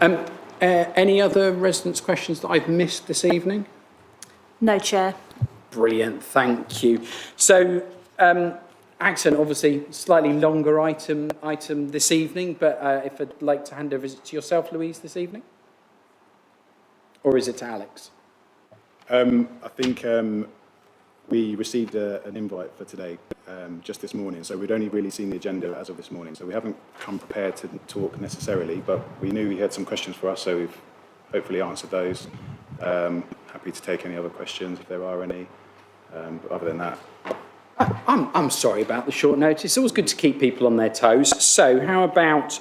Any other residents' questions that I've missed this evening? No, Chair. Brilliant, thank you. So, accent, obviously, slightly longer item this evening, but if I'd like to hand over, is it to yourself, Louise, this evening? Or is it to Alex? I think we received an invite for today just this morning, so we'd only really seen the agenda as of this morning, so we haven't come prepared to talk necessarily, but we knew he had some questions for us, so we've hopefully answered those. Happy to take any other questions if there are any, but other than that. I'm sorry about the short notice. It's always good to keep people on their toes. So how about,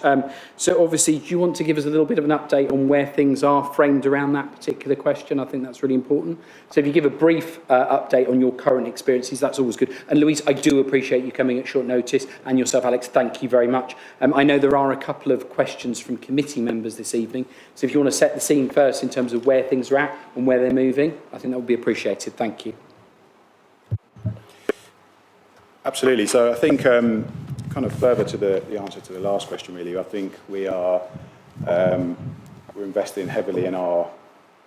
so obviously, do you want to give us a little bit of an update on where things are framed around that particular question? I think that's really important. So if you give a brief update on your current experiences, that's always good. And Louise, I do appreciate you coming at short notice, and yourself, Alex, thank you very much. I know there are a couple of questions from committee members this evening. So if you want to set the scene first in terms of where things are at and where they're moving, I think that would be appreciated. Thank you. Absolutely. So I think kind of further to the answer to the last question, really, I think we are we're investing heavily in our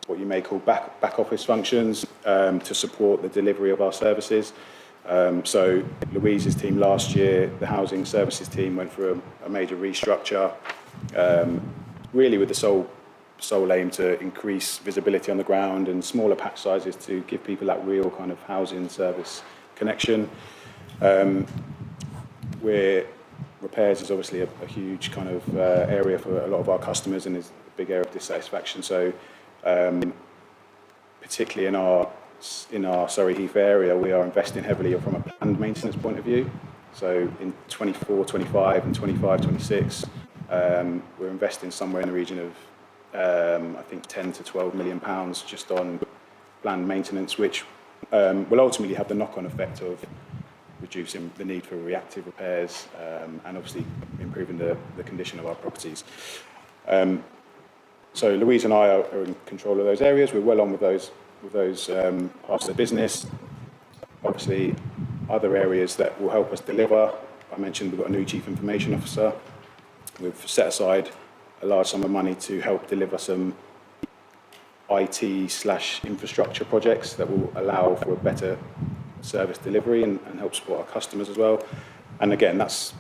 what you may call back office functions to support the delivery of our services. So Louise's team last year, the housing services team went through a major restructure, really with the sole aim to increase visibility on the ground and smaller patch sizes to give people that real kind of housing service connection. Where repairs is obviously a huge kind of area for a lot of our customers and is a big area of dissatisfaction. So particularly in our Surrey Heath area, we are investing heavily from a planned maintenance point of view. So in 24, 25 and 25, 26, we're investing somewhere in the region of I think 10 to 12 million pounds just on planned maintenance, which will ultimately have the knock-on effect of reducing the need for reactive repairs and obviously improving the condition of our properties. So Louise and I are in control of those areas. We're well on with those parts of the business. Obviously, other areas that will help us deliver. I mentioned we've got a new Chief Information Officer. We've set aside a large sum of money to help deliver some IT/infrastructure projects that will allow for a better service delivery and help support our customers as well. And again, that's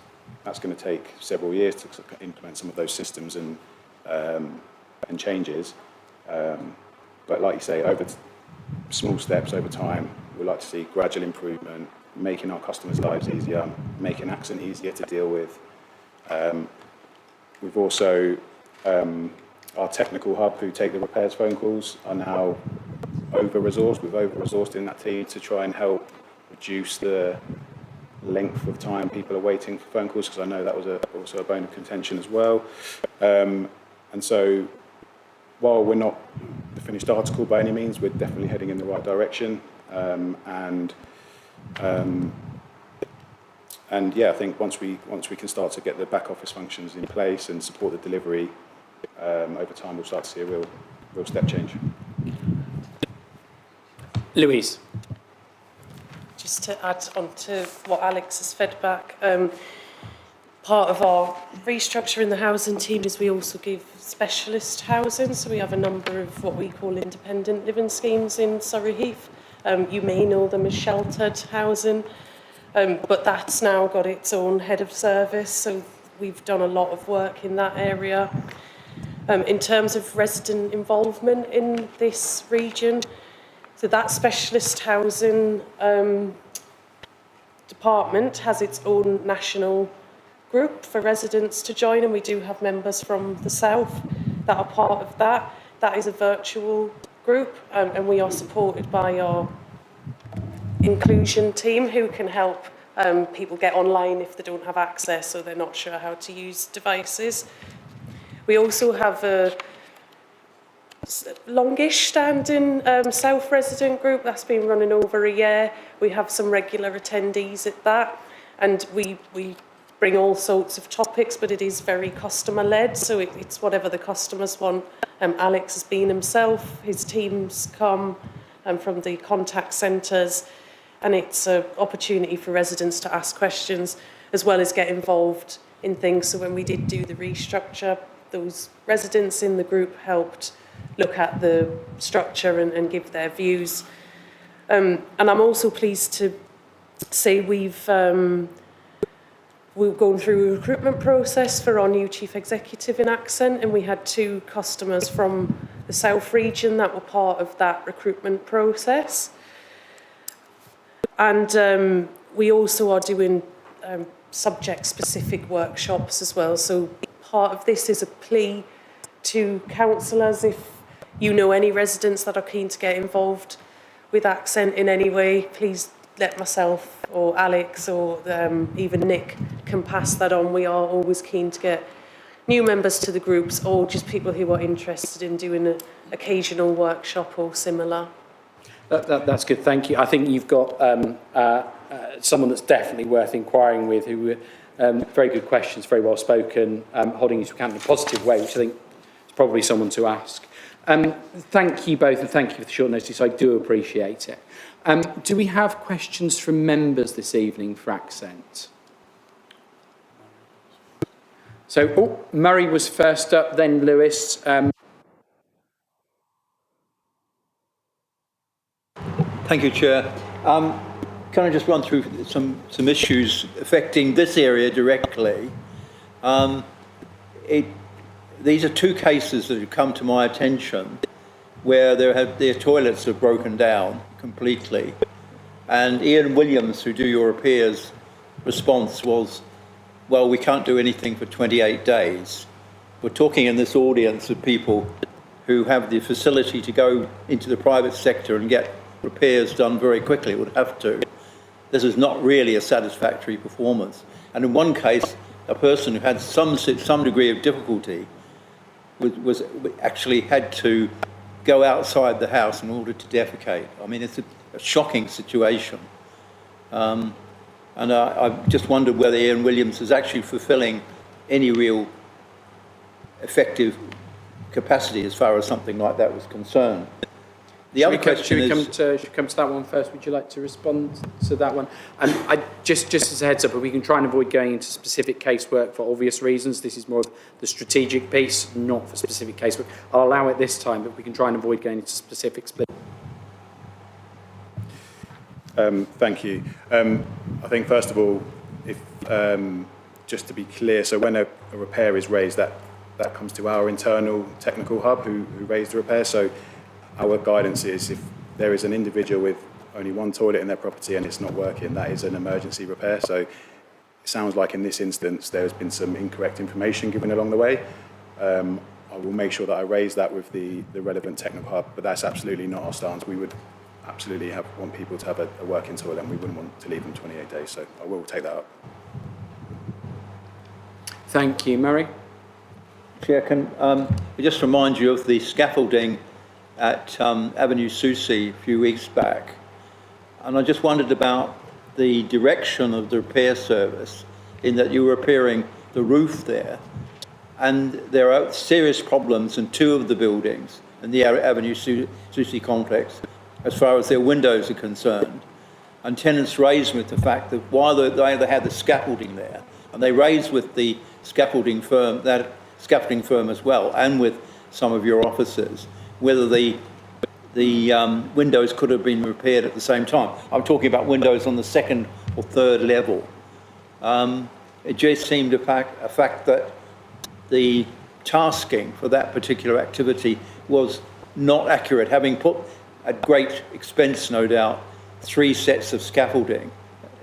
going to take several years to implement some of those systems and changes. But like you say, over small steps over time, we'd like to see gradual improvement, making our customers' lives easier, making Accent easier to deal with. We've also, our technical hub who take the repairs phone calls are now over-resourced. We've over-resourced in that team to try and help reduce the length of time people are waiting for phone calls, because I know that was also a bone of contention as well. And so while we're not the finished article by any means, we're definitely heading in the right direction. And yeah, I think once we can start to get the back office functions in place and support the delivery, over time we'll start to see a real step change. Louise. Just to add on to what Alex has fed back, part of our restructure in the housing team is we also give specialist housing. So we have a number of what we call independent living schemes in Surrey Heath. You may know them as sheltered housing, but that's now got its own head of service. So we've done a lot of work in that area. In terms of resident involvement in this region, so that specialist housing department has its own national group for residents to join, and we do have members from the south that are part of that. That is a virtual group, and we are supported by our inclusion team who can help people get online if they don't have access or they're not sure how to use devices. We also have a longish standing South resident group that's been running over a year. We have some regular attendees at that, and we bring all sorts of topics, but it is very customer led, so it's whatever the customers want. Alex has been himself, his teams come from the contact centres, and it's an opportunity for residents to ask questions as well as get involved in things. So when we did do the restructure those residents in the group helped look at the structure and give their views. And I'm also pleased to say we've gone through a recruitment process for our new chief executive in Accent, and we had 2 customers from the South region that were part of that recruitment process. And we also are doing subject-specific workshops as well. So part of this is a plea to councillors, if you know any residents that are keen to get involved with Accent in any way, please let myself or Alex or even Nick can pass that on. We are always keen to get new members to the groups, or just people who are interested in doing an occasional workshop or similar. That's good, thank you. I think you've got someone that's definitely worth inquiring with, who very good questions, very well spoken, holding you to account in a positive way, which I think is probably someone to ask. Thank you both, and thank you for the short notice. I do appreciate it. Do we have questions from members this evening for Accent? So, Murray was first up, then Lewis. Thank you, Chair. Can I just run through some issues affecting this area directly? These are 2 cases that have come to my attention where their toilets have broken down completely. And Ian Williams, who do your repairs, response was, well, we can't do anything for 28 days. We're talking in this audience of people who have the facility to go into the private sector and get repairs done very quickly, would have to. This is not really a satisfactory performance. And in one case, a person who had some degree of difficulty was actually had to go outside the house in order to defecate. I mean, it's a shocking situation. And I just wondered whether Ian Williams is actually fulfilling any real effective capacity as far as something like that was concerned. The other question is... Should we come to that one first? Would you like to respond to that one? And just as a heads up, we can try and avoid going into specific casework for obvious reasons. This is more of the strategic piece, not for specific casework. I'll allow it this time, but we can try and avoid going into specifics. Thank you. I think, first of all, if just to be clear, so when a repair is raised, that comes to our internal technical hub who raised the repair. So our guidance is, if there is an individual with only one toilet in their property and it's not working, that is an emergency repair. So it sounds like in this instance there has been some incorrect information given along the way. I will make sure that I raise that with the relevant technical hub, but that's absolutely not our stance. We would absolutely want people to have a working toilet, and we wouldn't want to leave them 28 days. So I will take that up. Thank you. Murray? Chair, can I just remind you of the scaffolding at Avenue Susi a few weeks back, and I just wondered about the direction of the repair service, in that you were repairing the roof there, and there are serious problems in 2 of the buildings in the Avenue Susi complex as far as their windows are concerned, and tenants raised with the fact that while they had the scaffolding there, and they raised with the scaffolding firm as well, and with some of your officers, whether the windows could have been repaired at the same time. I'm talking about windows on the 2nd or 3rd level. It just seemed a fact that the tasking for that particular activity was not accurate, having put at great expense, no doubt, 3 sets of scaffolding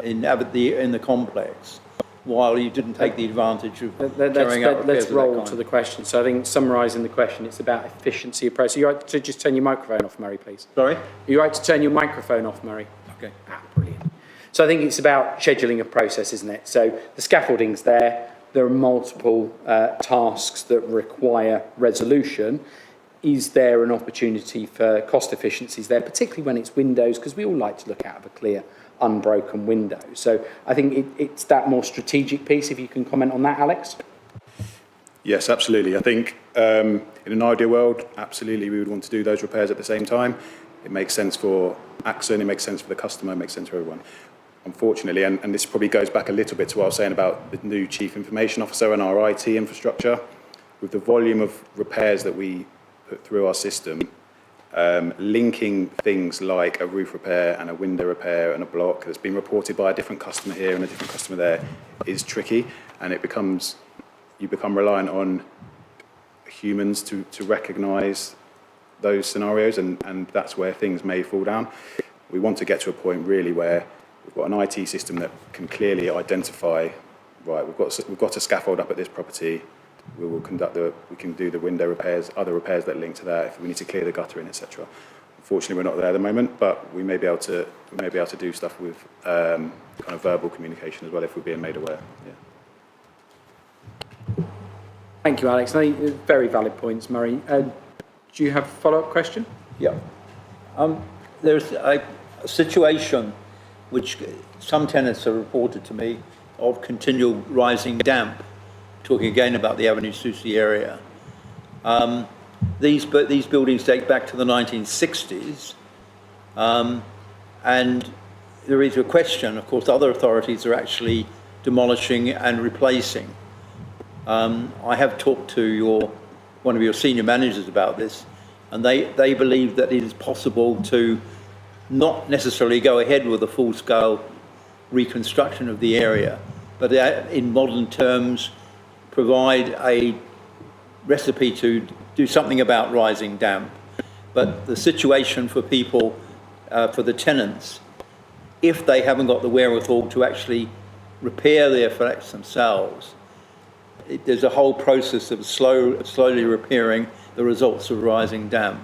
in the complex, while you didn't take the advantage of carrying out repairs. Let's roll to the question. So I think summarising the question, it's about efficiency of process. Are you right to just turn your microphone off, Murray, please? Sorry? Are you right to turn your microphone off, Murray? Okay. Brilliant. So I think it's about scheduling of process, isn't it? So the scaffolding's there. There are multiple tasks that require resolution. Is there an opportunity for cost efficiencies there, particularly when it's windows, because we all like to look out of a clear, unbroken window. So I think it's that more strategic piece, if you can comment on that, Alex. Yes, absolutely. I think in an ideal world, absolutely we would want to do those repairs at the same time. It makes sense for Accent, it makes sense for the customer, it makes sense for everyone. Unfortunately, and this probably goes back a little bit to what I was saying about the new Chief Information Officer and our IT infrastructure, with the volume of repairs that we put through our system, linking things like a roof repair and a window repair and a block that's been reported by a different customer here and a different customer there is tricky, and you become reliant on humans to recognise those scenarios, and that's where things may fall down. We want to get to a point really where we've got an IT system that can clearly identify, right, we've got a scaffold up at this property, we can do the window repairs, other repairs that link to that, if we need to clear the gutter in, etc. Unfortunately, we're not there at the moment, but we may be able to do stuff with kind of verbal communication as well if we're being made aware. Yeah. Thank you, Alex. Very valid points, Murray. Do you have a follow-up question? Yeah. There's a situation which some tenants have reported to me of continual rising damp, talking again about the Avenue Soucy area. These buildings date back to the 1960s, and there is a question, of course, other authorities are actually demolishing and replacing. I have talked to one of your senior managers about this, and they believe that it is possible to not necessarily go ahead with a full-scale reconstruction of the area, but in modern terms provide a recipe to do something about rising damp. But the situation for people, for the tenants, if they haven't got the wherewithal to actually repair their flats themselves, there's a whole process of slowly repairing the results of rising damp.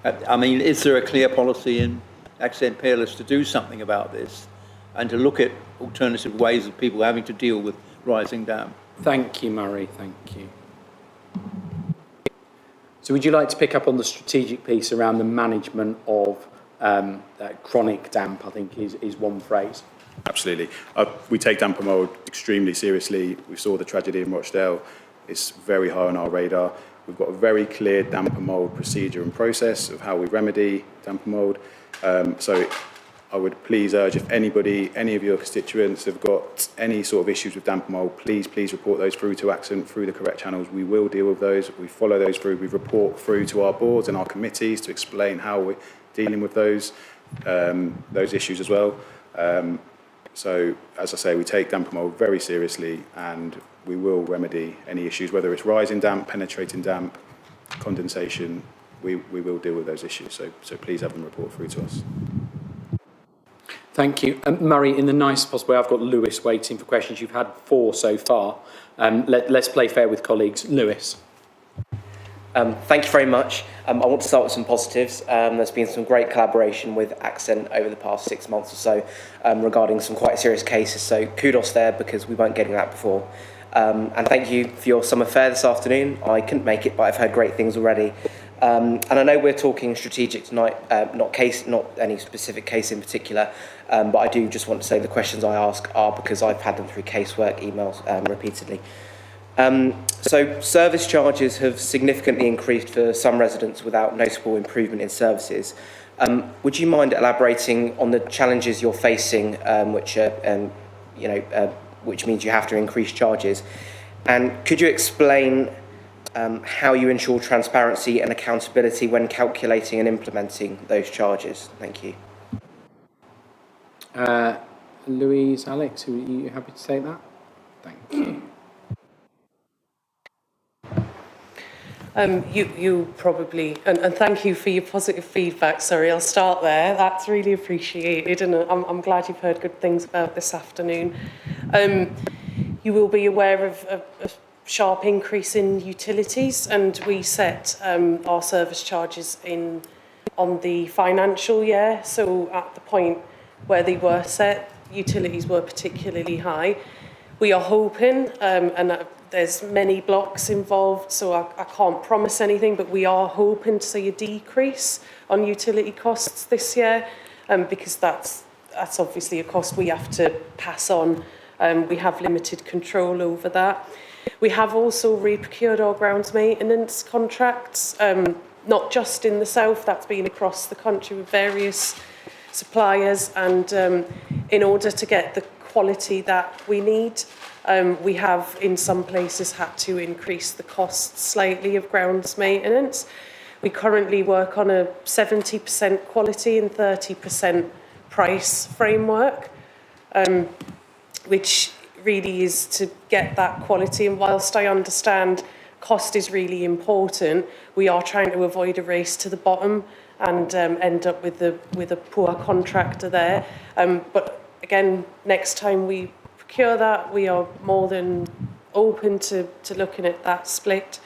I mean, is there a clear policy in Accent Peerless to do something about this and to look at alternative ways of people having to deal with rising damp? Thank you, Murray. Thank you. So would you like to pick up on the strategic piece around the management of chronic damp, I think is one phrase? Absolutely. We take damp and mould extremely seriously. We saw the tragedy in Rochdale. It's very high on our radar. We've got a very clear damp and mould procedure and process of how we remedy damp and mould. So I would please urge, if any of your constituents have got any sort of issues with damp and mould, please report those through to Accent through the correct channels. We will deal with those. We follow those through. We report through to our boards and our committees to explain how we're dealing with those issues as well. So, as I say, we take damp and mould very seriously, and we will remedy any issues, whether it's rising damp, penetrating damp, condensation. We will deal with those issues. So please have them report through to us. Thank you. Murray, in the nicest possible way, I've got Lewis waiting for questions. You've had 4 so far. Let's play fair with colleagues. Lewis. Thank you very much. I want to start with some positives. There's been some great collaboration with Accent over the past 6 months or so regarding some quite serious cases. So kudos there, because we weren't getting that before. And thank you for your summer fair this afternoon. I couldn't make it, but I've heard great things already. And I know we're talking strategic tonight, not any specific case in particular, but I do just want to say the questions I ask are because I've had them through casework emails repeatedly. So service charges have significantly increased for some residents without notable improvement in services. Would you mind elaborating on the challenges you're facing, which means you have to increase charges? And could you explain how you ensure transparency and accountability when calculating and implementing those charges? Thank you. Louise, Alex, are you happy to take that? Thank you. You probably, and thank you for your positive feedback. Sorry, I'll start there. That's really appreciated, and I'm glad you've heard good things about this afternoon. You will be aware of a sharp increase in utilities, and we set our service charges on the financial year. So at the point where they were set, utilities were particularly high. We are hoping, and there's many blocks involved, so I can't promise anything, but we are hoping to see a decrease on utility costs this year, because that's obviously a cost we have to pass on. We have limited control over that. We have also re-procured our grounds maintenance contracts, not just in the south, that's been across the country with various suppliers, and in order to get the quality that we need, We have in some places had to increase the costs slightly of grounds maintenance. We currently work on a 70% quality and 30% price framework, which really is to get that quality. And whilst I understand cost is really important, we are trying to avoid a race to the bottom and end up with a poor contractor there. But again, next time we procure that, we are more than open to looking at that split.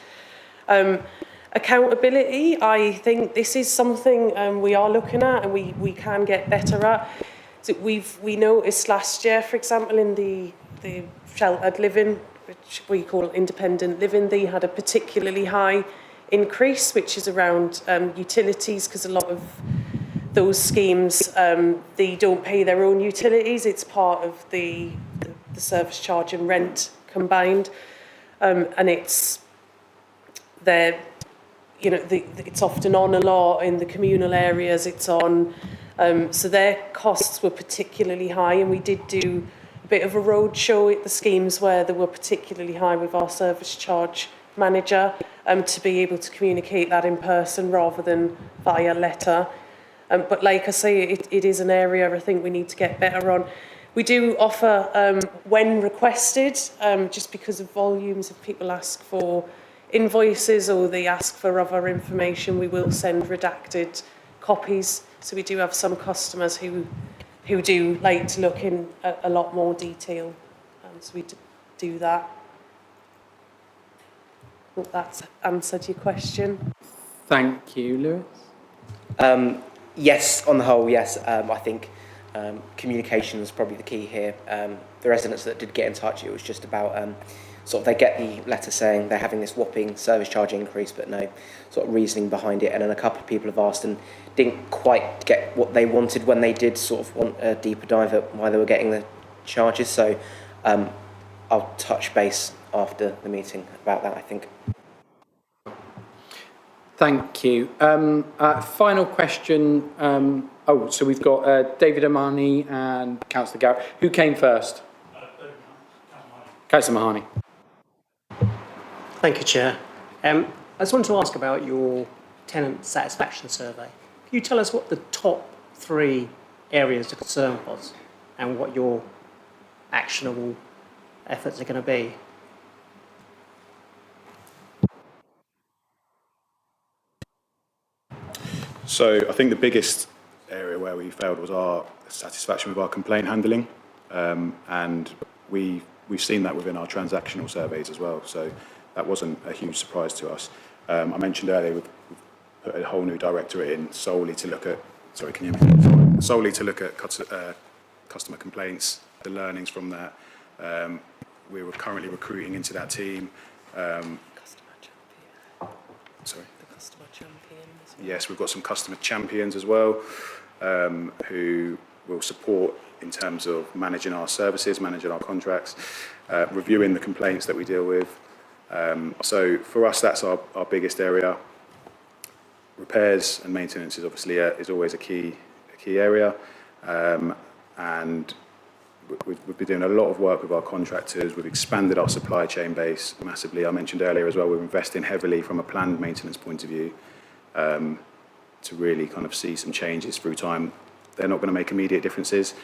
Accountability, I think this is something we are looking at and we can get better at. So we noticed last year, for example, in the sheltered living, which we call independent living, they had a particularly high increase, which is around utilities, because a lot of those schemes, they don't pay their own utilities. It's part of the service charge and rent combined, and it's there. You know, it's often on a lot in the communal areas. It's on, so their costs were particularly high, and we did do a bit of a roadshow at the schemes where they were particularly high with our service charge manager, to be able to communicate that in person rather than via letter. But like I say, it is an area I think we need to get better on. We do offer, when requested, just because of volumes, if people ask for invoices or they ask for other information, we will send redacted copies. So we do have some customers who do like to look in a lot more detail, so we do that. Hope that's answered your question. Thank you, Lewis. Yes, on the whole, yes. I think communication is probably the key here. The residents that did get in touch, it was just about sort of they get the letter saying they're having this whopping service charge increase, but no sort of reasoning behind it. And then a couple of people have asked and didn't quite get what they wanted when they did sort of want a deeper dive at why they were getting the charges. So I'll touch base after the meeting about that, I think. Thank you. Final question. So we've got David Amani and Councillor Garrett. Who came first? Councillor Mahoney. Thank you, Chair. I just wanted to ask about your tenant satisfaction survey. Can you tell us what the top 3 areas of concern was and what your actionable efforts are going to be? So I think the biggest area where we failed was our satisfaction with our complaint handling, and we've seen that within our transactional surveys as well. So that wasn't a huge surprise to us. I mentioned earlier we've put a whole new directorate in solely to look at customer complaints, the learnings from that. We were currently recruiting into that team. Customer champion. Sorry. The customer champion. Yes, we've got some customer champions as well, who will support in terms of managing our services, managing our contracts, reviewing the complaints that we deal with. So for us, that's our biggest area. Repairs and maintenance is obviously is always a key area, and we've been doing a lot of work with our contractors. We've expanded our supply chain base massively. I mentioned earlier as well, we're investing heavily from a planned maintenance point of view, to really kind of see some changes through time. They're not going to make immediate differences,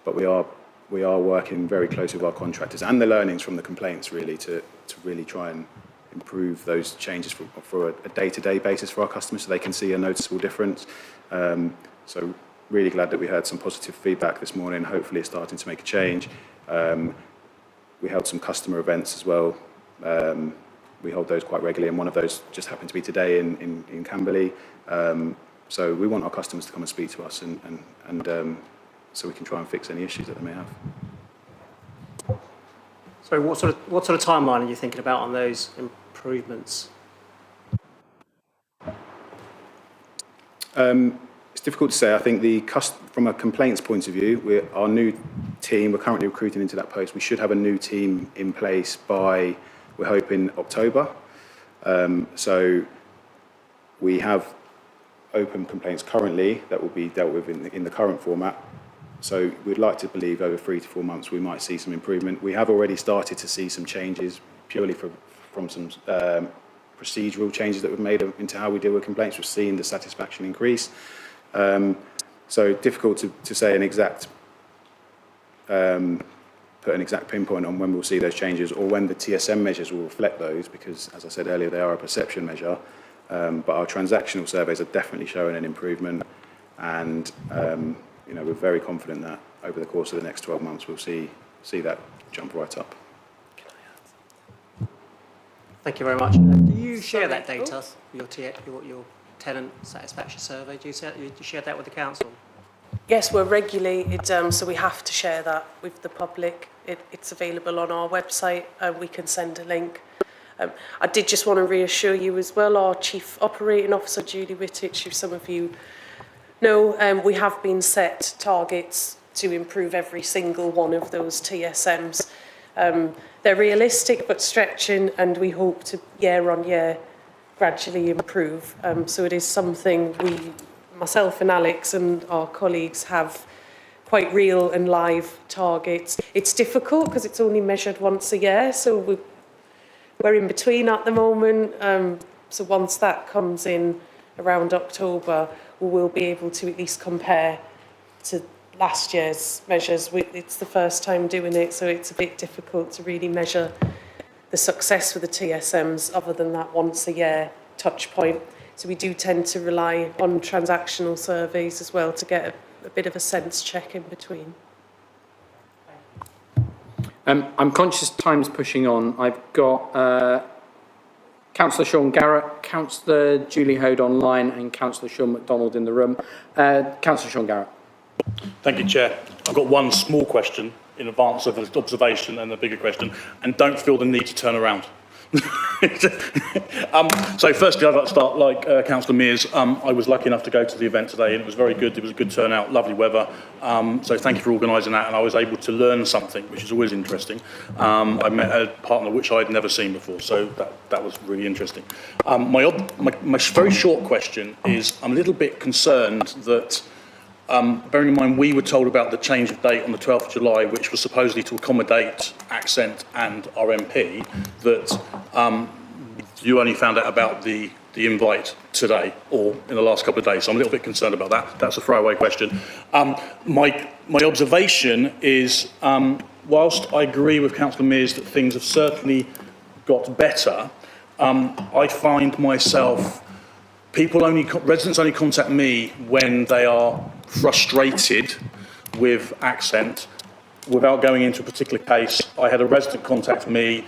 but we are working very closely with our contractors and the learnings from the complaints really to really try and improve those changes for a day-to-day basis for our customers so they can see a noticeable difference. So really glad that we heard some positive feedback this morning. Hopefully it's starting to make a change. We held some customer events as well. We hold those quite regularly, and one of those just happened to be today in Camberley. So we want our customers to come and speak to us, and so we can try and fix any issues that they may have. So what sort of timeline are you thinking about on those improvements? It's difficult to say. I think from a complaints point of view, our new team, we're currently recruiting into that post. We should have a new team in place by, we're hoping, October. So we have open complaints currently that will be dealt with in the current format. So we'd like to believe over 3 to 4 months we might see some improvement. We have already started to see some changes purely from some procedural changes that we've made into how we deal with complaints. We've seen the satisfaction increase. So difficult to say an exact, put an exact pinpoint on when we'll see those changes or when the TSM measures will reflect those, because as I said earlier, they are a perception measure. But our transactional surveys are definitely showing an improvement, and you know, we're very confident that over the course of the next 12 months we'll see that jump right up. Thank you very much. Do you share that data, your tenant satisfaction survey? Do you share that with the council? Yes, we're regulated, so we have to share that with the public. It's available on our website, and we can send a link. I did just want to reassure you as well, our Chief Operating Officer, Julie Wittich, who some of you know, we have been set targets to improve every single one of those TSMs. They're realistic but stretching, and we hope to year on year gradually improve. So it is something myself and Alex and our colleagues have quite real and live targets. It's difficult because it's only measured once a year, so we're in between at the moment. So once that comes in around October, we will be able to at least compare to last year's measures. It's the first time doing it, so it's a bit difficult to really measure the success with the TSMs other than that once a year touch point. So we do tend to rely on transactional surveys as well to get a bit of a sense check in between. I'm conscious time's pushing on. I've got Councillor Sean Garrett, Councillor Julie Hode online, and Councillor Sean MacDonald in the room. Councillor Sean Garrett. Thank you, Chair. I've got one small question in advance of an observation and a bigger question, and don't feel the need to turn around. So firstly, I'd like to start like Councillor Mears. I was lucky enough to go to the event today, and it was very good. It was a good turnout, lovely weather. So thank you for organising that, and I was able to learn something, which is always interesting. I met a partner which I'd never seen before, so that was really interesting. My very short question is, I'm a little bit concerned that, bearing in mind we were told about the change of date on the 12th of July, which was supposedly to accommodate Accent and RMP, that you only found out about the invite today or in the last couple of days. So I'm a little bit concerned about that. That's a throwaway question. My observation is, whilst I agree with Councillor Mears that things have certainly got better, I find myself, residents only contact me when they are frustrated with Accent. Without going into a particular case, I had a resident contact me.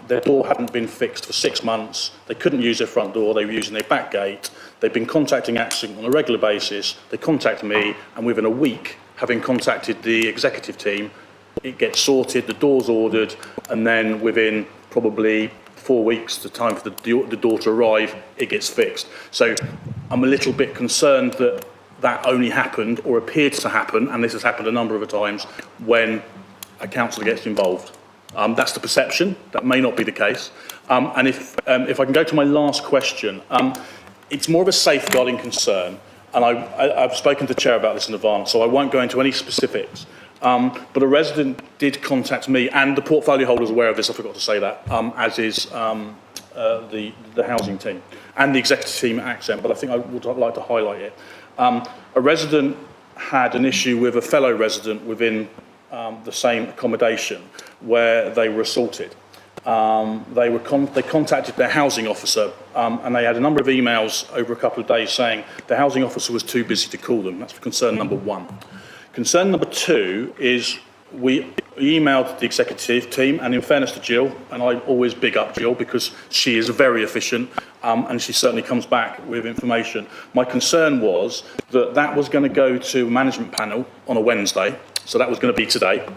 Their door hadn't been fixed for 6 months. They couldn't use their front door. They were using their back gate. They've been contacting Accent on a regular basis. They contact me, and within a week, having contacted the executive team, it gets sorted, the door's ordered, and then within probably 4 weeks, the time for the door to arrive, it gets fixed. So I'm a little bit concerned that only happened, or appeared to happen, and this has happened a number of times, when a councillor gets involved. That's the perception. That may not be the case. And if I can go to my last question, it's more of a safeguarding concern, and I've spoken to the Chair about this in advance, so I won't go into any specifics. But a resident did contact me, and the portfolio holder is aware of this, I forgot to say that, as is the housing team and the executive team at Accent, but I think I would like to highlight it. A resident had an issue with a fellow resident within the same accommodation where they were assaulted. They contacted their housing officer, and they had a number of emails over a couple of days saying the housing officer was too busy to call them. That's concern number one. Concern number two is we emailed the executive team, and in fairness to Jill, and I always big up Jill because she is very efficient, and she certainly comes back with information. My concern was that was going to go to a management panel on a Wednesday, so that was going to be today.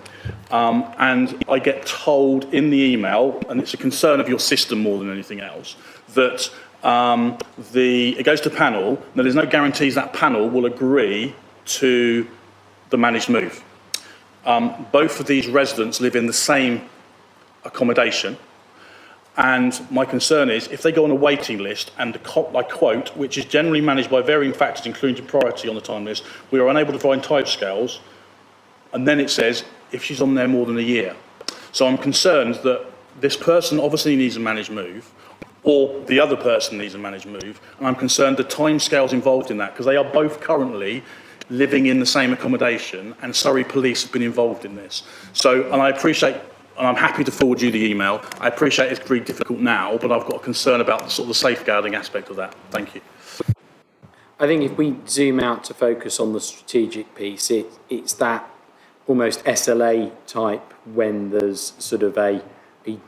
And I get told in the email, and it's a concern of your system more than anything else, that it goes to panel. Now, there's no guarantees that panel will agree to the managed move. Both of these residents live in the same accommodation, and my concern is if they go on a waiting list and I quote, which is generally managed by varying factors including priority on the time list, we are unable to find timescales, and then it says if she's on there more than a year. So I'm concerned that this person obviously needs a managed move, or the other person needs a managed move, and I'm concerned the timescales involved in that, because they are both currently living in the same accommodation, and Surrey Police have been involved in this. So, and I appreciate, and I'm happy to forward you the email, I appreciate it's very difficult now, but I've got a concern about the sort of the safeguarding aspect of that. Thank you. I think if we zoom out to focus on the strategic piece, it's that almost SLA type when there's sort of a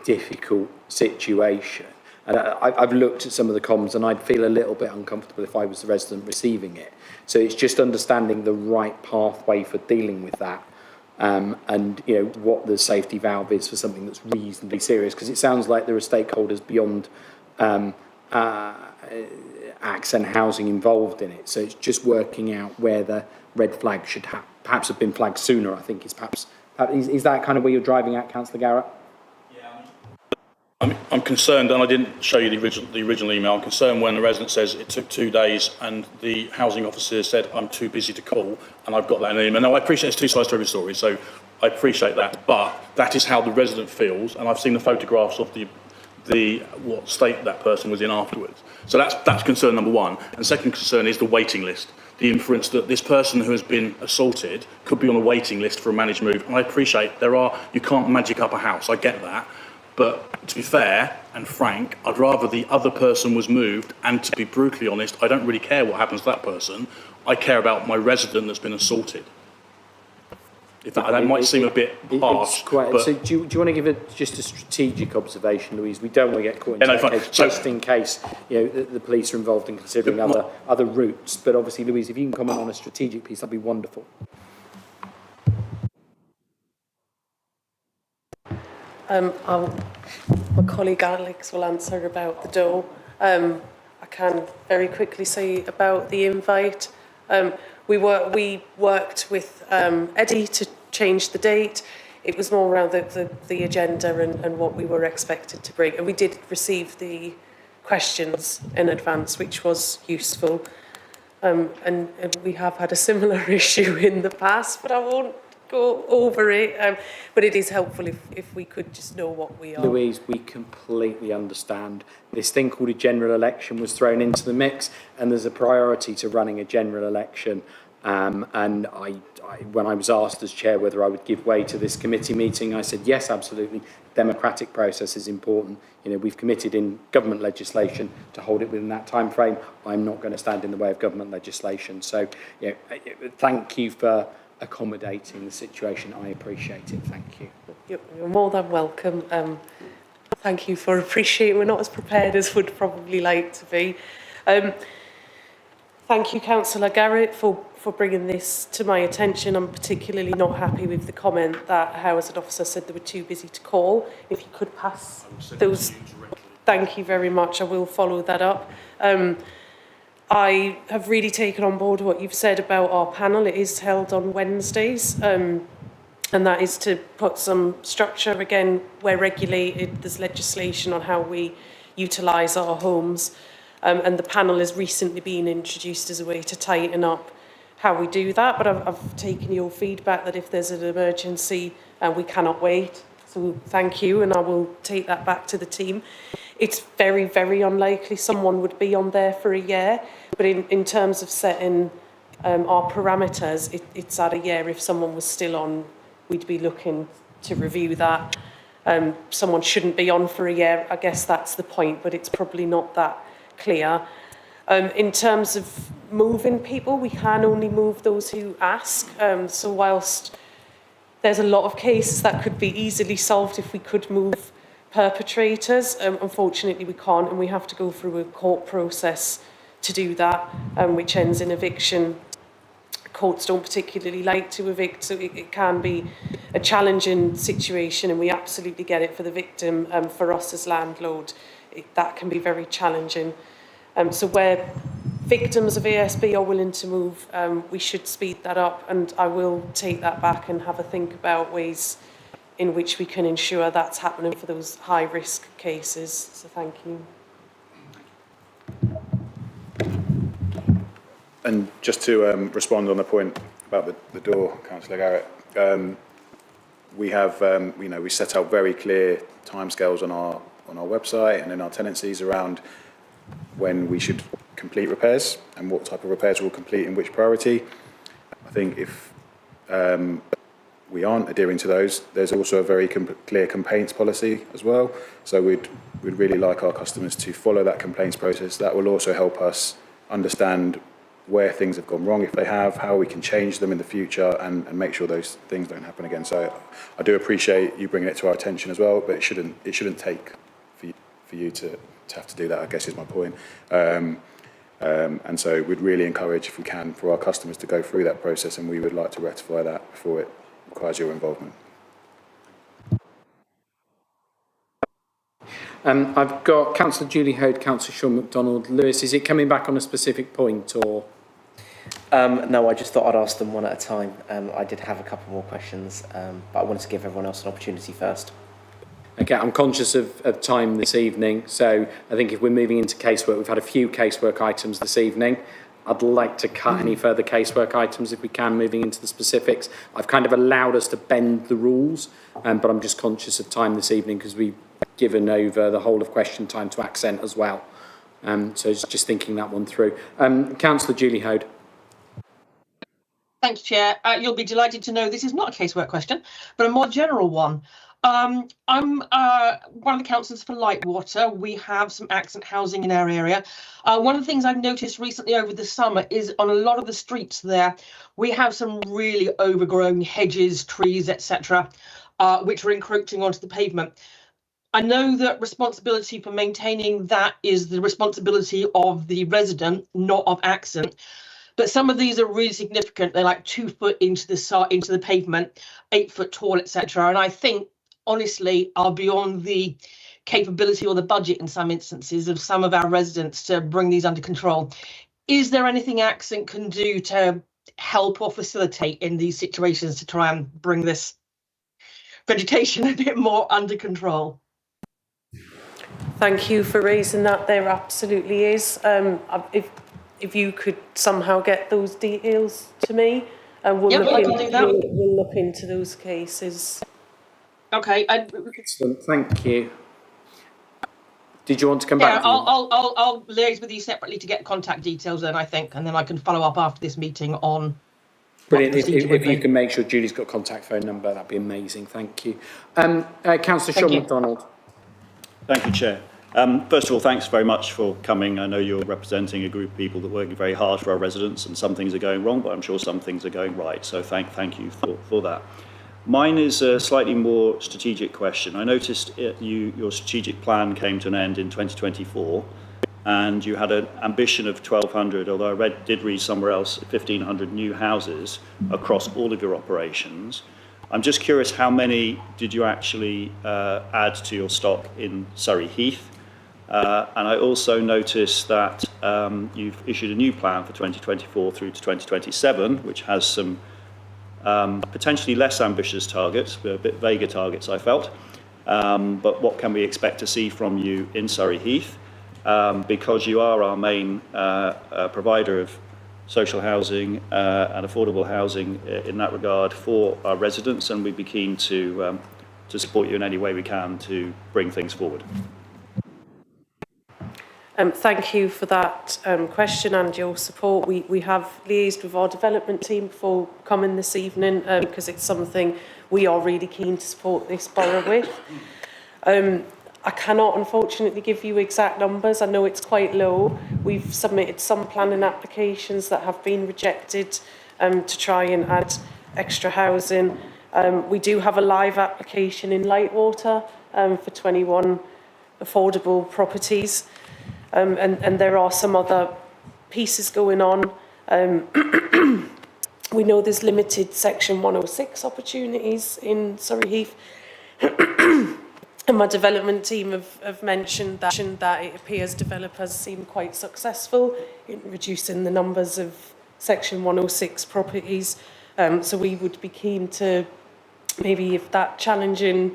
difficult situation. And I've looked at some of the comms and I'd feel a little bit uncomfortable if I was the resident receiving it. So it's just understanding the right pathway for dealing with that. And you know what the safety valve is for something that's reasonably serious, because it sounds like there are stakeholders beyond Accent Housing involved in it. So it's just working out where the red flag should perhaps have been flagged sooner. I think is perhaps is that kind of where you're driving at, Councillor Garrett? I'm concerned, and I didn't show you the original email. I'm concerned when the resident says it took 2 days and the housing officer said I'm too busy to call, and I've got that in the email. Now I appreciate it's 2 sides to every story, so I appreciate that, but that is how the resident feels, and I've seen the photographs of the what state that person was in afterwards. So that's concern number one. And second concern is the waiting list. The inference that this person who has been assaulted could be on a waiting list for a managed move. And I appreciate you can't magic up a house, I get that. But to be fair and frank, I'd rather the other person was moved, and to be brutally honest, I don't really care what happens to that person. I care about my resident that's been assaulted. If that might seem a bit harsh. But so do you want to give just a strategic observation, Louise? We don't want to get caught into that case, just in case the police are involved in considering other routes. But obviously, Louise, if you can comment on a strategic piece, that'd be wonderful. My colleague Alex will answer about the door. I can very quickly say about the invite. We worked with Eddie to change the date. It was more around the agenda and what we were expected to bring. And we did receive the questions in advance, which was useful. And we have had a similar issue in the past, but I won't go over it. But it is helpful if we could just know what we are. Louise, we completely understand. This thing called a general election was thrown into the mix, and there's a priority to running a general election. And when I was asked as chair whether I would give way to this committee meeting, I said, yes, absolutely. Democratic process is important. We've committed in government legislation to hold it within that time frame. I'm not going to stand in the way of government legislation. So, thank you for accommodating the situation. I appreciate it. Thank you. You're more than welcome. Thank you for appreciating. We're not as prepared as we'd probably like to be. Thank you, Councillor Garrett, for bringing this to my attention. I'm particularly not happy with the comment that a housing officer said they were too busy to call. If you could pass those, thank you very much. I will follow that up. I have really taken on board what you've said about our panel. It is held on Wednesdays, and that is to put some structure. Again, we're regulated. There's legislation on how we utilise our homes. And the panel has recently been introduced as a way to tighten up how we do that. But I've taken your feedback that if there's an emergency, we cannot wait. So thank you, and I will take that back to the team. It's very, very unlikely someone would be on there for a year. But in terms of setting our parameters, it's at a year. If someone was still on, we'd be looking to review that. Someone shouldn't be on for a year. I guess that's the point, but it's probably not that clear. In terms of moving people, we can only move those who ask. So whilst there's a lot of cases that could be easily solved if we could move perpetrators, unfortunately we can't, and we have to go through a court process to do that, which ends in eviction. Courts don't particularly like to evict, so it can be a challenging situation, and we absolutely get it for the victim. For us as landlord, that can be very challenging. So where victims of ASB are willing to move, we should speed that up, and I will take that back and have a think about ways in which we can ensure that's happening for those high-risk cases. So thank you. And just to respond on the point about the door, Councillor Garrett, we have, we set out very clear timescales on our website and in our tenancies around when we should complete repairs and what type of repairs we'll complete in which priority. I think if we aren't adhering to those, there's also a very clear complaints policy as well. So we'd really like our customers to follow that complaints process. That will also help us understand where things have gone wrong, if they have, how we can change them in the future and make sure those things don't happen again. So I do appreciate you bringing it to our attention as well, but it shouldn't take for you to have to do that, I guess is my point. And so we'd really encourage, if we can, for our customers to go through that process, and we would like to rectify that before it requires your involvement. I've got Councillor Julie Hode, Councillor Sean MacDonald. Lewis, is it coming back on a specific point or? No, I just thought I'd ask them one at a time. I did have a couple more questions, but I wanted to give everyone else an opportunity first. Okay, I'm conscious of time this evening, so I think if we're moving into casework, we've had a few casework items this evening. I'd like to cut any further casework items if we can, moving into the specifics. I've kind of allowed us to bend the rules, but I'm just conscious of time this evening because we've given over the whole of question time to Accent as well. So just thinking that one through. Councillor Julie Hode. Thanks, Chair. You'll be delighted to know this is not a casework question, but a more general one. I'm one of the councillors for Lightwater. We have some Accent housing in our area. One of the things I've noticed recently over the summer is on a lot of the streets there, we have some really overgrown hedges, trees, etc., which are encroaching onto the pavement. I know that responsibility for maintaining that is the responsibility of the resident, not of Accent. But some of these are really significant. They're like 2 foot into the pavement, 8 foot tall, etc. And I think, honestly, are beyond the capability or the budget in some instances of some of our residents to bring these under control. Is there anything Accent can do to help or facilitate in these situations to try and bring this vegetation a bit more under control? Thank you for raising that. There absolutely is. If you could somehow get those details to me, we'll look into those cases. Okay. Excellent, thank you. Did you want to come back? I'll liaise with you separately to get contact details then, I think, and then I can follow up after this meeting on. Brilliant. If you can make sure Julie's got a contact phone number, that'd be amazing. Thank you. Councillor Sean MacDonald. Thank you, Chair. First of all, thanks very much for coming. I know you're representing a group of people that are working very hard for our residents, and some things are going wrong, but I'm sure some things are going right. So thank you for that. Mine is a slightly more strategic question. I noticed your strategic plan came to an end in 2024, and you had an ambition of 1,200, although I did read somewhere else, 1,500 new houses across all of your operations. I'm just curious, how many did you actually add to your stock in Surrey Heath? And I also noticed that you've issued a new plan for 2024 through to 2027, which has some potentially less ambitious targets, a bit vaguer targets, I felt. But what can we expect to see from you in Surrey Heath? Because you are our main provider of social housing and affordable housing in that regard for our residents, and we'd be keen to support you in any way we can to bring things forward. Thank you for that question and your support. We have liaised with our development team before coming this evening because it's something we are really keen to support this borough with. I cannot unfortunately give you exact numbers. I know it's quite low. We've submitted some planning applications that have been rejected to try and add extra housing. We do have a live application in Lightwater for 21 affordable properties. And there are some other pieces going on. We know there's limited Section 106 opportunities in Surrey Heath. And my development team have mentioned that it appears developers seem quite successful in reducing the numbers of Section 106 properties. So we would be keen to, maybe if that challenging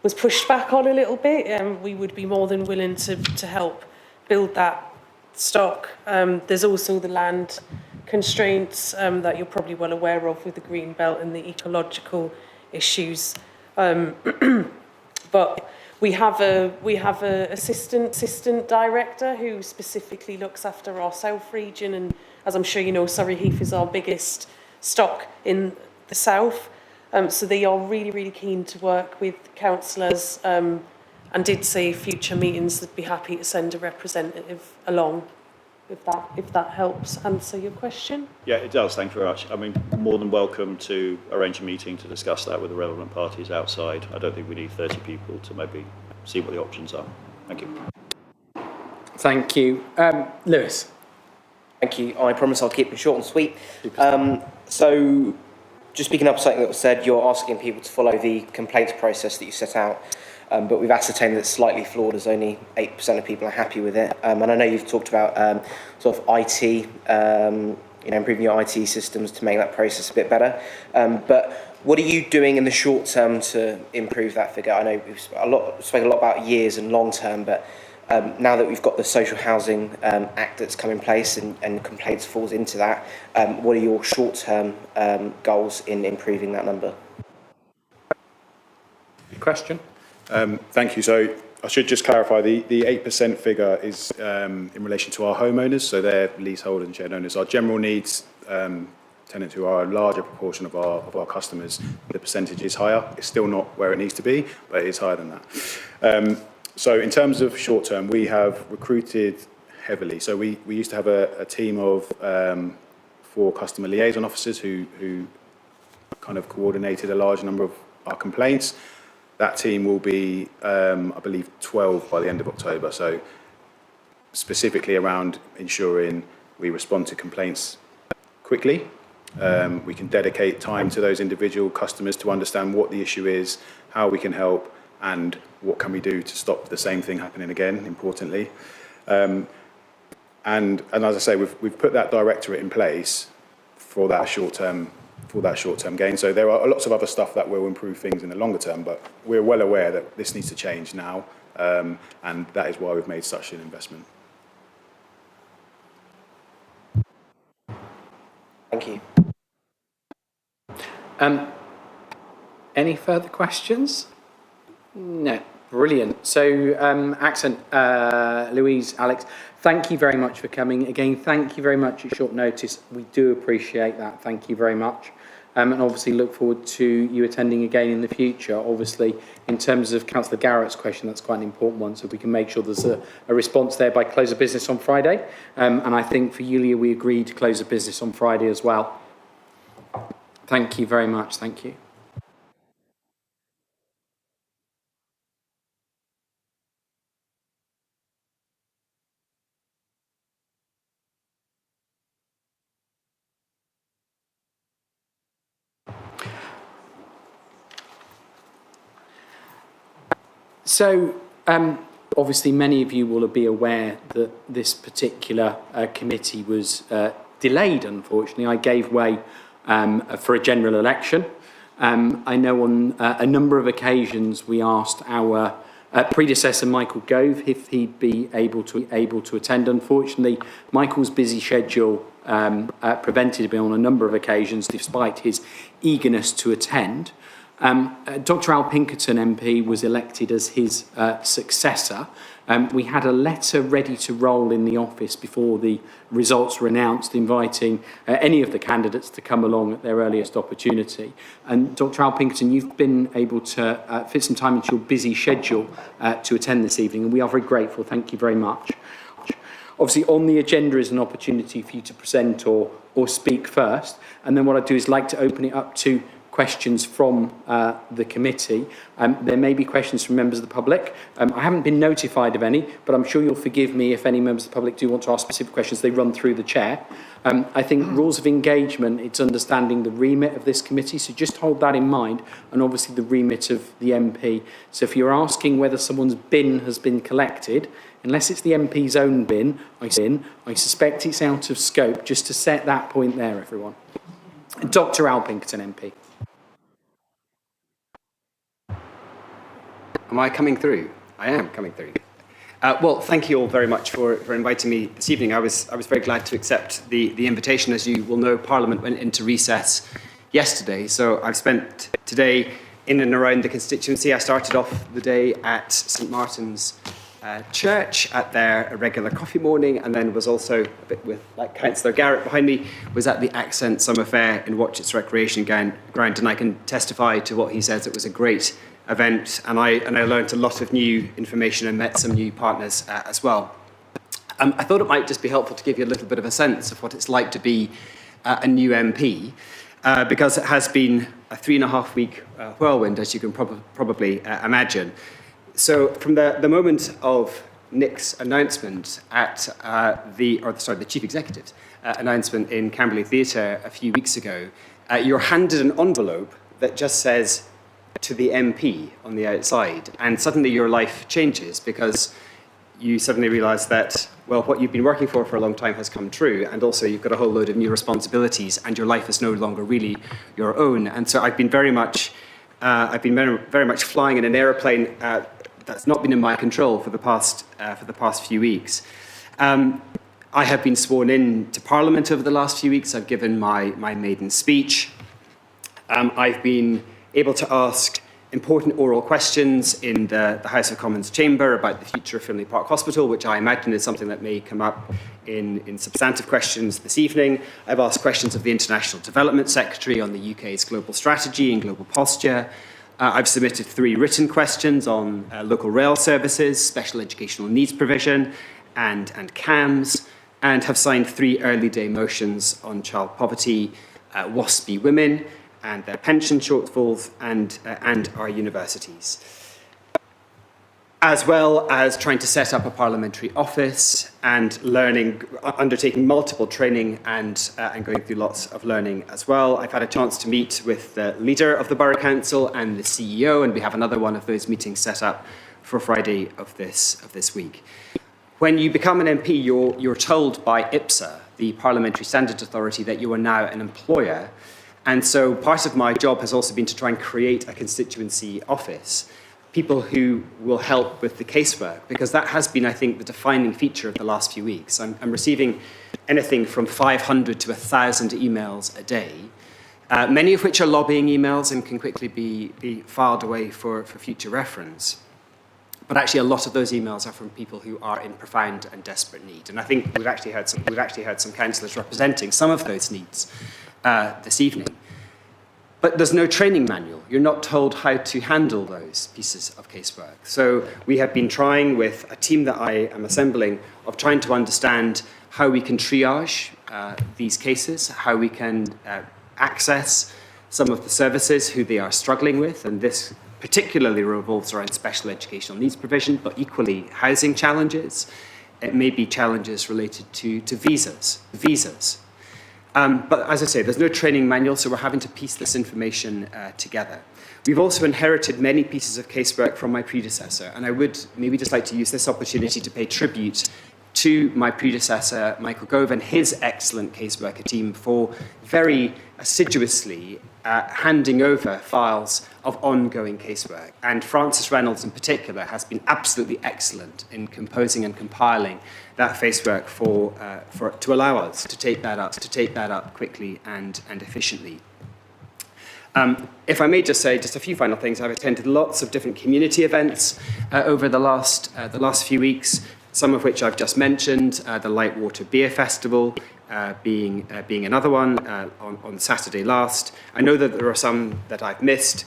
was pushed back on a little bit, we would be more than willing to help build that stock. There's also the land constraints that you're probably well aware of with the green belt and the ecological issues. But we have a assistant director who specifically looks after our south region, and as I'm sure you know, Surrey Heath is our biggest stock in the south. So they are really keen to work with councillors, and did say future meetings they'd be happy to send a representative along, if that helps answer your question. Yeah, it does. Thank you very much. I mean, more than welcome to arrange a meeting to discuss that with the relevant parties outside. I don't think we need 30 people to maybe see what the options are. Thank you. Thank you. Lewis. Thank you. I promise I'll keep it short and sweet. So, just picking up something that was said, you're asking people to follow the complaints process that you set out, but we've ascertained that it's slightly flawed, as only 8% of people are happy with it. And I know you've talked about sort of IT, improving your IT systems to make that process a bit better. But what are you doing in the short term to improve that figure? I know we've spoken a lot about years and long term, but now that we've got the Social Housing Act that's come in place and complaints falls into that, what are your short-term goals in improving that number? Question? Thank you. So I should just clarify, the 8% figure is in relation to our homeowners, so they're leasehold and shared owners. Our general needs tenants, who are a larger proportion of our customers, the percentage is higher. It's still not where it needs to be, but it is higher than that. So in terms of short term, we have recruited heavily. So we used to have a team of 4 customer liaison officers who kind of coordinated a large number of our complaints. That team will be, I believe, 12 by the end of October. So specifically around ensuring we respond to complaints quickly. We can dedicate time to those individual customers to understand what the issue is, how we can help, and what can we do to stop the same thing happening again, importantly. And as I say, we've put that directorate in place for that short-term gain. So there are lots of other stuff that will improve things in the longer term, but we're well aware that this needs to change now, and that is why we've made such an investment. Thank you. Any further questions? No. Brilliant. So, Accent, Louise, Alex, thank you very much for coming. Again, thank you very much at short notice. We do appreciate that. Thank you very much. And obviously look forward to you attending again in the future. Obviously, in terms of Councillor Garrett's question, that's quite an important one. So we can make sure there's a response there by close of business on Friday. And I think for Yulia, we agreed to close of business on Friday as well. Thank you very much. Thank you. So, obviously, many of you will be aware that this particular committee was delayed, unfortunately. I gave way for a general election. I know on a number of occasions we asked our predecessor, Michael Gove, if he'd be able to attend. Unfortunately, Michael's busy schedule prevented him on a number of occasions, despite his eagerness to attend. Dr Al Pinkerton MP was elected as his successor. We had a letter ready to roll in the office before the results were announced, inviting any of the candidates to come along at their earliest opportunity. And Dr Al Pinkerton, you've been able to fit some time into your busy schedule to attend this evening, and we are very grateful. Thank you very much. Obviously, on the agenda is an opportunity for you to present or speak first, and then what I do is like to open it up to questions from the committee. There may be questions from members of the public. I haven't been notified of any, but I'm sure you'll forgive me if any members of the public do want to ask specific questions. They run through the chair. I think rules of engagement, it's understanding the remit of this committee, so just hold that in mind, and obviously the remit of the MP. So if you're asking whether someone's bin has been collected, unless it's the MP's own bin, I suspect it's out of scope, just to set that point there, everyone. Dr Al Pinkerton MP. Am I coming through? I am coming through. Well, thank you all very much for inviting me this evening. I was very glad to accept the invitation. As you will know, Parliament went into recess yesterday, so I've spent today in and around the constituency. I started off the day at St Martin's Church at their regular coffee morning, and then was also, a bit with like Councillor Garrett behind me, was at the Accent Summer Fair in Watchetts Recreation Ground, and I can testify to what he says. It was a great event, and I learned a lot of new information and met some new partners as well. I thought it might just be helpful to give you a little bit of a sense of what it's like to be a new MP, because it has been a 3.5-week whirlwind, as you can probably imagine. So from the moment of Nick's announcement at the Chief Executive's announcement in Camberley Theatre a few weeks ago, you're handed an envelope that just says to the MP on the outside, and suddenly your life changes because you suddenly realise that, well, what you've been working for a long time has come true, and also you've got a whole load of new responsibilities, and your life is no longer really your own. And so I've been very much flying in an aeroplane that's not been in my control for the past few weeks. I have been sworn in to Parliament over the last few weeks. I've given my maiden speech. I've been able to ask important oral questions in the House of Commons chamber about the future of Finlay Park Hospital, which I imagine is something that may come up in substantive questions this evening. I've asked questions of the International Development Secretary on the UK's global strategy and global posture. I've submitted 3 written questions on local rail services, special educational needs provision, and CAMS, and have signed 3 early day motions on child poverty, WASPy women, and their pension shortfalls, and our universities. As well as trying to set up a parliamentary office and undertaking multiple training and going through lots of learning as well. I've had a chance to meet with the leader of the Borough Council and the CEO, and we have another one of those meetings set up for Friday of this week. When you become an MP, you're told by IPSA, the Parliamentary Standards Authority, that you are now an employer. And so part of my job has also been to try and create a constituency office, people who will help with the casework, because that has been, I think, the defining feature of the last few weeks. I'm receiving anything from 500 to 1,000 emails a day, many of which are lobbying emails and can quickly be filed away for future reference. But actually, a lot of those emails are from people who are in profound and desperate need. And I think we've actually heard some councillors representing some of those needs this evening. But there's no training manual. You're not told how to handle those pieces of casework. So we have been trying with a team that I am assembling of trying to understand how we can triage these cases, how we can access some of the services who they are struggling with, and this particularly revolves around special educational needs provision, but equally housing challenges. It may be challenges related to visas. But as I say, there's no training manual, so we're having to piece this information together. We've also inherited many pieces of casework from my predecessor, and I would maybe just like to use this opportunity to pay tribute to my predecessor, Michael Gove, and his excellent caseworker team for very assiduously handing over files of ongoing casework. And Francis Reynolds in particular has been absolutely excellent in composing and compiling that casework to allow us to take that up quickly and efficiently. If I may just say just a few final things, I've attended lots of different community events over the last few weeks, some of which I've just mentioned, the Lightwater Beer Festival being another one on Saturday last. I know that there are some that I've missed,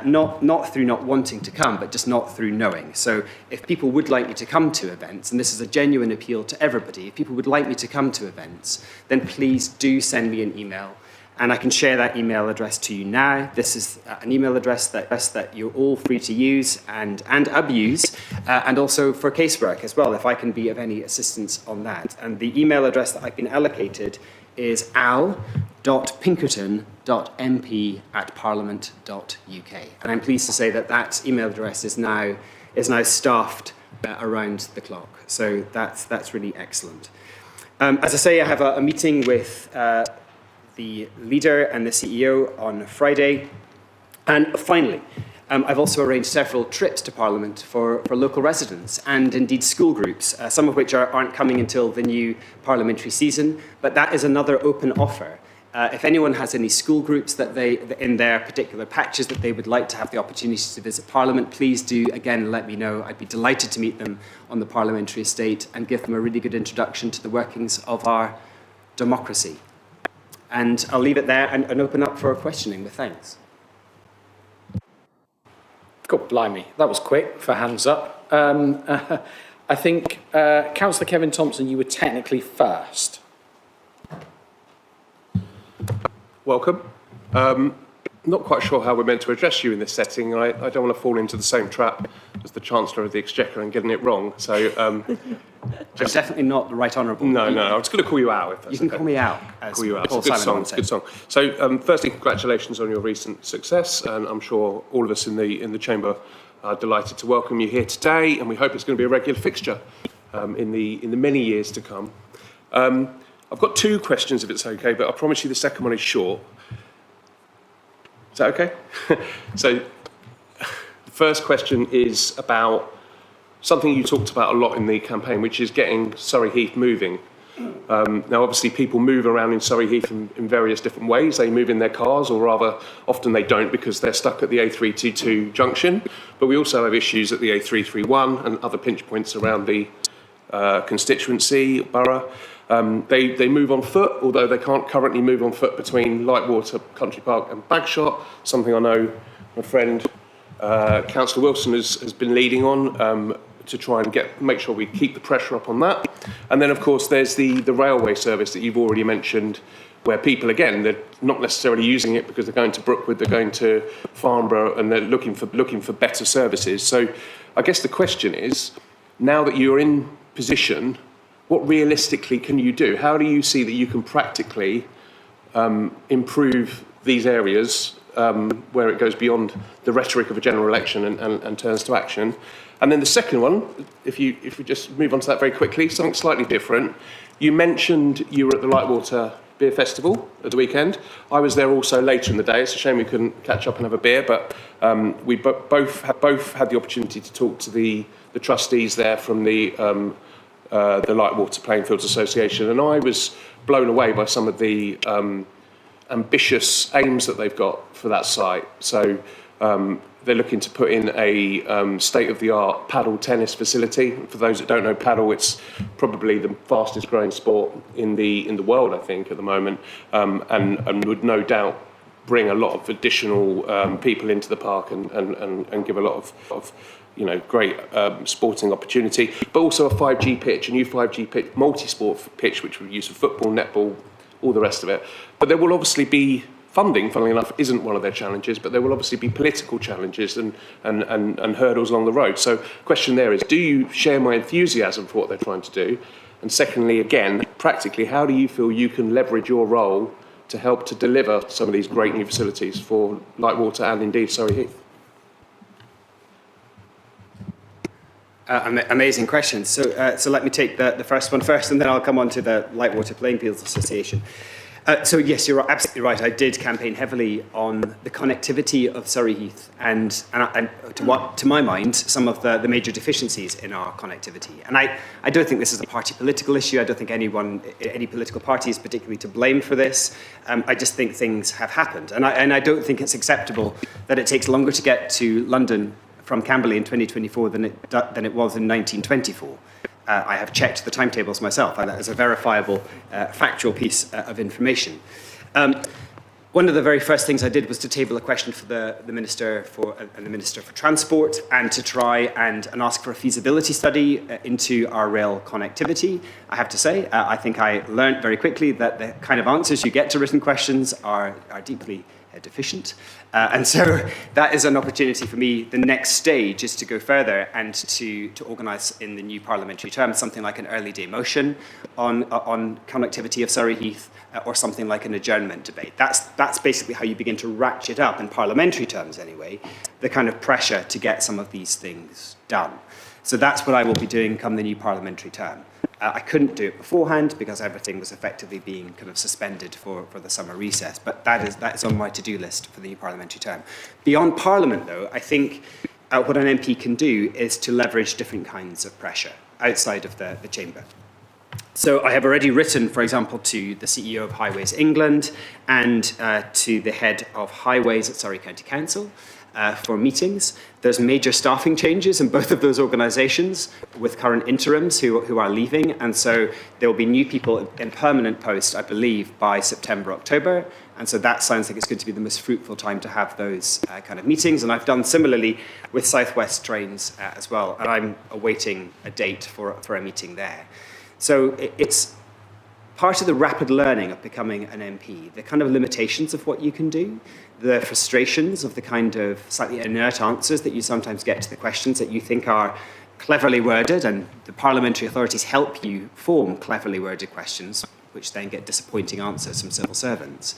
not through not wanting to come, but just not through knowing. So if people would like me to come to events, and this is a genuine appeal to everybody, if people would like me to come to events, then please do send me an email. And I can share that email address to you now. This is an email address that you're all free to use and abuse, and also for casework as well, if I can be of any assistance on that. And the email address that I've been allocated is al.pinkerton.mp@parliament.uk. And I'm pleased to say that email address is now staffed around the clock. So that's really excellent. As I say, I have a meeting with the leader and the CEO on Friday. And finally, I've also arranged several trips to Parliament for local residents and indeed school groups, some of which aren't coming until the new parliamentary season, but that is another open offer. If anyone has any school groups that in their particular patches that they would like to have the opportunity to visit Parliament, please do, again, let me know. I'd be delighted to meet them on the parliamentary estate and give them a really good introduction to the workings of our democracy. And I'll leave it there and open up for questioning with thanks. God blimey, that was quick for hands up. I think, Councillor Kevin Thompson, you were technically first. Welcome. Not quite sure how we're meant to address you in this setting. I don't want to fall into the same trap as the Chancellor of the Exchequer and getting it wrong. So, Just definitely not the right honourable. no, I was going to call you out. If that's You can okay. call me out. As Call you out. Paul It's a good Simon song. once It's a good said. song. So, firstly, congratulations on your recent success, and I'm sure all of us in the chamber are delighted to welcome you here today, and we hope it's going to be a regular fixture in the many years to come. I've got two questions, if it's okay, but I promise you the second one is short. Is that okay? So, the first question is about something you talked about a lot in the campaign, which is getting Surrey Heath moving. Now, obviously, people move around in Surrey Heath in various different ways. They move in their cars, or rather, often they don't because they're stuck at the A322 junction. But we also have issues at the A331 and other pinch points around the constituency, borough. They move on foot, although they can't currently move on foot between Lightwater, Country Park and Bagshot, something I know my friend Councillor Wilson has been leading on to try and make sure we keep the pressure up on that. And then, of course, there's the railway service that you've already mentioned, where people, again, they're not necessarily using it because they're going to Brookwood, they're going to Farnborough, and they're looking for better services. So I guess the question is, now that you're in position, what realistically can you do? How do you see that you can practically improve these areas where it goes beyond the rhetoric of a general election and turns to action? And then the second one, if we just move on to that very quickly, something slightly different. You mentioned you were at the Lightwater Beer Festival at the weekend. I was there also later in the day. It's a shame we couldn't catch up and have a beer, but we both had the opportunity to talk to the trustees there from the Lightwater Playing Fields Association, and I was blown away by some of the ambitious aims that they've got for that site. So they're looking to put in a state-of-the-art paddle tennis facility. For those that don't know paddle, it's probably the fastest growing sport in the world, I think, at the moment, and would no doubt bring a lot of additional people into the park and give a lot of great sporting opportunity, but also a 5G pitch, a new 5G pitch, multi-sport pitch, which we use for football, netball, all the rest of it. But there will obviously be funding, funnily enough, isn't one of their challenges, but there will obviously be political challenges and hurdles along the road. So question there is, do you share my enthusiasm for what they're trying to do? And secondly, again, practically, how do you feel you can leverage your role to help to deliver some of these great new facilities for Lightwater and indeed Surrey Heath? Amazing questions. So let me take the first one first, and then I'll come on to the Lightwater Playing Fields Association. So yes, you're absolutely right. I did campaign heavily on the connectivity of Surrey Heath and to my mind, some of the major deficiencies in our connectivity. And I don't think this is a party political issue. I don't think any political party is particularly to blame for this. I just think things have happened. And I don't think it's acceptable that it takes longer to get to London from Camberley in 2024 than it was in 1924. I have checked the timetables myself, and that is a verifiable, factual piece of information. One of the very first things I did was to table a question for the Minister for Transport, and to try and ask for a feasibility study into our rail connectivity. I have to say, I think I learned very quickly that the kind of answers you get to written questions are deeply deficient. And so that is an opportunity for me. The next stage is to go further and to organise in the new parliamentary term something like an early day motion on connectivity of Surrey Heath, or something like an adjournment debate. That's basically how you begin to ratchet up, in parliamentary terms anyway, the kind of pressure to get some of these things done. So that's what I will be doing come the new parliamentary term. I couldn't do it beforehand because everything was effectively being kind of suspended for the summer recess, but that is on my to-do list for the new parliamentary term. Beyond Parliament, though, I think what an MP can do is to leverage different kinds of pressure outside of the chamber. So I have already written, for example, to the CEO of Highways England and to the head of Highways at Surrey County Council for meetings. There's major staffing changes in both of those organisations with current interims who are leaving, and so there will be new people in permanent post, I believe, by September, October, and so that sounds like it's going to be the most fruitful time to have those kind of meetings, and I've done similarly with South West Trains as well, and I'm awaiting a date for a meeting there. So it's part of the rapid learning of becoming an MP, the kind of limitations of what you can do, the frustrations of the kind of slightly inert answers that you sometimes get to the questions that you think are cleverly worded, and the parliamentary authorities help you form cleverly worded questions, which then get disappointing answers from civil servants.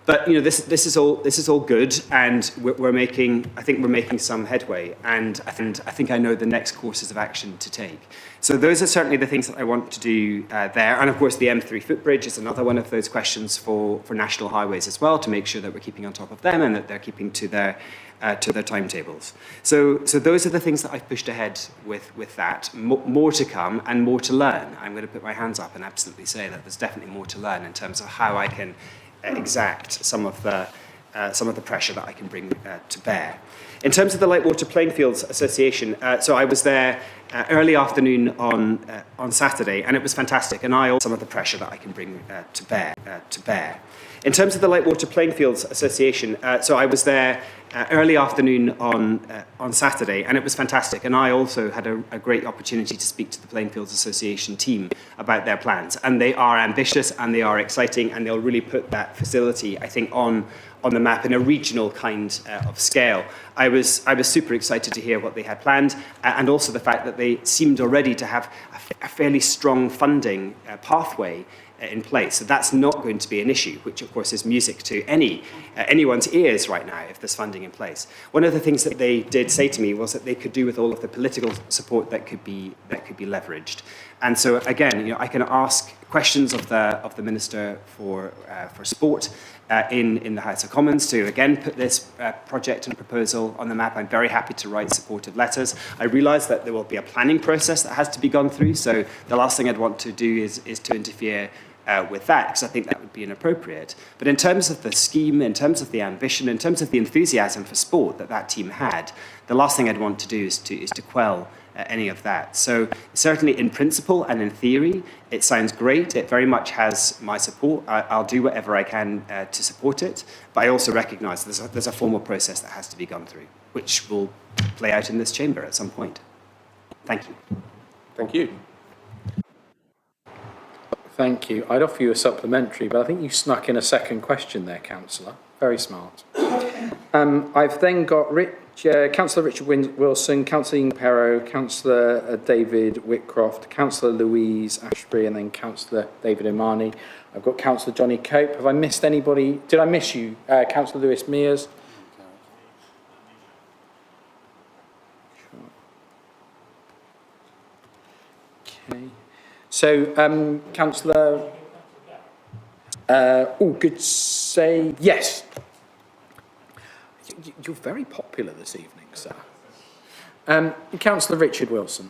But you know, this is all good, and we're making some headway, and I think I know the next courses of action to take. So those are certainly the things that I want to do there, and of course the M3 footbridge is another one of those questions for National Highways as well, to make sure that we're keeping on top of them and that they're keeping to their timetables. So those are the things that I've pushed ahead with that. More to come and more to learn. I'm going to put my hands up and absolutely say that there's definitely more to learn in terms of how I can exact some of the pressure that I can bring to bear. In terms of the Lightwater Plainfields Association, so I was there early afternoon on Saturday, and it was fantastic. And I also some of the pressure that I can bring to bear. In terms of the Lightwater Plainfields Association, so I was there early afternoon on Saturday, and it was fantastic. And I also had a great opportunity to speak to the Plainfields Association team about their plans. And they are ambitious, and they are exciting, and they'll really put that facility, I think, on the map in a regional kind of scale. I was super excited to hear what they had planned, and also the fact that they seemed already to have a fairly strong funding pathway in place. So that's not going to be an issue, which of course is music to anyone's ears right now if there's funding in place. One of the things that they did say to me was that they could do with all of the political support that could be leveraged. And so again, you know, I can ask questions of the Minister for Sport in the House of Commons to again put this project and proposal on the map. I'm very happy to write supportive letters. I realise that there will be a planning process that has to be gone through, so the last thing I'd want to do is to interfere with that, because I think that would be inappropriate. But in terms of the scheme, in terms of the ambition, in terms of the enthusiasm for sport that team had, the last thing I'd want to do is to quell any of that. So certainly in principle and in theory, it sounds great. It very much has my support. I'll do whatever I can to support it. But I also recognise there's a formal process that has to be gone through, which will play out in this chamber at some point. Thank you. Thank you. Thank you. I'd offer you a supplementary, but I think you snuck in a second question there, Councillor. Very smart. I've then got Councillor Richard Wilson, Councillor Ian Perrow, Councillor David Whitcroft, Councillor Louise Ashbury, and then Councillor David Omani. I've got Councillor Johnny Cope. Have I missed anybody? Did I miss you? Councillor Lewis Mears? Okay. So, Councillor... good say... Yes. You're very popular this evening, sir. Councillor Richard Wilson.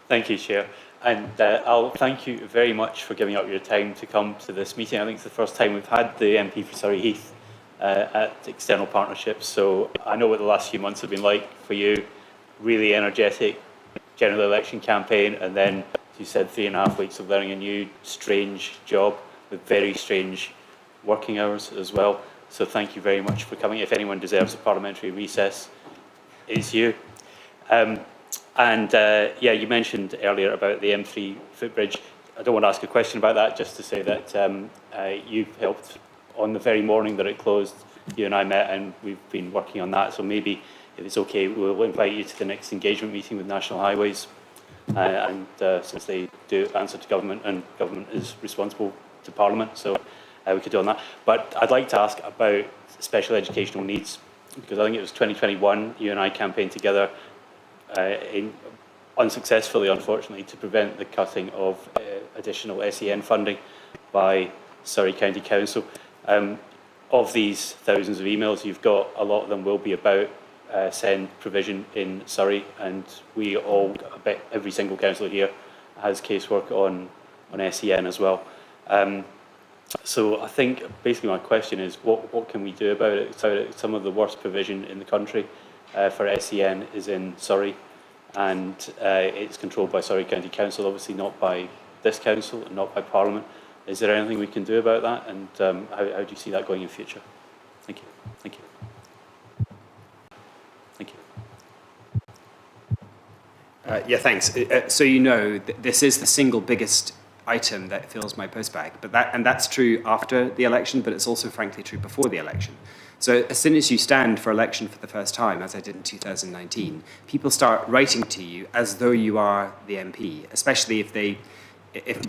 Thank you, Chair. And I'll thank you very much for giving up your time to come to this meeting. I think it's the first time we've had the MP for Surrey Heath at External Partnerships. So I know what the last few months have been like for you. Really energetic general election campaign, and then, as you said, 3.5 weeks of learning a new strange job with very strange working hours as well. So thank you very much for coming. If anyone deserves a parliamentary recess, it's you. Yeah, you mentioned earlier about the M3 footbridge. I don't want to ask a question about that, just to say that you've helped on the very morning that it closed. You and I met, and we've been working on that. So maybe, if it's okay, we'll invite you to the next engagement meeting with National Highways. Since they do answer to government, and government is responsible to Parliament, so we could do on that. But I'd like to ask about special educational needs, because I think it was 2021 you and I campaigned together unsuccessfully, unfortunately, to prevent the cutting of additional SEN funding by Surrey County Council. Of these thousands of emails you've got, a lot of them will be about SEN provision in Surrey, and we all, I bet every single councillor here has casework on SEN as well. So I think basically my question is, what can we do about it? So some of the worst provision in the country for SEN is in Surrey, and it's controlled by Surrey County Council, obviously not by this council and not by Parliament. Is there anything we can do about that, and how do you see that going in future? Thank you. Thank you. Thank you. Yeah, thanks. So you know, this is the single biggest item that fills my postbag, and that's true after the election, but it's also frankly true before the election. So as soon as you stand for election for the first time, as I did in 2019, people start writing to you as though you are the MP, especially if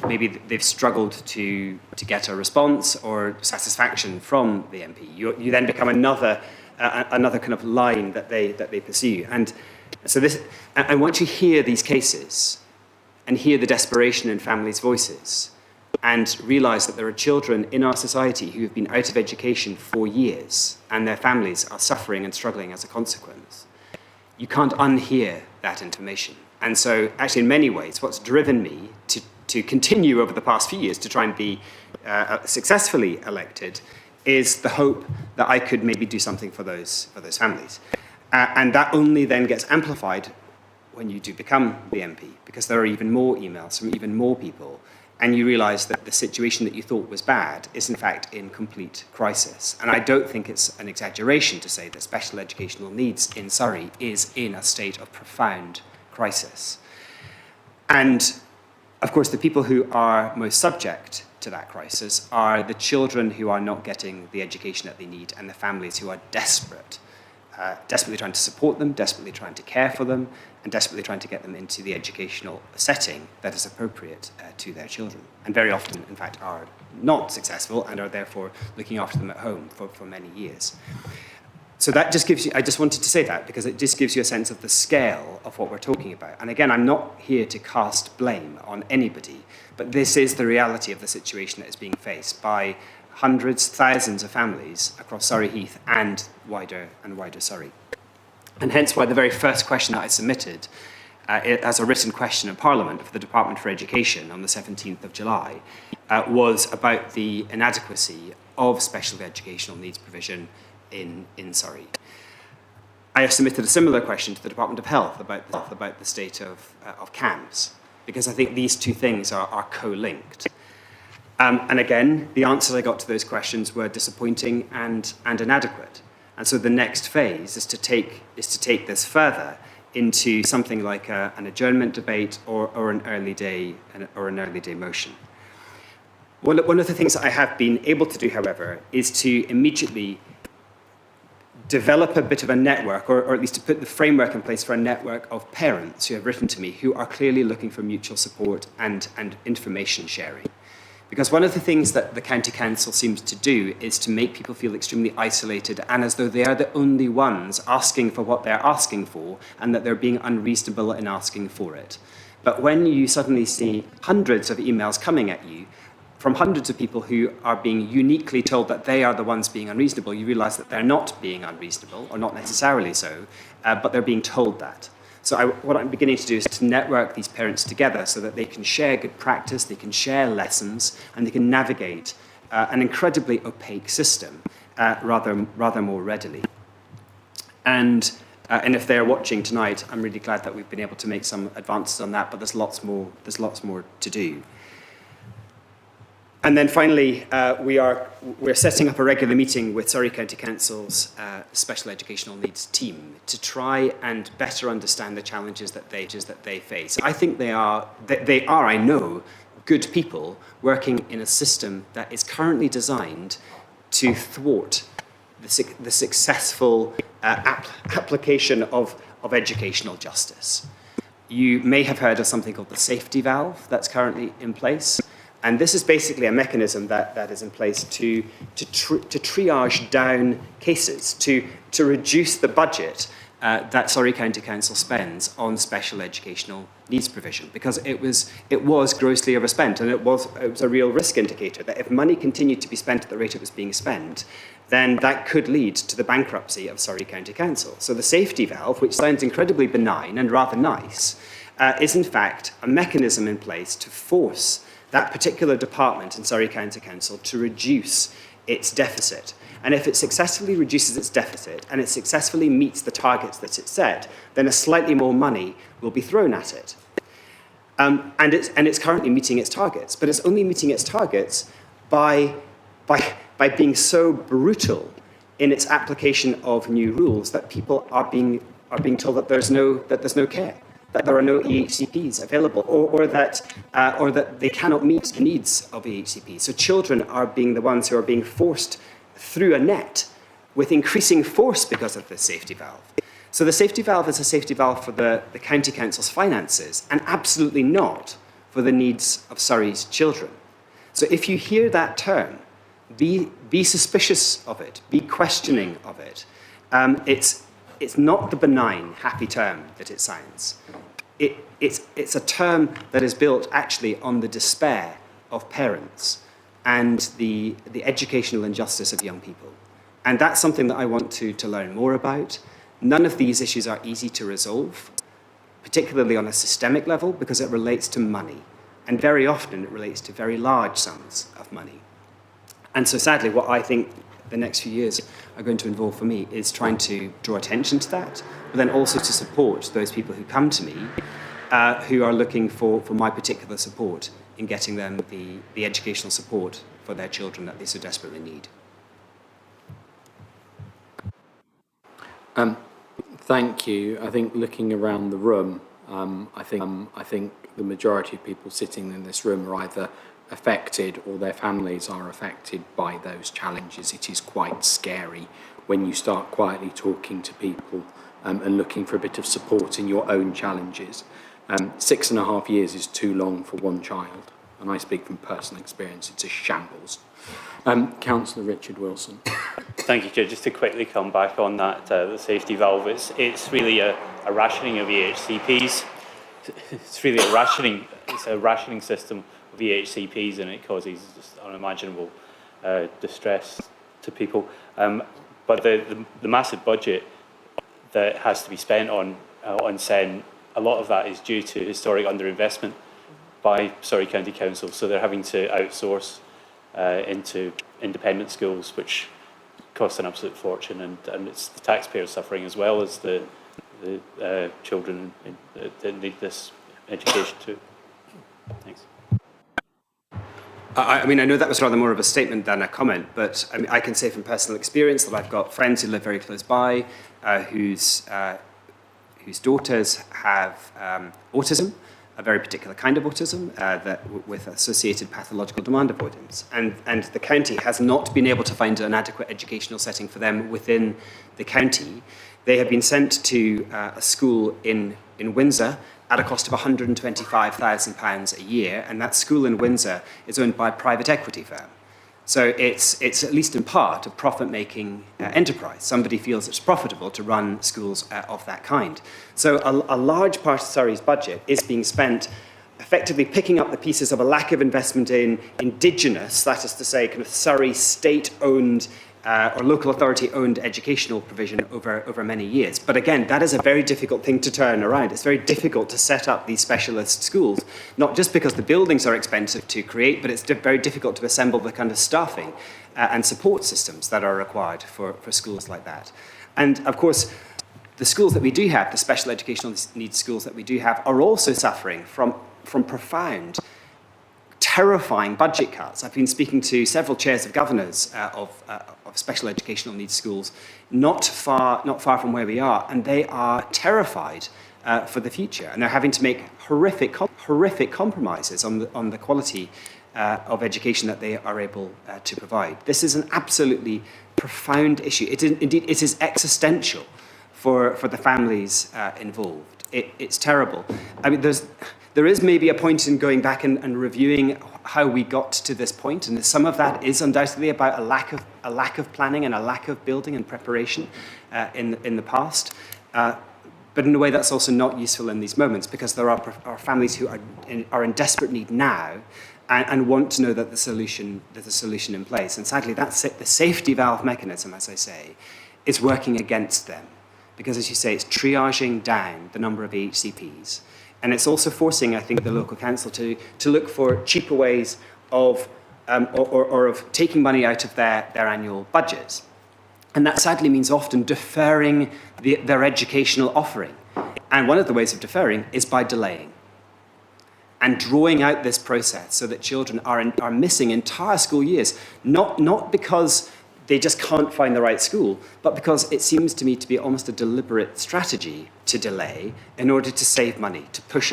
maybe they've struggled to get a response or satisfaction from the MP. You then become another kind of line that they pursue. And so and once you hear these cases and hear the desperation in families' voices and realise that there are children in our society who have been out of education for years and their families are suffering and struggling as a consequence, you can't unhear that information. And so actually in many ways what's driven me to continue over the past few years to try and be successfully elected is the hope that I could maybe do something for those families. And that only then gets amplified when you do become the MP, because there are even more emails from even more people, and you realise that the situation that you thought was bad is in fact in complete crisis. And I don't think it's an exaggeration to say that special educational needs in Surrey is in a state of profound crisis. And of course, the people who are most subject to that crisis are the children who are not getting the education that they need, and the families who are desperately trying to support them, desperately trying to care for them, and desperately trying to get them into the educational setting that is appropriate to their children. And very often, in fact, are not successful and are therefore looking after them at home for many years. So that just gives you, I just wanted to say that because it just gives you a sense of the scale of what we're talking about. And again, I'm not here to cast blame on anybody, but this is the reality of the situation that is being faced by hundreds, thousands of families across Surrey Heath and wider Surrey. And hence why the very first question that I submitted as a written question in Parliament for the Department for Education on the 17th of July was about the inadequacy of special educational needs provision in Surrey. I have submitted a similar question to the Department of Health about the state of camps, because I think these two things are co-linked. And again, the answers I got to those questions were disappointing and inadequate. And so the next phase is to take this further into something like an adjournment debate or an early day motion. One of the things that I have been able to do, however, is to immediately develop a bit of a network, or at least to put the framework in place for a network of parents who have written to me who are clearly looking for mutual support and information sharing. Because one of the things that the County Council seems to do is to make people feel extremely isolated and as though they are the only ones asking for what they're asking for and that they're being unreasonable in asking for it. But when you suddenly see hundreds of emails coming at you from hundreds of people who are being uniquely told that they are the ones being unreasonable, you realise that they're not being unreasonable, or not necessarily so, but they're being told that. So what I'm beginning to do is to network these parents together so that they can share good practice, they can share lessons, and they can navigate an incredibly opaque system rather more readily. And if they're watching tonight, I'm really glad that we've been able to make some advances on that, but there's lots more to do. And then finally, we're setting up a regular meeting with Surrey County Council's Special Educational Needs team to try and better understand the challenges that they face. I think they are, I know, good people working in a system that is currently designed to thwart the successful application of educational justice. You may have heard of something called the safety valve that's currently in place. And this is basically a mechanism that is in place to triage down cases, to reduce the budget that Surrey County Council spends on special educational needs provision, because it was grossly overspent, and it was a real risk indicator that if money continued to be spent at the rate it was being spent, then that could lead to the bankruptcy of Surrey County Council. So the safety valve, which sounds incredibly benign and rather nice, is in fact a mechanism in place to force that particular department in Surrey County Council to reduce its deficit. And if it successfully reduces its deficit and it successfully meets the targets that it set, then a slightly more money will be thrown at it. And it's currently meeting its targets, but it's only meeting its targets by being so brutal in its application of new rules that people are being told that there's no care, that there are no EHCPs available, or that they cannot meet the needs of EHCPs. So children are being the ones who are being forced through a net with increasing force because of the safety valve. So the safety valve is a safety valve for the county council's finances, and absolutely not for the needs of Surrey's children. So if you hear that term, be suspicious of it, be questioning of it. It's not the benign, happy term that it sounds. It's a term that is built actually on the despair of parents and the educational injustice of young people. And that's something that I want to learn more about. None of these issues are easy to resolve, particularly on a systemic level, because it relates to money. And very often it relates to very large sums of money. And so sadly, what I think the next few years are going to involve for me is trying to draw attention to that, but then also to support those people who come to me who are looking for my particular support in getting them the educational support for their children that they so desperately need. Thank you. I think looking around the room, I think the majority of people sitting in this room are either affected or their families are affected by those challenges. It is quite scary when you start quietly talking to people and looking for a bit of support in your own challenges. 6.5 years is too long for one child, and I speak from personal experience. It's a shambles. Councillor Richard Wilson. Thank you, Chair. Just to quickly come back on that, the safety valve, it's really a rationing of EHCPs. It's really a rationing system of EHCPs, and it causes just unimaginable distress to people. But the massive budget that has to be spent on SEN, a lot of that is due to historic underinvestment by Surrey County Council. So they're having to outsource into independent schools, which cost an absolute fortune, and it's the taxpayers suffering as well as the children that need this education too. Thanks. I mean, I know that was rather more of a statement than a comment, but I mean, I can say from personal experience that I've got friends who live very close by, whose daughters have autism, a very particular kind of autism with associated pathological demand avoidance. And the county has not been able to find an adequate educational setting for them within the county. They have been sent to a school in Windsor at a cost of £125,000 a year, and that school in Windsor is owned by a private equity firm. So it's at least in part a profit-making enterprise. Somebody feels it's profitable to run schools of that kind. So a large part of Surrey's budget is being spent effectively picking up the pieces of a lack of investment in indigenous, that is to say, kind of Surrey state-owned or local authority-owned educational provision over many years. But again, that is a very difficult thing to turn around. It's very difficult to set up these specialist schools, not just because the buildings are expensive to create, but it's very difficult to assemble the kind of staffing and support systems that are required for schools like that. And of course, the schools that we do have, the special educational needs schools that we do have, are also suffering from profound, terrifying budget cuts. I've been speaking to several chairs of governors of special educational needs schools not far from where we are, and they are terrified for the future, and they're having to make horrific compromises on the quality of education that they are able to provide. This is an absolutely profound issue. Indeed, it is existential for the families involved. It's terrible. I mean, there is maybe a point in going back and reviewing how we got to this point, and some of that is undoubtedly about a lack of planning and a lack of building and preparation in the past. but in a way that's also not useful in these moments, because there are families who are in desperate need now and want to know that there's a solution in place. And sadly, that's it. The safety valve mechanism, as I say, is working against them. Because, as you say, it's triaging down the number of EHCPs. And it's also forcing, I think, the local council to look for cheaper ways of, or of taking money out of their annual budgets. And that sadly means often deferring their educational offering. And one of the ways of deferring is by delaying and drawing out this process so that children are missing entire school years, not because they just can't find the right school, but because it seems to me to be almost a deliberate strategy to delay in order to save money, to push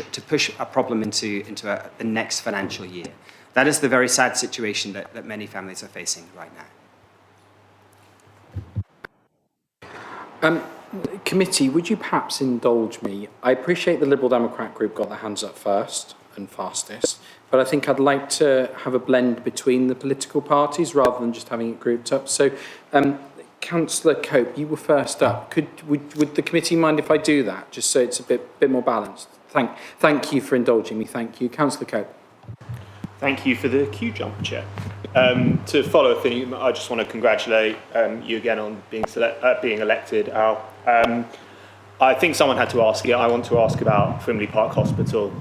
a problem into the next financial year. That is the very sad situation that many families are facing right now. Committee, would you perhaps indulge me? I appreciate the Liberal Democrat group got their hands up first and fastest, but I think I'd like to have a blend between the political parties rather than just having it grouped up. So, Councillor Cope, you were first up. Would the committee mind if I do that, just so it's a bit more balanced? Thank you for indulging me. Thank you, Councillor Cope. Thank you for the queue jump, Chair. To follow a theme, I just want to congratulate you again on being elected, Al. I think someone had to ask it. I want to ask about Frimley Park Hospital.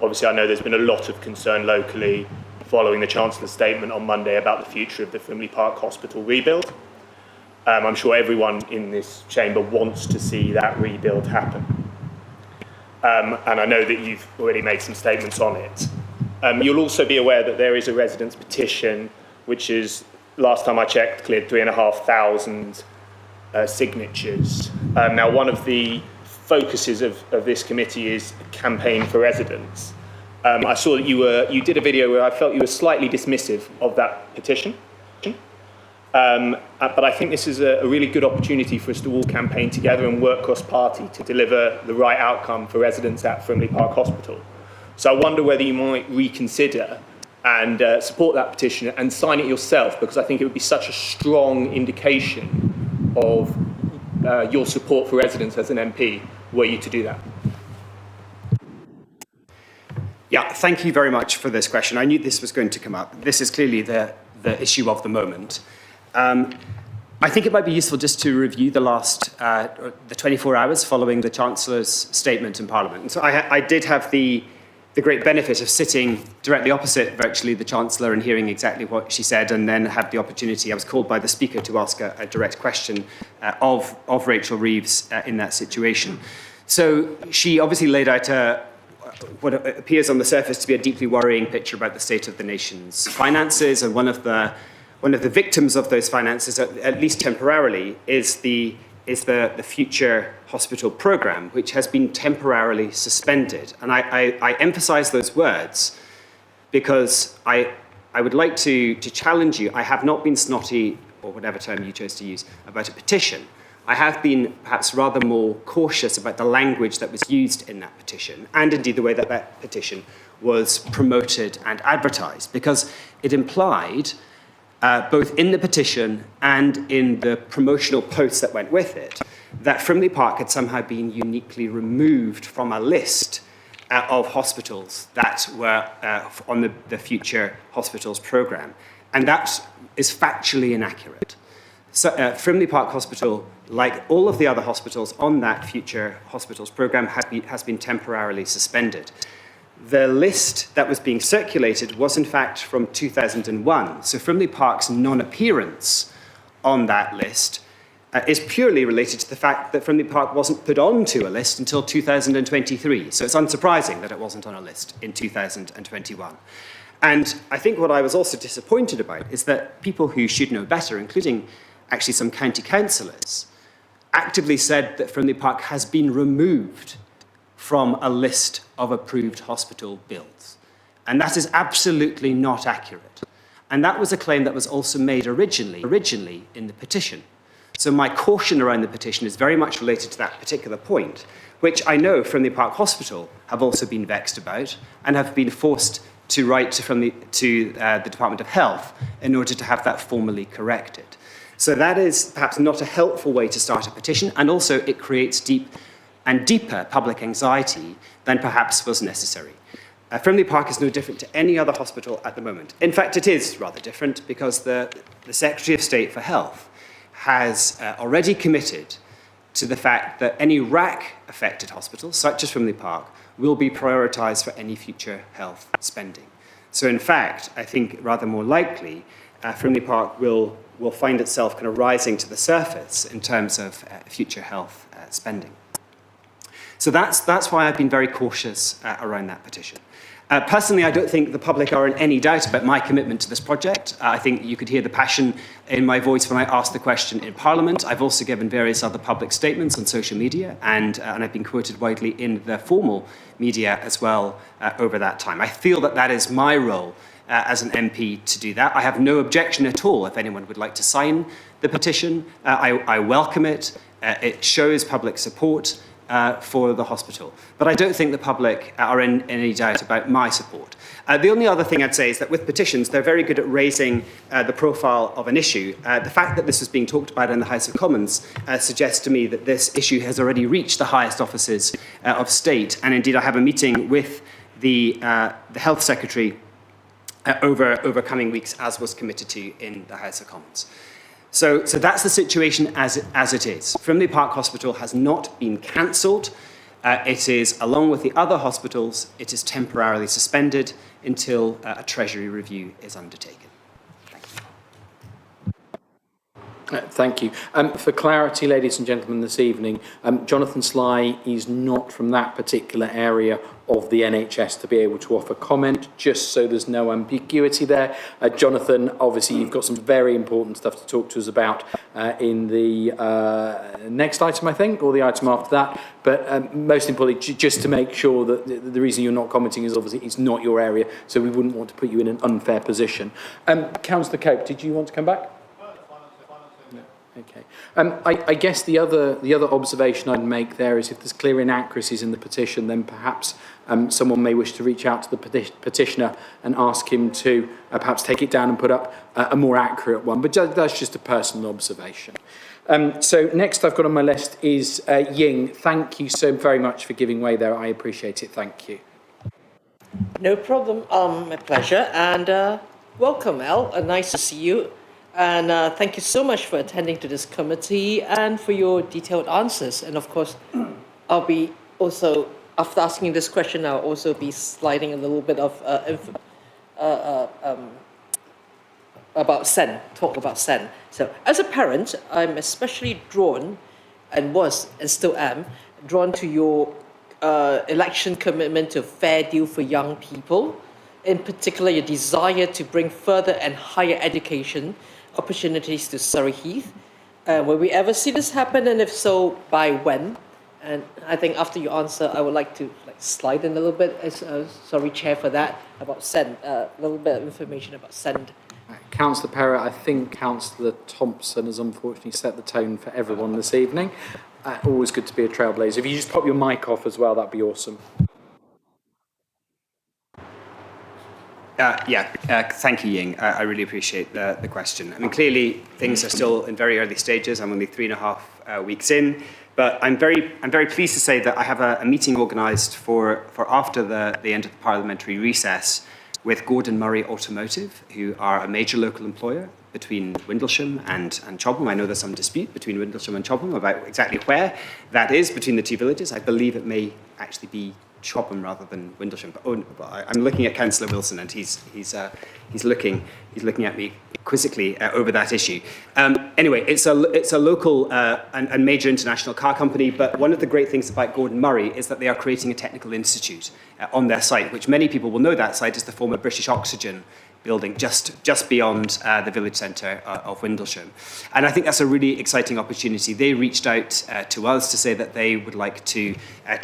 Obviously, I know there's been a lot of concern locally following the Chancellor's statement on Monday about the future of the Frimley Park Hospital rebuild. I'm sure everyone in this chamber wants to see that rebuild happen. And I know that you've already made some statements on it. You'll also be aware that there is a residents' petition, which is, last time I checked, cleared 3,500 signatures. Now, one of the focuses of this committee is campaign for residents. I saw that you did a video where I felt you were slightly dismissive of that petition. But I think this is a really good opportunity for us to all campaign together and work cross-party to deliver the right outcome for residents at Frimley Park Hospital. So I wonder whether you might reconsider and support that petition and sign it yourself, because I think it would be such a strong indication of your support for residents as an MP were you to do that. Yeah, thank you very much for this question. I knew this was going to come up. This is clearly the issue of the moment. I think it might be useful just to review the 24 hours following the Chancellor's statement in Parliament. And so I did have the great benefit of sitting directly opposite virtually the Chancellor and hearing exactly what she said, and then had the opportunity, I was called by the Speaker to ask a direct question of Rachel Reeves in that situation. So she obviously laid out what appears on the surface to be a deeply worrying picture about the state of the nation's finances, and one of the victims of those finances, at least temporarily, is the Future Hospital Programme, which has been temporarily suspended. And I emphasise those words because I would like to challenge you. I have not been snotty, or whatever term you chose to use, about a petition. I have been perhaps rather more cautious about the language that was used in that petition, and indeed the way that that petition was promoted and advertised, because it implied, both in the petition and in the promotional posts that went with it, that Frimley Park had somehow been uniquely removed from a list of hospitals that were on the Future Hospitals Programme. And that is factually inaccurate. So, Frimley Park Hospital, like all of the other hospitals on that Future Hospitals Programme, has been temporarily suspended. The list that was being circulated was in fact from 2001. So Frimley Park's non-appearance on that list is purely related to the fact that Frimley Park wasn't put onto a list until 2023. So it's unsurprising that it wasn't on a list in 2021. And I think what I was also disappointed about is that people who should know better, including actually some county councillors, actively said that Frimley Park has been removed from a list of approved hospital builds. And that is absolutely not accurate. And that was a claim that was also made originally in the petition. So my caution around the petition is very much related to that particular point, which I know Frimley Park Hospital have also been vexed about and have been forced to write to the Department of Health in order to have that formally corrected. So that is perhaps not a helpful way to start a petition, and also it creates deep and deeper public anxiety than perhaps was necessary. Frimley Park is no different to any other hospital at the moment. In fact, it is rather different because the Secretary of State for Health has already committed to the fact that any RAC-affected hospitals, such as Frimley Park, will be prioritised for any future health spending. So in fact, I think rather more likely, Frimley Park will find itself kind of rising to the surface in terms of future health spending. So that's why I've been very cautious around that petition. Personally, I don't think the public are in any doubt about my commitment to this project. I think you could hear the passion in my voice when I asked the question in Parliament. I've also given various other public statements on social media, and I've been quoted widely in the formal media as well over that time. I feel that that is my role as an MP to do that. I have no objection at all if anyone would like to sign the petition. I welcome it. It shows public support for the hospital. But I don't think the public are in any doubt about my support. The only other thing I'd say is that with petitions, they're very good at raising the profile of an issue. The fact that this is being talked about in the House of Commons suggests to me that this issue has already reached the highest offices of state. And indeed, I have a meeting with the Health Secretary over coming weeks, as was committed to in the House of Commons. So that's the situation as it is. Frimley Park Hospital has not been cancelled. It is, along with the other hospitals, it is temporarily suspended until a Treasury review is undertaken. Thank you. For clarity, ladies and gentlemen, this evening, Jonathan Sly is not from that particular area of the NHS to be able to offer comment, just so there's no ambiguity there. Jonathan, obviously you've got some very important stuff to talk to us about in the next item, I think, or the item after that. But most importantly, just to make sure that the reason you're not commenting is obviously it's not your area, so we wouldn't want to put you in an unfair position. Councillor Cope, did you want to come back? Okay. I guess the other observation I'd make there is if there's clear inaccuracies in the petition, then perhaps someone may wish to reach out to the petitioner and ask him to perhaps take it down and put up a more accurate one. But that's just a personal observation. So next I've got on my list is Ying. Thank you so very much for giving way there. I appreciate it. Thank you. No problem. My pleasure. And welcome, Al. Nice to see you. And thank you so much for attending to this committee and for your detailed answers. And of course, I'll be also, after asking this question, I'll also be sliding a little bit of about SEN, talk about SEN. So as a parent, I'm especially drawn, and was, and still am, drawn to your election commitment to a fair deal for young people, in particular your desire to bring further and higher education opportunities to Surrey Heath. Will we ever see this happen, and if so, by when? And I think after your answer, I would like to slide in a little bit, sorry, Chair, for that, about SEND, a little bit of information about SEND. Councillor Perrott, I think Councillor Thompson has unfortunately set the tone for everyone this evening. Always good to be a trailblazer. If you just pop your mic off as well, that'd be awesome. Thank you, Ying. I really appreciate the question. I mean, clearly things are still in very early stages. I'm only 3.5 weeks in, but I'm very pleased to say that I have a meeting organised for after the end of the parliamentary recess with Gordon Murray Automotive, who are a major local employer between Windlesham and Chobham. I know there's some dispute between Windlesham and Chobham about exactly where that is between the two villages. I believe it may actually be Chobham rather than Windlesham. But I'm looking at Councillor Wilson, and he's looking at me quizzically over that issue. Anyway, it's a local and major international car company. But one of the great things about Gordon Murray is that they are creating a technical institute on their site, which many people will know. That site is the former British Oxygen building just beyond the village centre of Windlesham. And I think that's a really exciting opportunity. They reached out to us to say that they would like to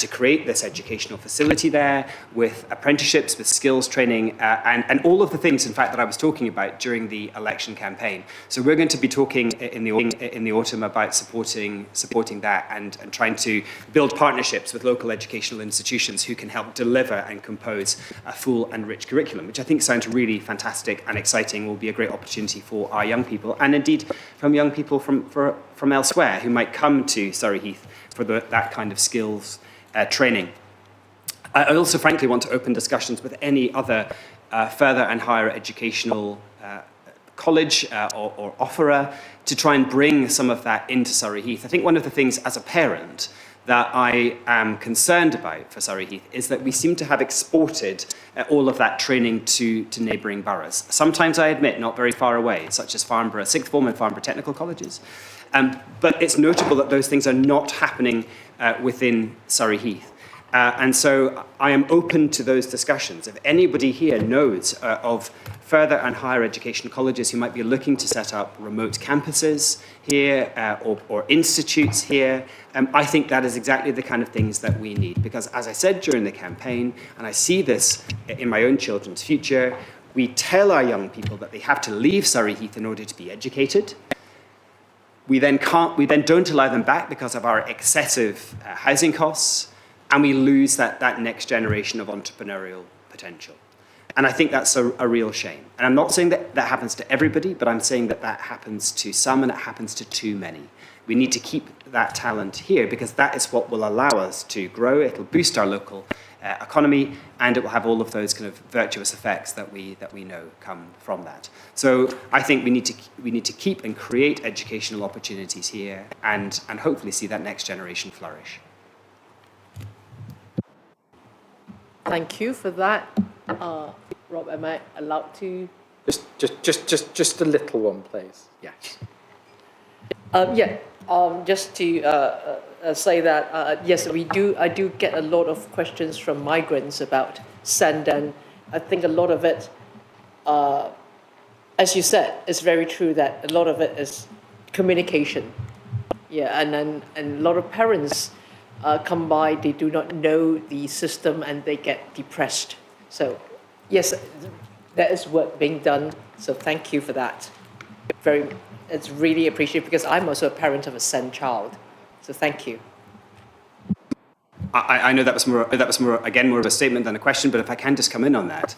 create this educational facility there with apprenticeships, with skills training, and all of the things, in fact, that I was talking about during the election campaign. So we're going to be talking in the autumn about supporting that and trying to build partnerships with local educational institutions who can help deliver and compose a full and rich curriculum, which I think sounds really fantastic fantastic and exciting, will be a great opportunity for our young people, and indeed from young people from elsewhere who might come to Surrey Heath for that kind of skills training. I also frankly want to open discussions with any other further and higher educational college or offerer to try and bring some of that into Surrey Heath. I think one of the things as a parent that I am concerned about for Surrey Heath is that we seem to have exported all of that training to neighbouring boroughs. Sometimes, I admit, not very far away, such as Farnborough Sixth Form and Farnborough Technical Colleges. But it's notable that those things are not happening within Surrey Heath. And so I am open to those discussions. If anybody here knows of further and higher education colleges who might be looking to set up remote campuses here or institutes here, I think that is exactly the kind of things that we need. Because as I said during the campaign, and I see this in my own children's future, we tell our young people that they have to leave Surrey Heath in order to be educated. We then don't allow them back because of our excessive housing costs, and we lose that next generation of entrepreneurial potential. And I think that's a real shame. And I'm not saying that that happens to everybody, but I'm saying that that happens to some and it happens to too many. We need to keep that talent here because that is what will allow us to grow. It'll boost our local economy, and it will have all of those kind of virtuous effects that we know come from that. So I think we need to keep and create educational opportunities here, and hopefully see that next generation flourish. Thank you for that. Rob, am I allowed to? Just a little one, please. Yes. Just to say that, yes, I do get a lot of questions from migrants about SEND, and I think a lot of it, as you said, it's very true that a lot of it is communication. Yeah, and a lot of parents come by, they do not know the system and they get depressed. So, yes, there is work being done, so thank you for that. It's really appreciated because I'm also a parent of a SEND child, so thank you. I know that was more of a statement than a question, but if I can just come in on that.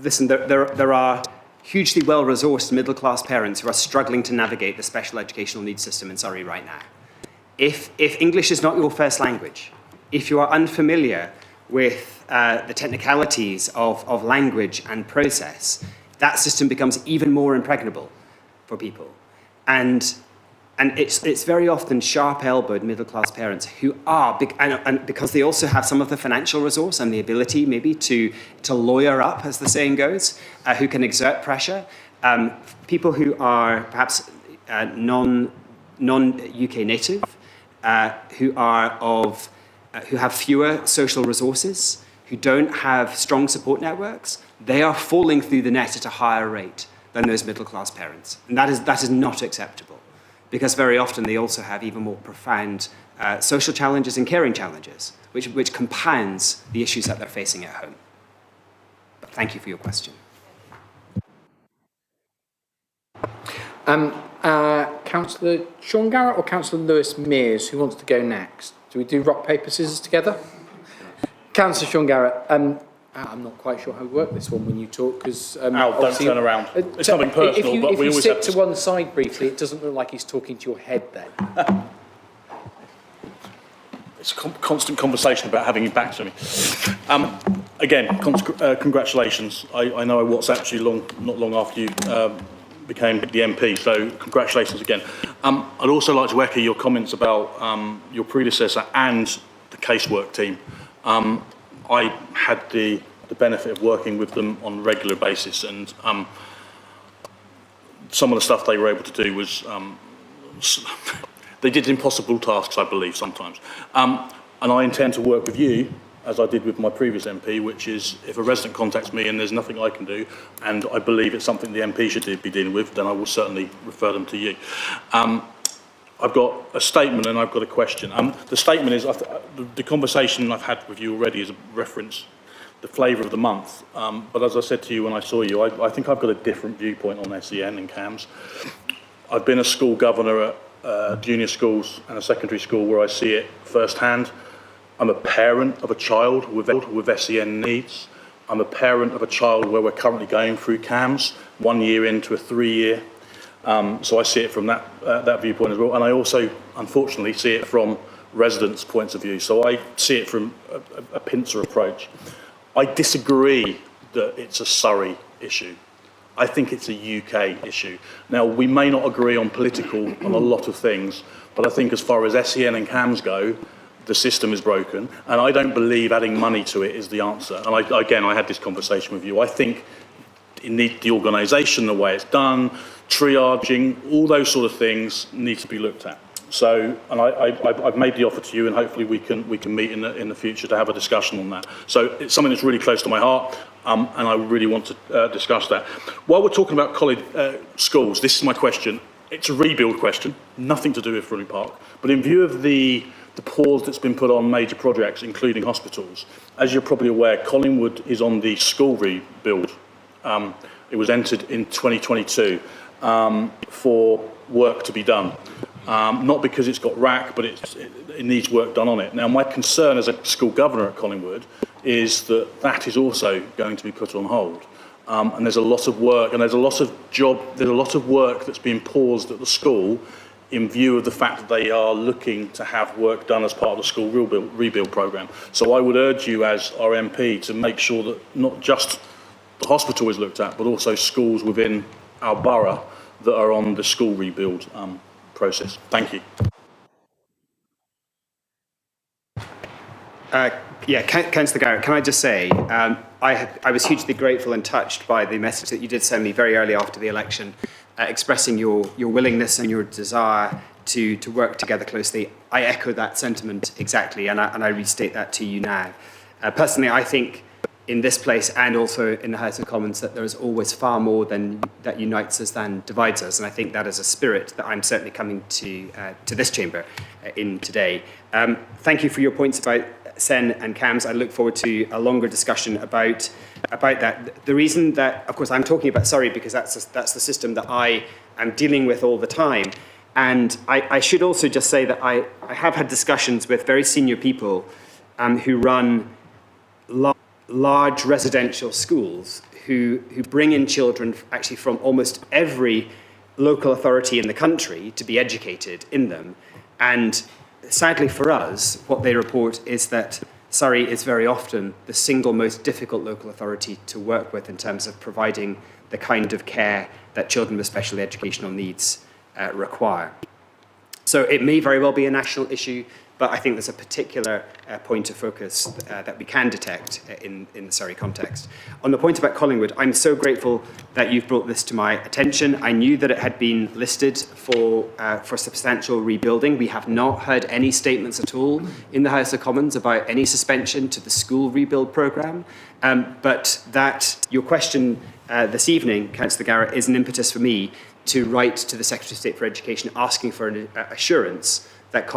Listen, there are hugely well-resourced middle-class parents who are struggling to navigate the special educational needs system in Surrey right now. If English is not your first language, if you are unfamiliar with the technicalities of language and process, that system becomes even more impregnable for people. And it's very often sharp-elbowed middle-class parents who are, and because they also have some of the financial resource and the ability maybe to lawyer up, as the saying goes, who can exert pressure. People who are perhaps non-UK native, who have fewer social resources, who don't have strong support networks, they are falling through the net at a higher rate than those middle-class parents. And that is not acceptable, because very often they also have even more profound social challenges and caring challenges, which compounds the issues that they're facing at home. But thank you for your question. Councillor Sean Garrett or Councillor Lewis Mears, who wants to go next? Do we do rock, paper, scissors together? Councillor Sean Garrett, I'm not quite sure how we work this one when you talk, because... Al, don't turn around. It's nothing personal, but we always have If you sit to one side briefly, it doesn't look like he's talking to your head then. It's a constant conversation about having you back to me. Again, congratulations. I know I WhatsApped you not long after you became the MP, so congratulations again. I'd also like to echo your comments about your predecessor and the casework team. I had the benefit of working with them on a regular basis, and some of the stuff they were able to do was, they did impossible tasks, I believe, sometimes. And I intend to work with you, as I did with my previous MP, which is if a resident contacts me and there's nothing I can do, and I believe it's something the MP should be dealing with, then I will certainly refer them to you. I've got a statement and I've got a question. The statement is, the conversation I've had with you already is a reference, the flavour of the month. But as I said to you when I saw you, I think I've got a different viewpoint on SEN and CAMS. I've been a school governor at junior schools and a secondary school where I see it firsthand. I'm a parent of a child with SEN needs. I'm a parent of a child where we're currently going through CAMS, 1 year into a 3-year. So I see it from that viewpoint as well. And I also, unfortunately, see it from residents' points of view. So I see it from a pincer approach. I disagree that it's a Surrey issue. I think it's a UK issue. Now, we may not agree on a lot of things, but I think as far as SEN and CAMS go, the system is broken, and I don't believe adding money to it is the answer. And I had this conversation with you. I think it needs the organisation, the way it's done, triaging, all those sort of things need to be looked at. So, and I've made the offer to you, and hopefully we can meet in the future to have a discussion on that. So it's something that's really close to my heart, and I really want to discuss that. While we're talking about college schools, this is my question. It's a rebuild question, nothing to do with Frimley Park, but in view of the pause that's been put on major projects, including hospitals, as you're probably aware, Collingwood is on the school rebuild. It was entered in 2022 for work to be done. Not because it's got rack, but it needs work done on it. Now, my concern as a school governor at Collingwood is that is also going to be put on hold. And there's a lot of work, and there's a lot of work that's been paused at the school in view of the fact that they are looking to have work done as part of the school rebuild programme. So I would urge you as our MP to make sure that not just the hospital is looked at, but also schools within our borough that are on the school rebuild process. Thank you. Councillor Garrett, can I just say, I was hugely grateful and touched by the message that you did send me very early after the election, expressing your willingness and your desire to work together closely. I echo that sentiment exactly, and I restate that to you now. Personally, I think in this place and also in the House of Commons that there is always far more that unites us than divides us, and I think that is a spirit that I'm certainly coming to this chamber in today. Thank you for your points about SEN and CAMS. I look forward to a longer discussion about that. The reason that, of course, I'm talking about Surrey because that's the system that I am dealing with all the time. And I should also just say that I have had discussions with very senior people who run large residential schools who bring in children actually from almost every local authority in the country to be educated in them. And sadly for us, what they report is that Surrey is very often the single most difficult local authority to work with in terms of providing the kind of care that children with special educational needs require. So it may very well be a national issue, but I think there's a particular point of focus that we can detect in the Surrey context. On the point about Collingwood, I'm so grateful that you've brought this to my attention. I knew that it had been listed for substantial rebuilding. We have not heard any statements at all in the House of Commons about any suspension to the school rebuild programme. But that your question this evening, Councillor Garrett, is an impetus for me to write to the Secretary of State for Education asking for an assurance that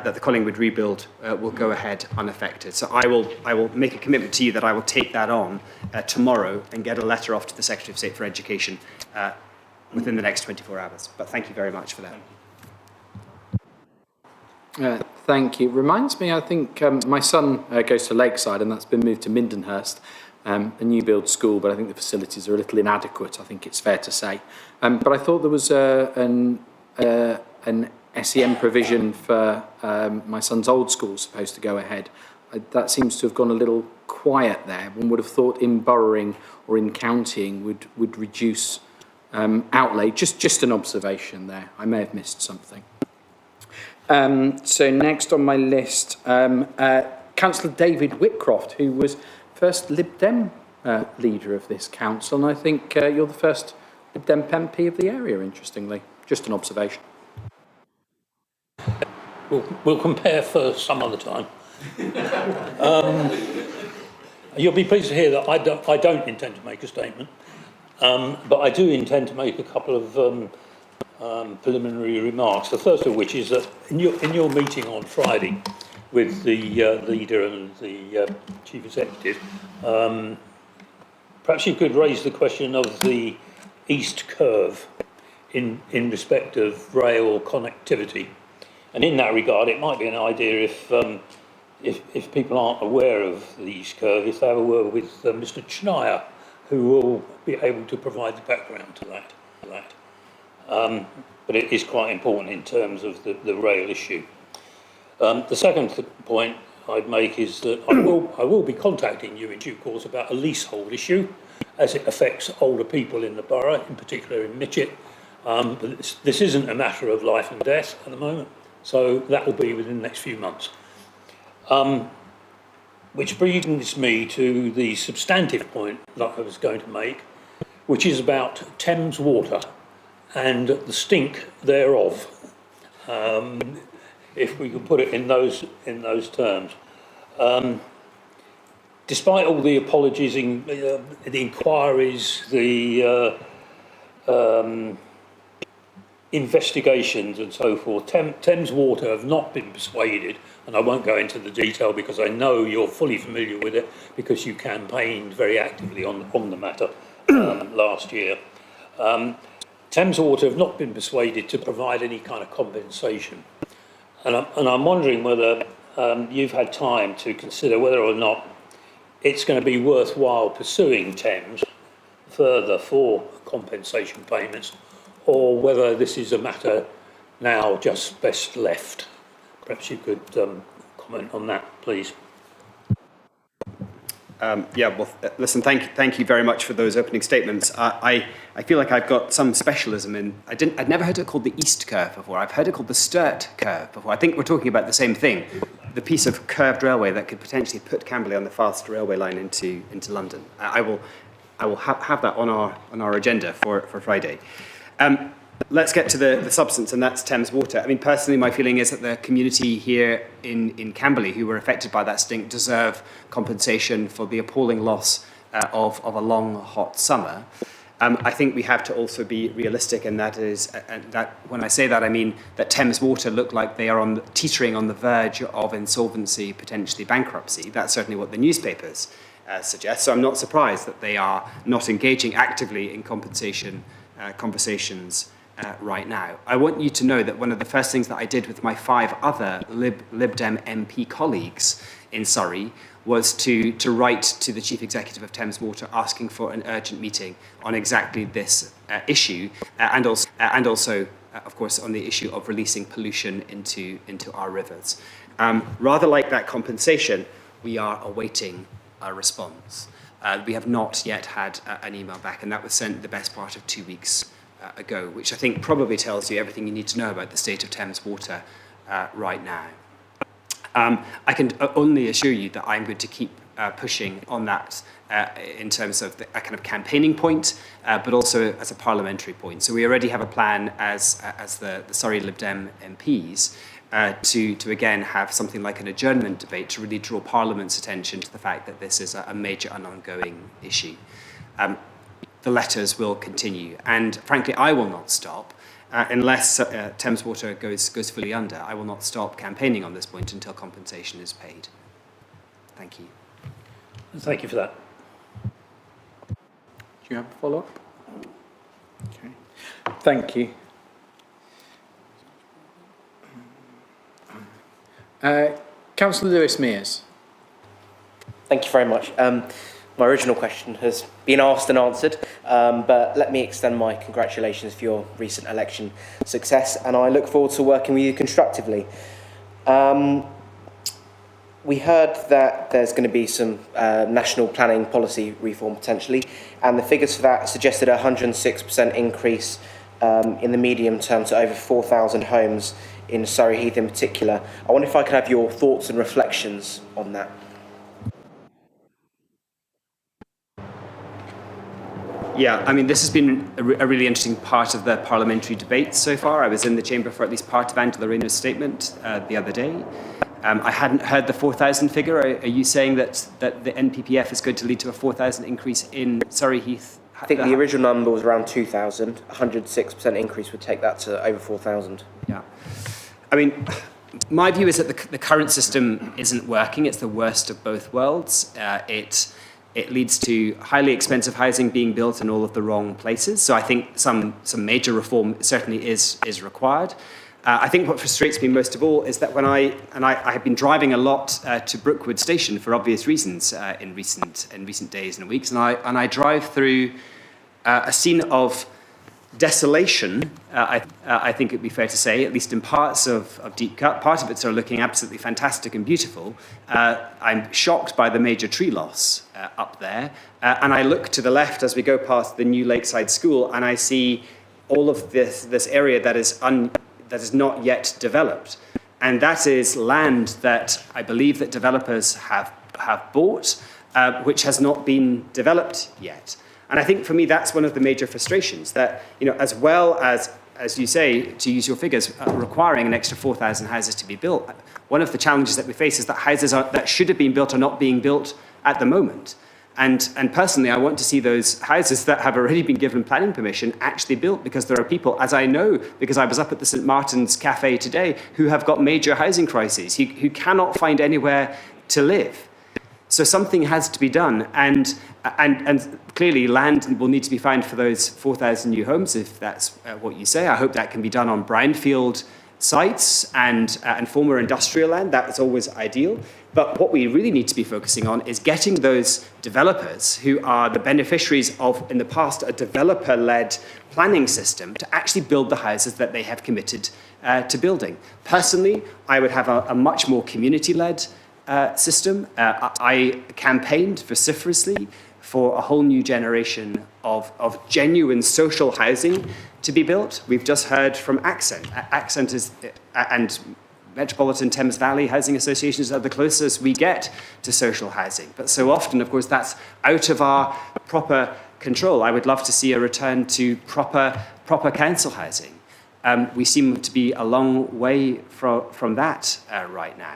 that the Collingwood rebuild will go ahead unaffected. So I will make a commitment to you that I will take that on tomorrow and get a letter off to the Secretary of State for Education within the next 24 hours. But thank you very much for that. Thank you. Reminds me, I think my son goes to Lakeside, and that's been moved to Mindenhurst, a new build school, but I think the facilities are a little inadequate, I think it's fair to say. But I thought there was an SEM provision for my son's old school supposed to go ahead. That seems to have gone a little quiet there. One would have thought in boroughing or in countying would reduce outlay. Just an observation there. I may have missed something. So next on my list, Councillor David Whitcroft, who was first Lib Dem leader of this council, and I think you're the first Lib Dem MP of the area, interestingly. Just an observation. We'll compare first some other time. You'll be pleased to hear that I don't intend to make a statement, but I do intend to make a couple of preliminary remarks. The first of which is that in your meeting on Friday with the leader and the chief executive, perhaps you could raise the question of the East Curve in respect of rail connectivity. And in that regard, it might be an idea if if people aren't aware of the East Curve, if they have a word with Mr. Schneier, who will be able to provide the background to that. But it is quite important in terms of the rail issue. The second point I'd make is that I will be contacting you in due course about a leasehold issue, as it affects older people in the borough, in particular in Mitchett. But this isn't a matter of life and death at the moment, so that will be within the next few months. Which brings me to the substantive point that I was going to make, which is about Thames Water and the stink thereof, if we can put it in those terms. Despite all the apologies, the inquiries, the investigations and so forth, Thames Water have not been persuaded, and I won't go into the detail because I know you're fully familiar with it because you campaigned very actively on the matter last year. Thames Water have not been persuaded to provide any kind of compensation. And I'm wondering whether you've had time to consider whether or not it's going to be worthwhile pursuing Thames further for compensation payments, or whether this is a matter now just best left. Perhaps you could comment on that, please. Listen, thank you very much for those opening statements. I feel like I've got some specialism in, I'd never heard it called the East Curve before. I've heard it called the Sturt Curve before. I think we're talking about the same thing, the piece of curved railway that could potentially put Camberley on the fast railway line into London. I will have that on our agenda for Friday. Let's get to the substance, and that's Thames Water. I mean, personally, my feeling is that the community here in Camberley who were affected by that stink deserve compensation for the appalling loss of a long, hot summer. I think we have to also be realistic, and that is, that when I say that, I mean that Thames Water look like they are teetering on the verge of insolvency, potentially bankruptcy. That's certainly what the newspapers suggest. So I'm not surprised that they are not engaging actively in compensation conversations right now. I want you to know that one of the first things that I did with my 5 other Lib Dem MP colleagues in Surrey was to write to the Chief Executive of Thames Water asking for an urgent meeting on exactly this issue, and also, of course, on the issue of releasing pollution into our rivers. Rather like that compensation, we are awaiting a response. We have not yet had an email back, and that was sent the best part of 2 weeks ago, which I think probably tells you everything you need to know about the state of Thames Water right now. I can only assure you that I'm going to keep pushing on that in terms of a kind of campaigning point, but also as a parliamentary point. So we already have a plan as the Surrey Lib Dem MPs to again have something like an adjournment debate to really draw Parliament's attention to the fact that this is a major and ongoing issue. The letters will continue, and frankly, I will not stop unless Thames Water goes fully under. I will not stop campaigning on this point until compensation is paid. Thank you. Thank you for that. Do you have a follow-up? Okay. Thank you. Councillor Lewis-Mears. Thank you very much. My original question has been asked and answered, but let me extend my congratulations for your recent election success, and I look forward to working with you constructively. We heard that there's going to be some national planning policy reform potentially, and the figures for that suggested a 106% increase in the medium term to over 4,000 homes in Surrey Heath in particular. I wonder if I could have your thoughts and reflections on that. Yeah, I mean, this has been a really interesting part of the parliamentary debate so far. I was in the chamber for at least part of Angela Rayner's statement the other day. I hadn't heard the 4,000 figure. Are you saying that the NPPF is going to lead to a 4,000 increase in Surrey Heath? I think the original number was around 2,000. 106% increase would take that to over 4,000. Yeah. I mean, my view is that the current system isn't working. It's the worst of both worlds. It leads to highly expensive housing being built in all of the wrong places. So I think some major reform certainly is required. I think what frustrates me most of all is that when I have been driving a lot to Brookwood Station for obvious reasons in recent days and weeks, and I drive through a scene of desolation. I think it'd be fair to say, at least in parts of Deep Cut, part of it are looking absolutely fantastic and beautiful. I'm shocked by the major tree loss up there, and I look to the left as we go past the new Lakeside School, and I see all of this area that is not yet developed, and that is land that I believe that developers have bought, which has not been developed yet. And I think for me, that's one of the major frustrations, that, as well as you say, to use your figures, requiring an extra 4,000 houses to be built, one of the challenges that we face is that houses that should have been built are not being built at the moment. And personally, I want to see those houses that have already been given planning permission actually built, because there are people, as I know, because I was up at the St. Martin's Cafe today, who have got major housing crises, who cannot find anywhere to live. So something has to be done, and clearly land will need to be found for those 4,000 new homes, if that's what you say. I hope that can be done on brownfield sites and former industrial land. That's always ideal. But what we really need to be focusing on is getting those developers, who are the beneficiaries of, in the past, a developer-led planning system, to actually build the houses that they have committed to building. Personally, I would have a much more community-led system. I campaigned vociferously for a whole new generation of genuine social housing to be built. We've just heard from Accent. Accent is, and Metropolitan Thames Valley Housing Associations are the closest we get to social housing. But so often, of course, that's out of our proper control. I would love to see a return to proper council housing. We seem to be a long way from that right now.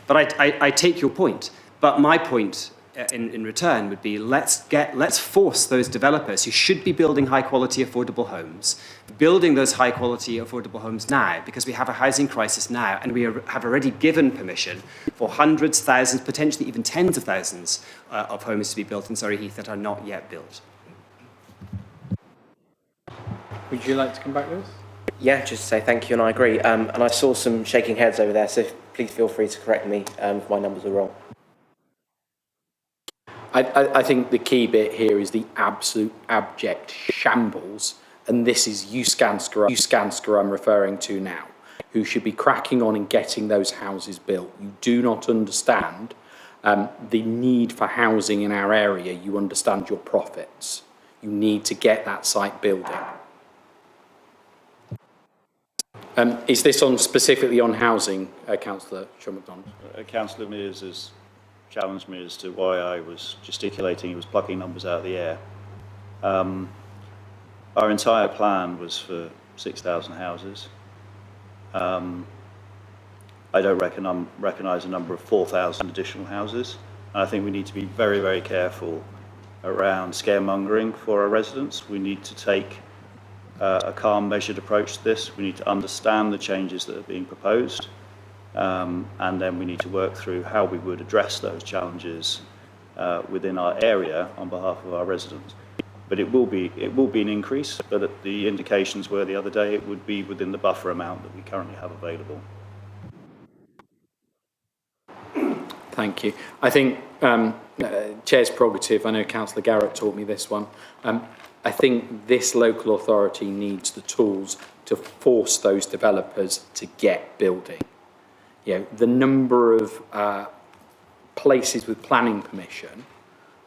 But I take your point. But my point in return would be, let's force those developers who should be building high quality affordable homes, building those high quality affordable homes now, because we have a housing crisis now, and we have already given permission for hundreds, thousands, potentially even tens of thousands of homes to be built in Surrey Heath that are not yet built. Would you like to come back, Lewis? Yeah, just to say thank you, and I agree. And I saw some shaking heads over there, so please feel free to correct me if my numbers are wrong. I think the key bit here is the absolute abject shambles, and this is Skanska I'm referring to now, who should be cracking on and getting those houses built. You do not understand the need for housing in our area. You understand your profits. You need to get that site building. Is this specifically on housing, Councillor Sean MacDonald? Councillor Mears has challenged me as to why I was gesticulating. He was plucking numbers out of the air. Our entire plan was for 6,000 houses. I don't recognise a number of 4,000 additional houses. And I think we need to be very, very careful around scaremongering for our residents. We need to take a calm, measured approach to this. We need to understand the changes that are being proposed, and then we need to work through how we would address those challenges within our area on behalf of our residents. But it will be an increase, but the indications were the other day it would be within the buffer amount that we currently have available. Thank you. I think Chair's prerogative, I know Councillor Garrett taught me this one, I think this local authority needs the tools to force those developers to get building. The number of places with planning permission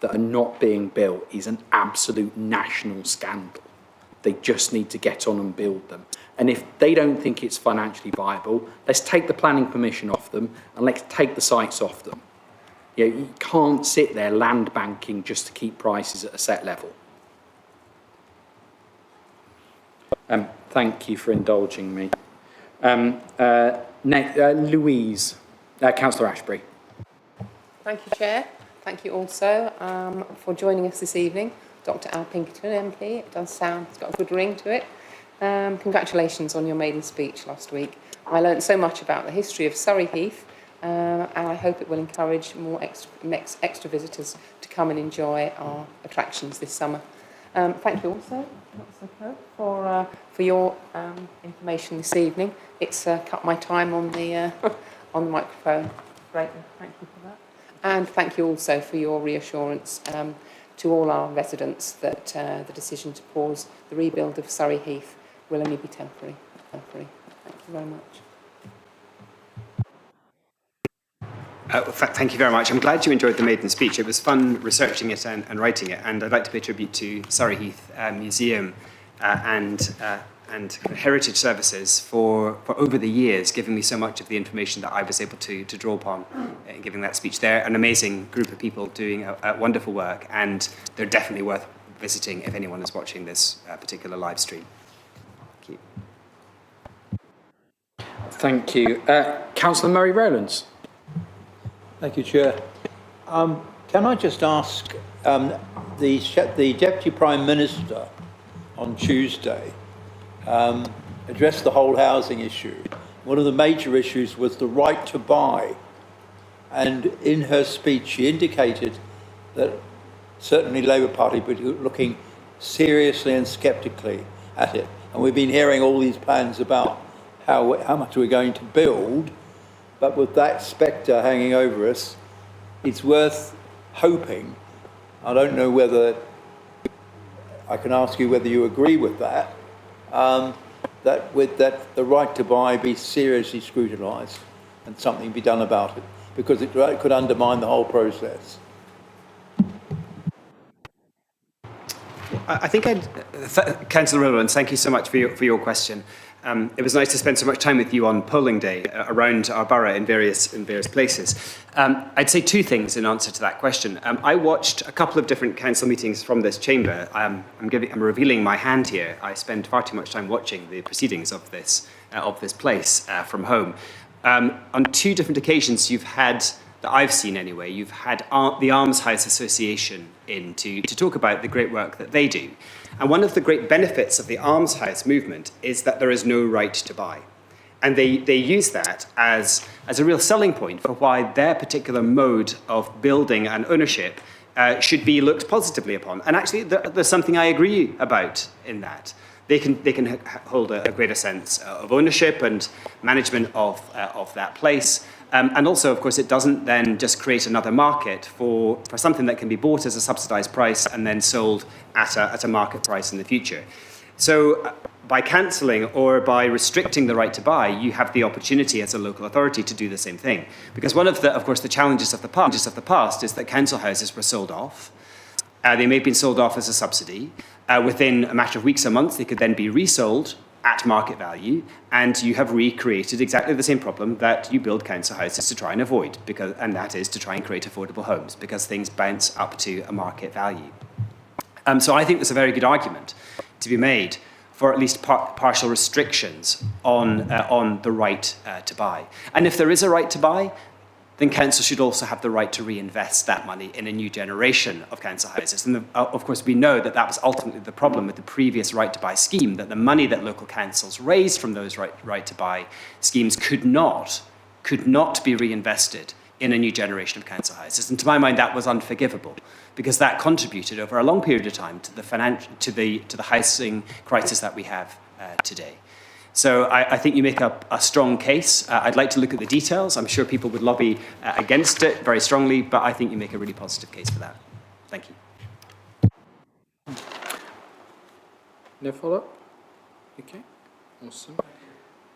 that are not being built is an absolute national scandal. They just need to get on and build them. And if they don't think it's financially viable, let's take the planning permission off them and let's take the sites off them. You can't sit there land banking just to keep prices at a set level. Thank you for indulging me. Louise, Councillor Ashbury. Thank you, Chair. Thank you also for joining us this evening. Dr. Al Pinkerton, MP. It does sound, it's got a good ring to it. Congratulations on your maiden speech last week. I learned so much about the history of Surrey Heath, and I hope it will encourage more extra visitors to come and enjoy our attractions this summer. Thank you also for your information this evening. It's cut my time on the on the microphone. Great, thank you for that. And thank you also for your reassurance to all our residents that the decision to pause the rebuild of Surrey Heath will only be temporary. Thank you very much. Thank you very much. I'm glad you enjoyed the maiden speech. It was fun researching it and writing it, and I'd like to pay tribute to Surrey Heath Museum and Heritage Services for over the years giving me so much of the information that I was able to draw upon in giving that speech. They're an amazing group of people doing a wonderful work, and they're definitely worth visiting if anyone is watching this particular live stream. Thank you. Thank you. Councillor Murray Rowlands. Thank you, Chair. Can I just ask, the Deputy Prime Minister on Tuesday addressed the whole housing issue. One of the major issues was the right to buy. And in her speech, she indicated that certainly Labour Party would be looking seriously and sceptically at it. And we've been hearing all these plans about how much we're going to build, but with that spectre hanging over us, it's worth hoping. I don't know whether I can ask you whether you agree with that, that the right to buy be seriously scrutinised and something be done about it, because it could undermine the whole process. I think Councillor Rowlands, thank you so much for your question. It was nice to spend so much time with you on polling day around our borough in various places. I'd say two things in answer to that question. I watched a couple of different council meetings from this chamber. I'm revealing my hand here. I spend far too much time watching the proceedings of this place from home. On two different occasions, you've had, that I've seen anyway, you've had the Arms House Association in to talk about the great work that they do. And one of the great benefits of the Arms House movement is that there is no right to buy. And they use that as a real selling point for why their particular mode of building and ownership should be looked positively upon. And actually, there's something I agree about in that. They can hold a greater sense of ownership and management of that place. And also, of course, it doesn't then just create another market for something that can be bought as a subsidised price and then sold at a market price in the future. So by cancelling or by restricting the right to buy, you have the opportunity as a local authority to do the same thing. Because one of the challenges of the past is that council houses were sold off. They may have been sold off as a subsidy. Within a matter of weeks or months, they could then be resold at market value, and you have recreated exactly the same problem that you build council houses to try and avoid, and that is to try and create affordable homes, because things bounce up to a market value. So I think there's a very good argument to be made for at least partial restrictions on the right to buy. And if there is a right to buy, then council should also have the right to reinvest that money in a new generation of council houses. And of course, we know that was ultimately the problem with the previous right to buy scheme, that the money that local councils raised from those right to buy schemes could not be reinvested in a new generation of council houses. And to my mind, that was unforgivable, because that contributed over a long period of time to the housing crisis that we have today. So I think you make up a strong case. I'd like to look at the details. I'm sure people would lobby against it very strongly, but I think you make a really positive case for that. Thank you. No follow-up? Okay, awesome.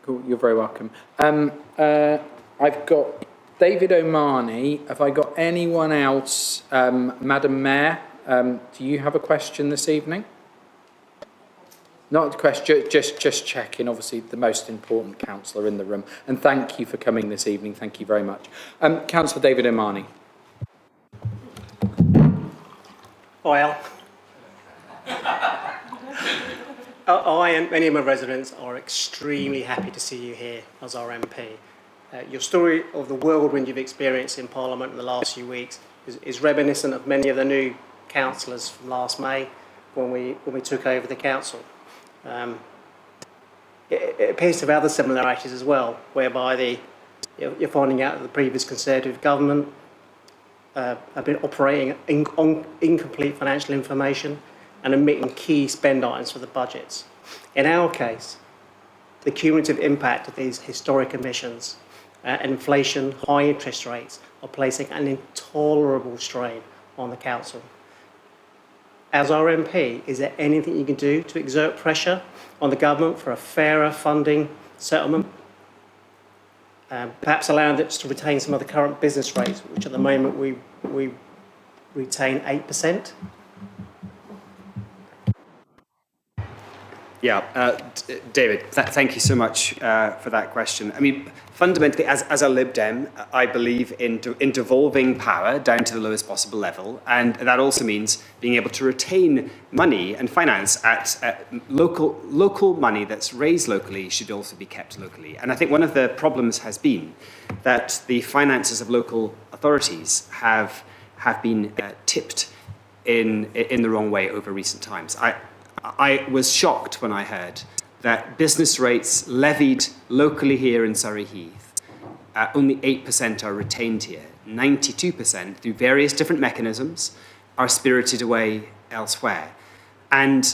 Cool, you're very welcome. I've got David O'Mahony. Have I got anyone else? Madam Mayor, do you have a question this evening? Not a question, just checking, obviously the most important councillor in the room. And thank you for coming this evening, thank you very much. Councillor David O'Mahony. Hi, Al. I and many of my residents are extremely happy to see you here as our MP. Your story of the whirlwind you've experienced in Parliament in the last few weeks is reminiscent of many of the new councillors from last May when we took over the council. It appears to have other similarities as well, whereby you're finding out that the previous Conservative government have been operating on incomplete financial information, and omitting key spend items for the budgets. In our case, the cumulative impact of these historic emissions, inflation, high interest rates, are placing an intolerable strain on the council. As our MP, is there anything you can do to exert pressure on the government for a fairer funding settlement? Perhaps allowing us to retain some of the current business rates, which at the moment we retain 8%? Yeah, David, thank you so much for that question. I mean, fundamentally, as a Lib Dem, I believe in devolving power down to the lowest possible level, and that also means being able to retain money and finance at local money that's raised locally should also be kept locally. And I think one of the problems has been that the finances of local authorities have been tipped in the wrong way over recent times. I was shocked when I heard that business rates levied locally here in Surrey Heath, only 8% are retained here. 92% through various different mechanisms are spirited away elsewhere. And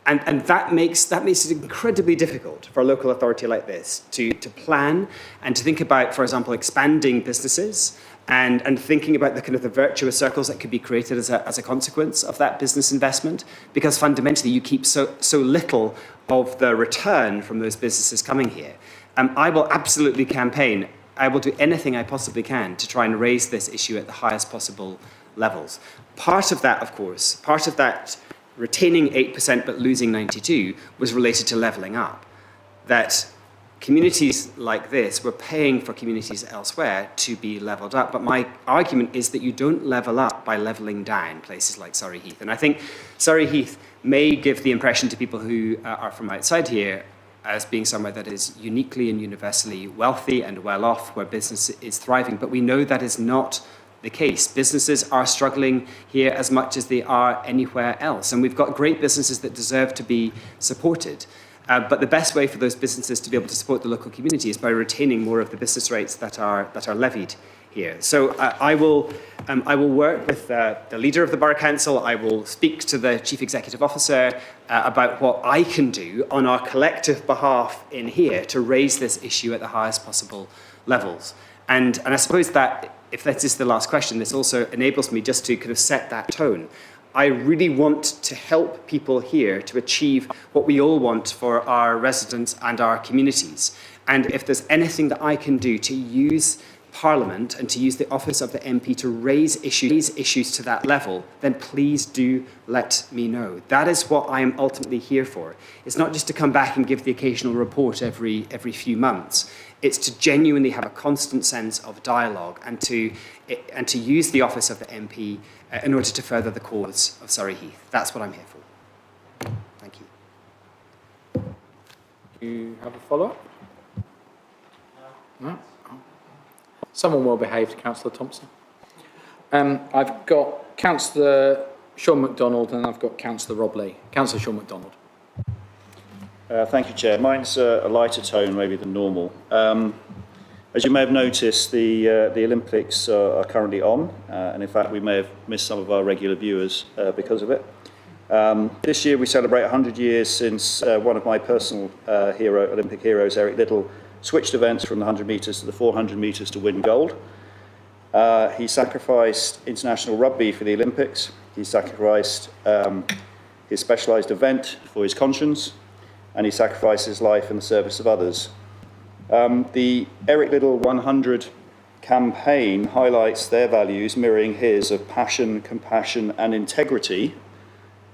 that makes it incredibly difficult for a local authority like this to plan and to think about, for example, expanding businesses and thinking about the kind of the virtuous circles that could be created as a consequence of that business investment, because fundamentally you keep so little of the return from those businesses coming here. I will absolutely campaign. I will do anything I possibly can to try and raise this issue at the highest possible levels. Part of that, of course, part of that retaining 8% but losing 92 was related to levelling up. That communities like this were paying for communities elsewhere to be levelled up. But my argument is that you don't level up by levelling down places like Surrey Heath. And I think Surrey Heath may give the impression to people who are from outside here as being somewhere that is uniquely and universally wealthy and well off, where business is thriving. But we know that is not the case. Businesses are struggling here as much as they are anywhere else. And we've got great businesses that deserve to be supported. But the best way for those businesses to be able to support the local community is by retaining more of the business rates that are levied here. So I will work with the leader of the Borough Council. I will speak to the Chief Executive Officer about what I can do on our collective behalf in here to raise this issue at the highest possible levels. And I suppose that if that is the last question, this also enables me just to kind of set that tone. I really want to help people here to achieve what we all want for our residents and our communities. And if there's anything that I can do to use Parliament and to use the office of the MP to raise issues to that level, then please do let me know. That is what I am ultimately here for. It's not just to come back and give the occasional report every few months. It's to genuinely have a constant sense of dialogue and to use the office of the MP in order to further the cause of Surrey Heath. That's what I'm here for. Thank you. Do you have a follow-up? No? Oh. Someone well behaved, Councillor Thompson. I've got Councillor Sean MacDonald and I've got Councillor Rob Lee. Councillor Sean MacDonald. Thank you, Chair. Mine's a lighter tone maybe than normal. As you may have noticed, the Olympics are currently on, and in fact we may have missed some of our regular viewers because of it. This year we celebrate 100 years since one of my personal Olympic heroes, Eric Liddell, switched events from the 100 metres to the 400 metres to win gold. He sacrificed international rugby for the Olympics. He sacrificed his specialised event for his conscience, and he sacrificed his life in the service of others. The Eric Liddell 100 campaign highlights their values, mirroring his of passion, compassion and integrity.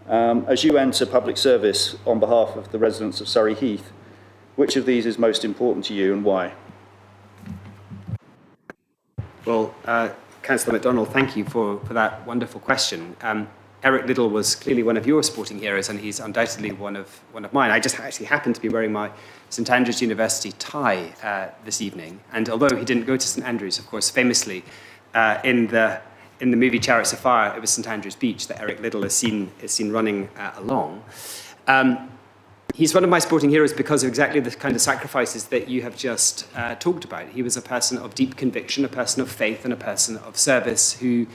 As you enter public service on behalf of the residents of Surrey Heath, which of these is most important to you and why? Well, Councillor MacDonald, thank you for that wonderful question. Eric Liddell was clearly one of your sporting heroes, and he's undoubtedly one of mine. I just actually happened to be wearing my St Andrews University tie this evening, and although he didn't go to St Andrews, of course, famously in the movie Chariots of Fire, it was St Andrews Beach that Eric Liddell is seen running along. He's one of my sporting heroes because of exactly the kind of sacrifices that you have just talked about. He was a person of deep conviction, a person of faith, and a person of service who,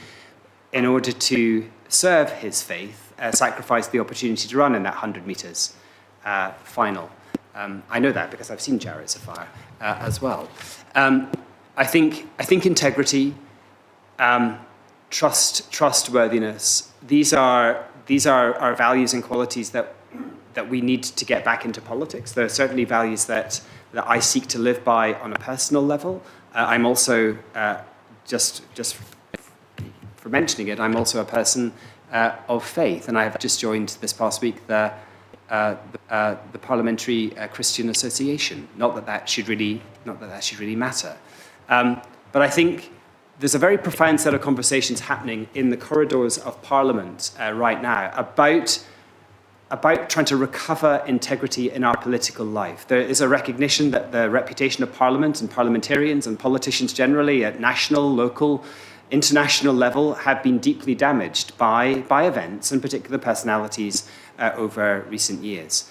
in order to serve his faith, sacrificed the opportunity to run in that 100 metres final. I know that because I've seen Chariots of Fire as well. I think integrity, trustworthiness, these are our values and qualities that we need to get back into politics. There are certainly values that I seek to live by on a personal level. I'm also, just for mentioning it, I'm also a person of faith, and I have just joined this past week the Parliamentary Christian Association. Not that should really matter, but I think there's a very profound set of conversations happening in the corridors of Parliament right now about trying to recover integrity in our political life. There is a recognition that the reputation of Parliament and parliamentarians and politicians generally at national, local, international level have been deeply damaged by events and particular personalities over recent years.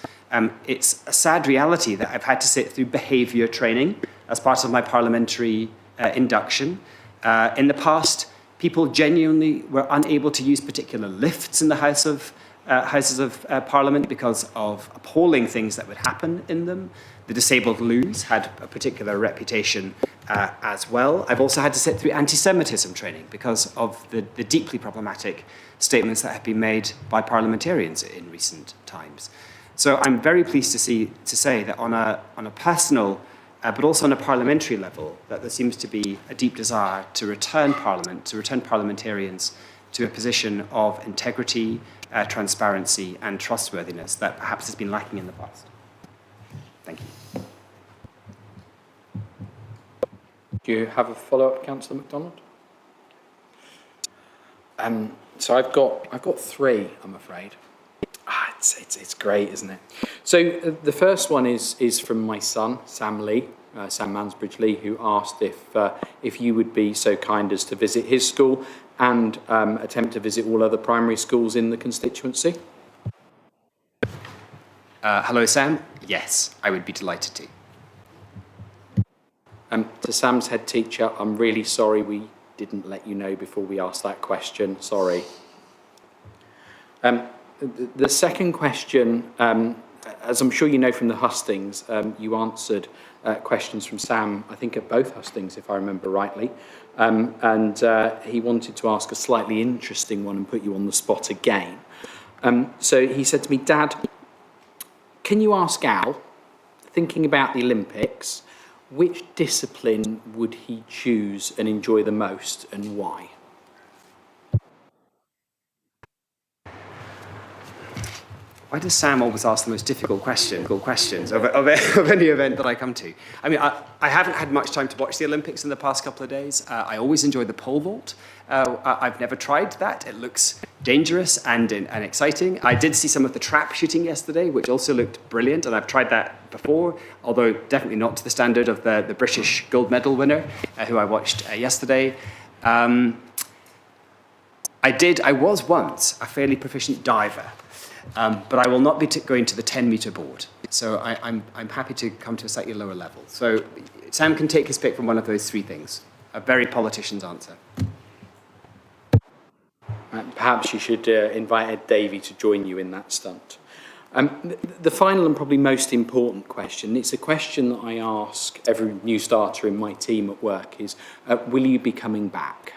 It's a sad reality that I've had to sit through behaviour training as part of my parliamentary induction. In the past, people genuinely were unable to use particular lifts in the Houses of Parliament because of appalling things that would happen in them. The disabled loos had a particular reputation as well. I've also had to sit through anti-Semitism training because of the deeply problematic statements that have been made by parliamentarians in recent times. So I'm very pleased to say that on a personal but also on a parliamentary level, that there seems to be a deep desire to return Parliament, to return parliamentarians to a position of integrity, transparency and trustworthiness that perhaps has been lacking in the past. Thank you. Do you have a follow-up, Councillor MacDonald? So I've got three, I'm afraid. It's great, isn't it? So the first one is from my son, Sam Lee, Sam Mansbridge Lee, who asked if you would be so kind as to visit his school and attempt to visit all other primary schools in the constituency. Hello, Sam. Yes, I would be delighted to. To Sam's head teacher, I'm really sorry we didn't let you know before we asked that question. Sorry. The second question, as I'm sure you know from the hustings, you answered questions from Sam, I think at both hustings, if I remember rightly, and he wanted to ask a slightly interesting one and put you on the spot again. So he said to me, Dad, can you ask Al, thinking about the Olympics, which discipline would he choose and enjoy the most and why? Why does Sam always ask the most difficult questions of any event that I come to? I mean, I haven't had much time to watch the Olympics in the past couple of days. I always enjoy the pole vault. I've never tried that. It looks dangerous and exciting. I did see some of the trap shooting yesterday, which also looked brilliant, and I've tried that before, although definitely not to the standard of the British gold medal winner, who I watched yesterday. I was once a fairly proficient diver. But I will not be going to the 10-metre board. So I'm happy to come to a slightly lower level. So Sam can take his pick from one of those three things. A very politician's answer. Perhaps you should invite Ed Davey to join you in that stunt. The final and probably most important question, it's a question that I ask every new starter in my team at work, is will you be coming back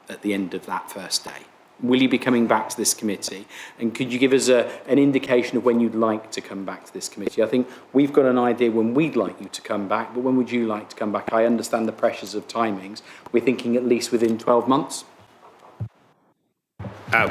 at the end of that first day? Will you be coming back to this committee? And could you give us an indication of when you'd like to come back to this committee? I think we've got an idea when we'd like you to come back, but when would you like to come back? I understand the pressures of timings. We're thinking at least within 12 months.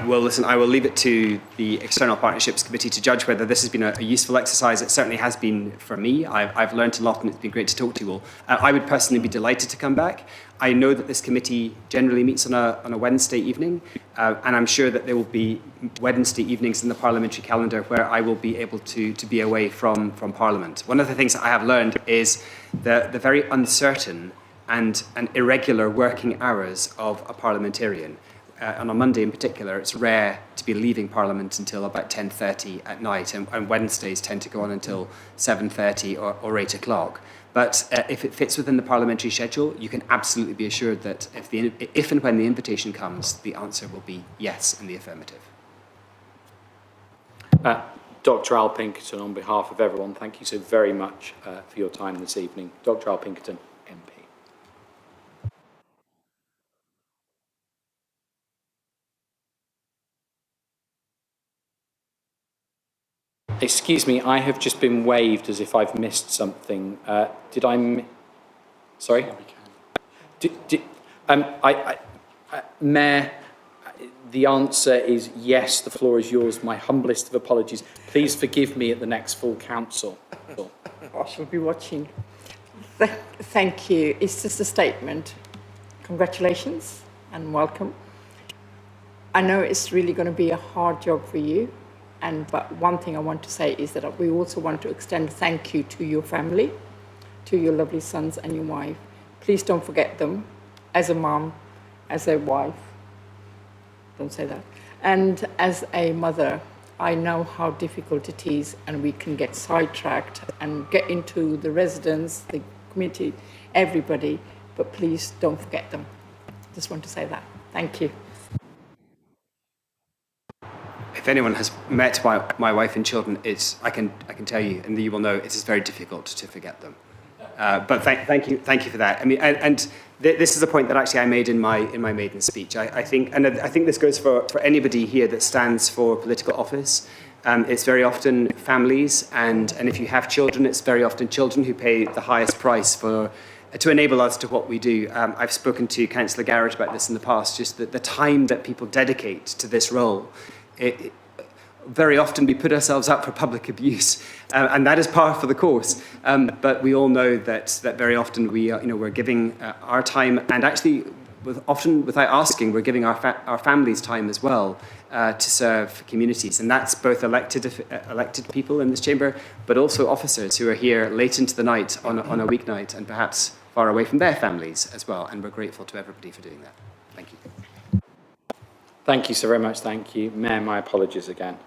Well, listen, I will leave it to the External Partnerships Committee to judge whether this has been a useful exercise. It certainly has been for me. I've learned a lot and it's been great to talk to you all. I would personally be delighted to come back. I know that this committee generally meets on a Wednesday evening, and I'm sure that there will be Wednesday evenings in the parliamentary calendar where I will be able to be away from Parliament. One of the things that I have learned is the very uncertain and irregular working hours of a parliamentarian. On a Monday in particular, it's rare to be leaving Parliament until about 10:30 at night, and Wednesdays tend to go on until 7:30 or 8 o'clock. But if it fits within the parliamentary schedule, you can absolutely be assured that if and when the invitation comes, the answer will be yes in the affirmative. Dr. Al Pinkerton, on behalf of everyone, thank you so very much for your time this evening. Dr. Al Pinkerton, MP. Excuse me, I have just been waved as if I've missed something. Did I? Sorry. Mayor, the answer is yes. The floor is yours. My humblest of apologies. Please forgive me at the next full council. I shall be watching. Thank you. It's just a statement. Congratulations and welcome. I know it's really going to be a hard job for you, but one thing I want to say is that we also want to extend thank you to your family, to your lovely sons and your wife. Please don't forget them as a mom, as a wife. Don't say that. And as a mother, I know how difficult it is, and we can get sidetracked and get into the residents, the community, everybody, but please don't forget them. Just want to say that. Thank you. If anyone has met my wife and children, I can tell you, and you will know, it is very difficult to forget them. But thank you for that. I mean, this is a point that actually I made in my maiden speech. I think this goes for anybody here that stands for political office. It's very often families, and if you have children, it's very often children who pay the highest price to enable us to what we do. I've spoken to Councillor Garrett about this in the past, just the time that people dedicate to this role. Very often we put ourselves up for public abuse, and that is par for the course. But we all know that very often we're giving our time, and actually, often without asking, we're giving our families time as well to serve communities, and that's both elected people in this chamber, but also officers who are here late into the night on a weeknight and perhaps far away from their families as well. And we're grateful to everybody for doing that. Thank you. Thank you so very much. Thank you. Mayor, my apologies again.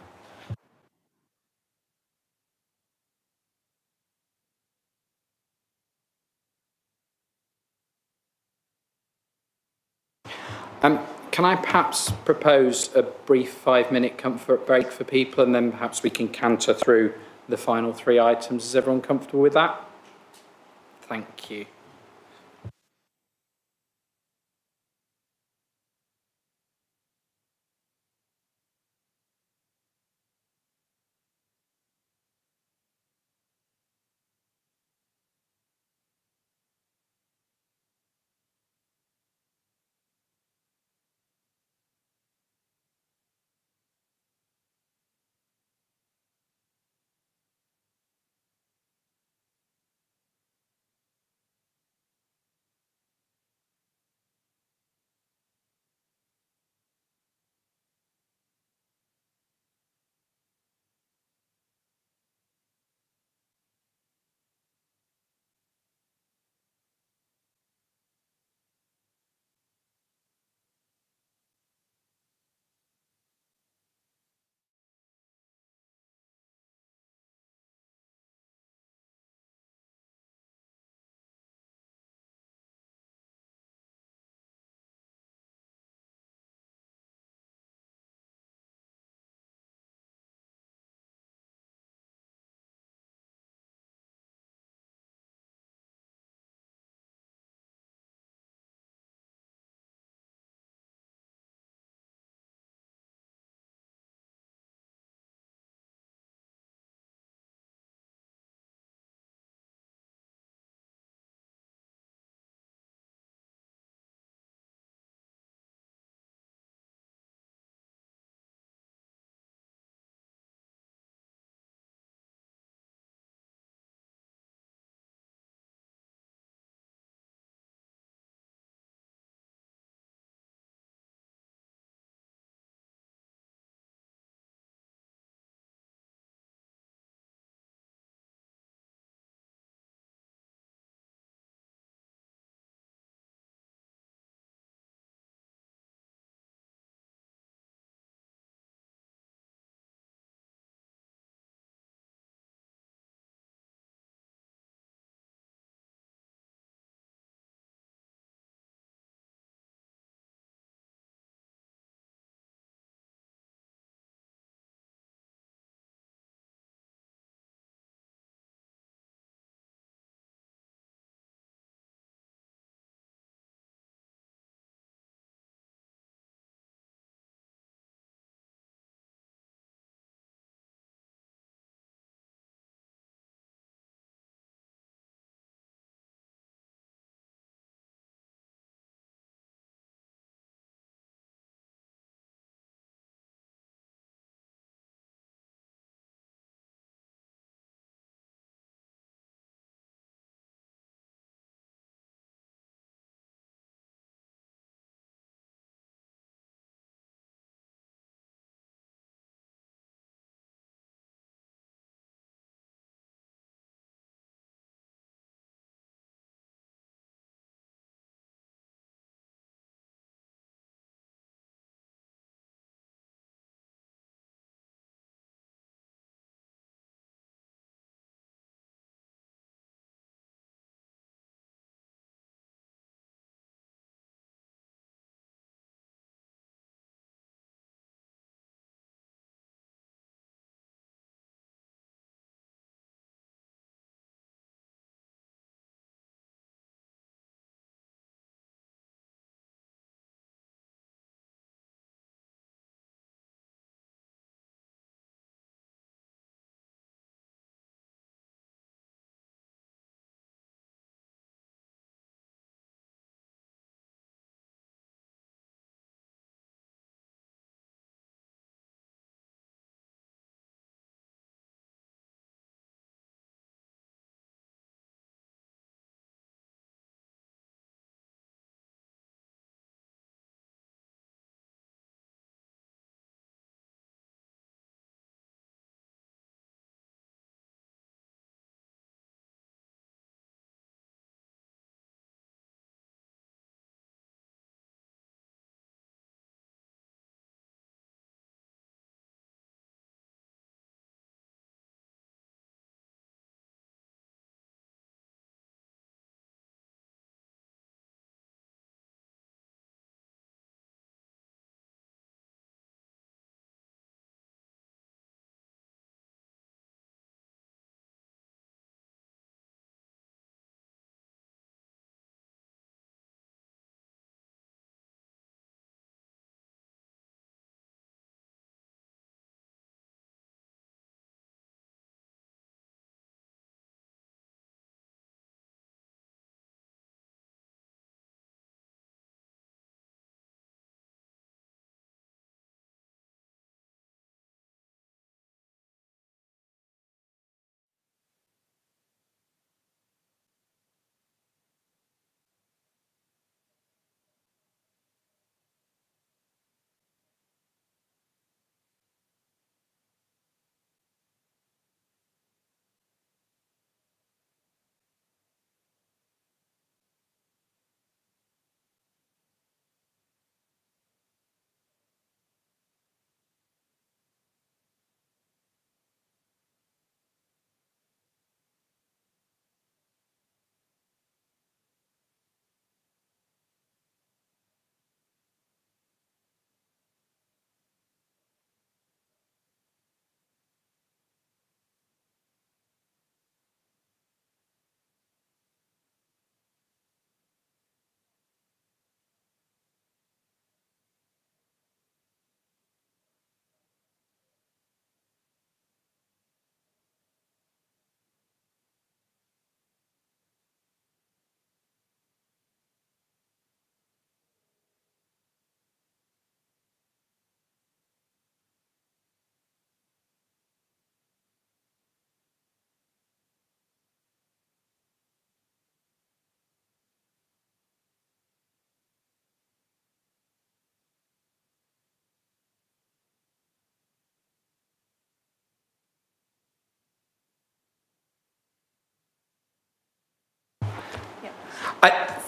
Can I perhaps propose a brief 5-minute comfort break for people, and then perhaps we can canter through the final 3 items. Is everyone comfortable with that? Thank you.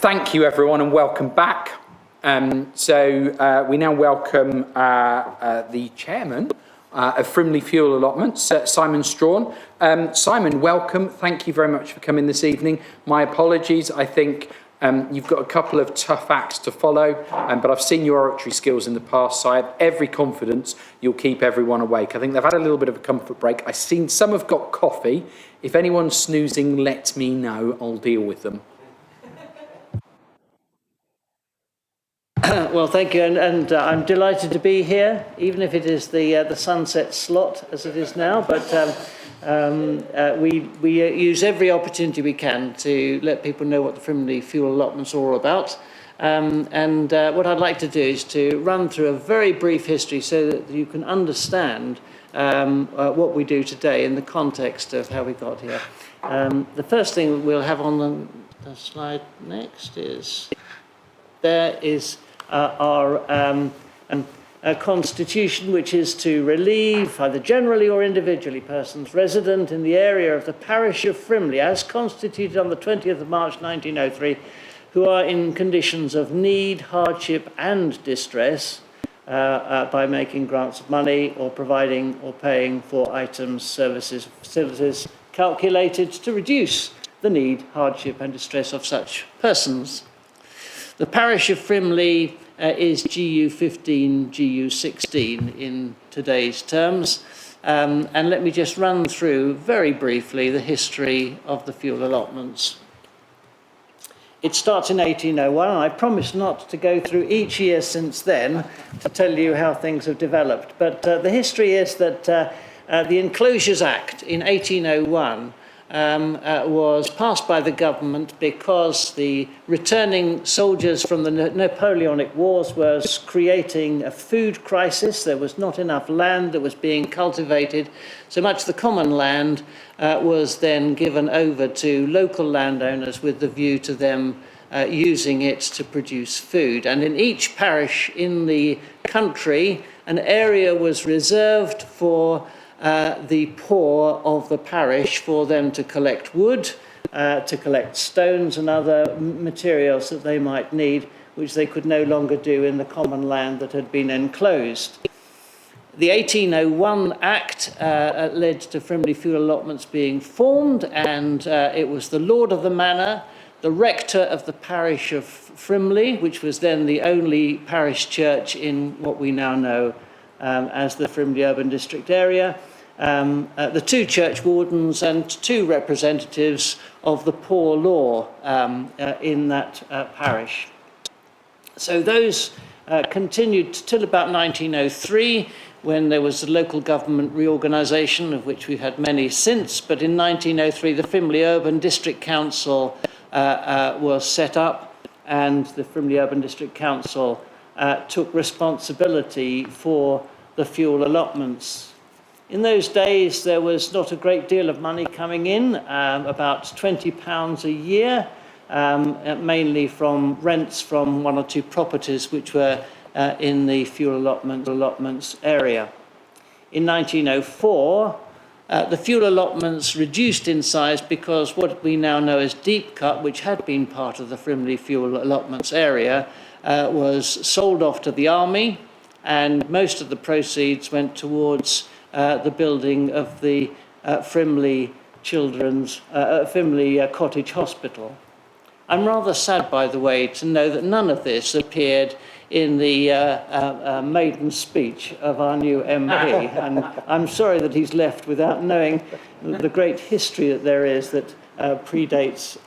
Thank you, everyone, and welcome back. We now welcome the chairman of Frimley Fuel Allotments, Simon Strawn. Simon, welcome. Thank you very much for coming this evening. My apologies. I think you've got a couple of tough acts to follow, but I've seen your oratory skills in the past, so I have every confidence you'll keep everyone awake. I think they've had a little bit of a comfort break. I've seen some have got coffee. If anyone's snoozing, let me know. I'll deal with them. Well, thank you, and I'm delighted to be here, even if it is the sunset slot as it is now. But we use every opportunity we can to let people know what the Frimley Fuel Allotments are all about. What I'd like to do is to run through a very brief history so that you can understand what we do today in the context of how we got here. The first thing we'll have on the slide next is our constitution, which is to relieve, either generally or individually, persons resident in the area of the parish of Frimley, as constituted on the 20th of March 1903, who are in conditions of need, hardship and distress, by making grants of money or providing or paying for items, services, facilities calculated to reduce the need, hardship and distress of such persons. The parish of Frimley is GU 15, GU 16 in today's terms. And let me just run through very briefly the history of the fuel allotments. It starts in 1801, and I promise not to go through each year since then to tell you how things have developed. But the history is that the Enclosures Act in 1801 was passed by the government because the returning soldiers from the Napoleonic Wars was creating a food crisis. There was not enough land that was being cultivated. So much of the common land was then given over to local landowners with the view to them using it to produce food. And in each parish in the country, an area was reserved for the poor of the parish, for them to collect wood, to collect stones and other materials that they might need, which they could no longer do in the common land that had been enclosed. The 1801 Act led to Frimley Fuel Allotments being formed, and it was the Lord of the Manor, the rector of the parish of Frimley, which was then the only parish church in what we now know as the Frimley Urban District area, the two church wardens and two representatives of the poor law in that parish. So those continued till about 1903, when there was a local government reorganisation, of which we've had many since. But in 1903, the Frimley Urban District Council was set up, and the Frimley Urban District Council took responsibility for the fuel allotments. In those days, there was not a great deal of money coming in, about £20 a year, mainly from rents from one or two properties which were in the fuel allotments area. In 1904, the fuel allotments reduced in size because what we now know as Deep Cut, which had been part of the Frimley fuel allotments area, was sold off to the army, and most of the proceeds went towards the building of the Frimley Cottage Hospital. I'm rather sad, by the way, to know that none of this appeared in the maiden speech of our new MP, and I'm sorry that he's left without knowing the great history that there is that predates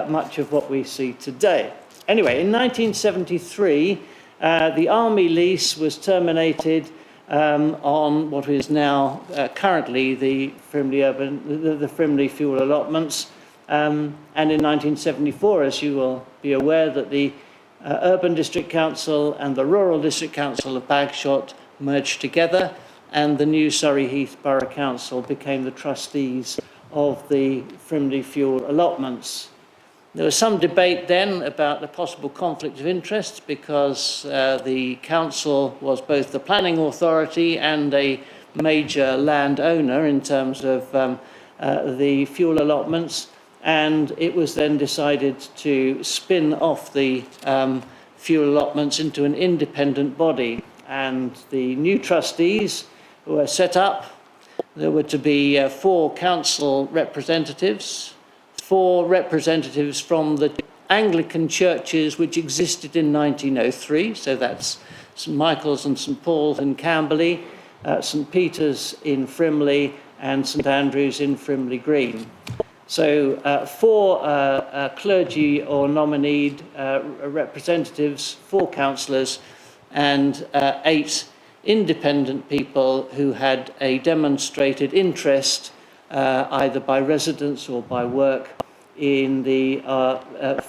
much of what we see today. Anyway, in 1973, the army lease was terminated on what is now currently the Frimley fuel allotments. And in 1974, as you will be aware, that the Urban District Council and the Rural District Council of Bagshot merged together, and the new Surrey Heath Borough Council became the trustees of the Frimley fuel allotments. There was some debate then about the possible conflict of interest, because the council was both the planning authority and a major landowner in terms of the fuel allotments. and it was then decided to spin off the fuel allotments into an independent body. And the new trustees were set up. There were to be 4 council representatives, 4 representatives from the Anglican churches which existed in 1903, so that's St Michael's and St Paul's in Camberley, St Peter's in Frimley, and St Andrew's in Frimley Green. So 4 clergy or nominated representatives, 4 councillors, and 8 independent people who had a demonstrated interest, either by residence or by work, in the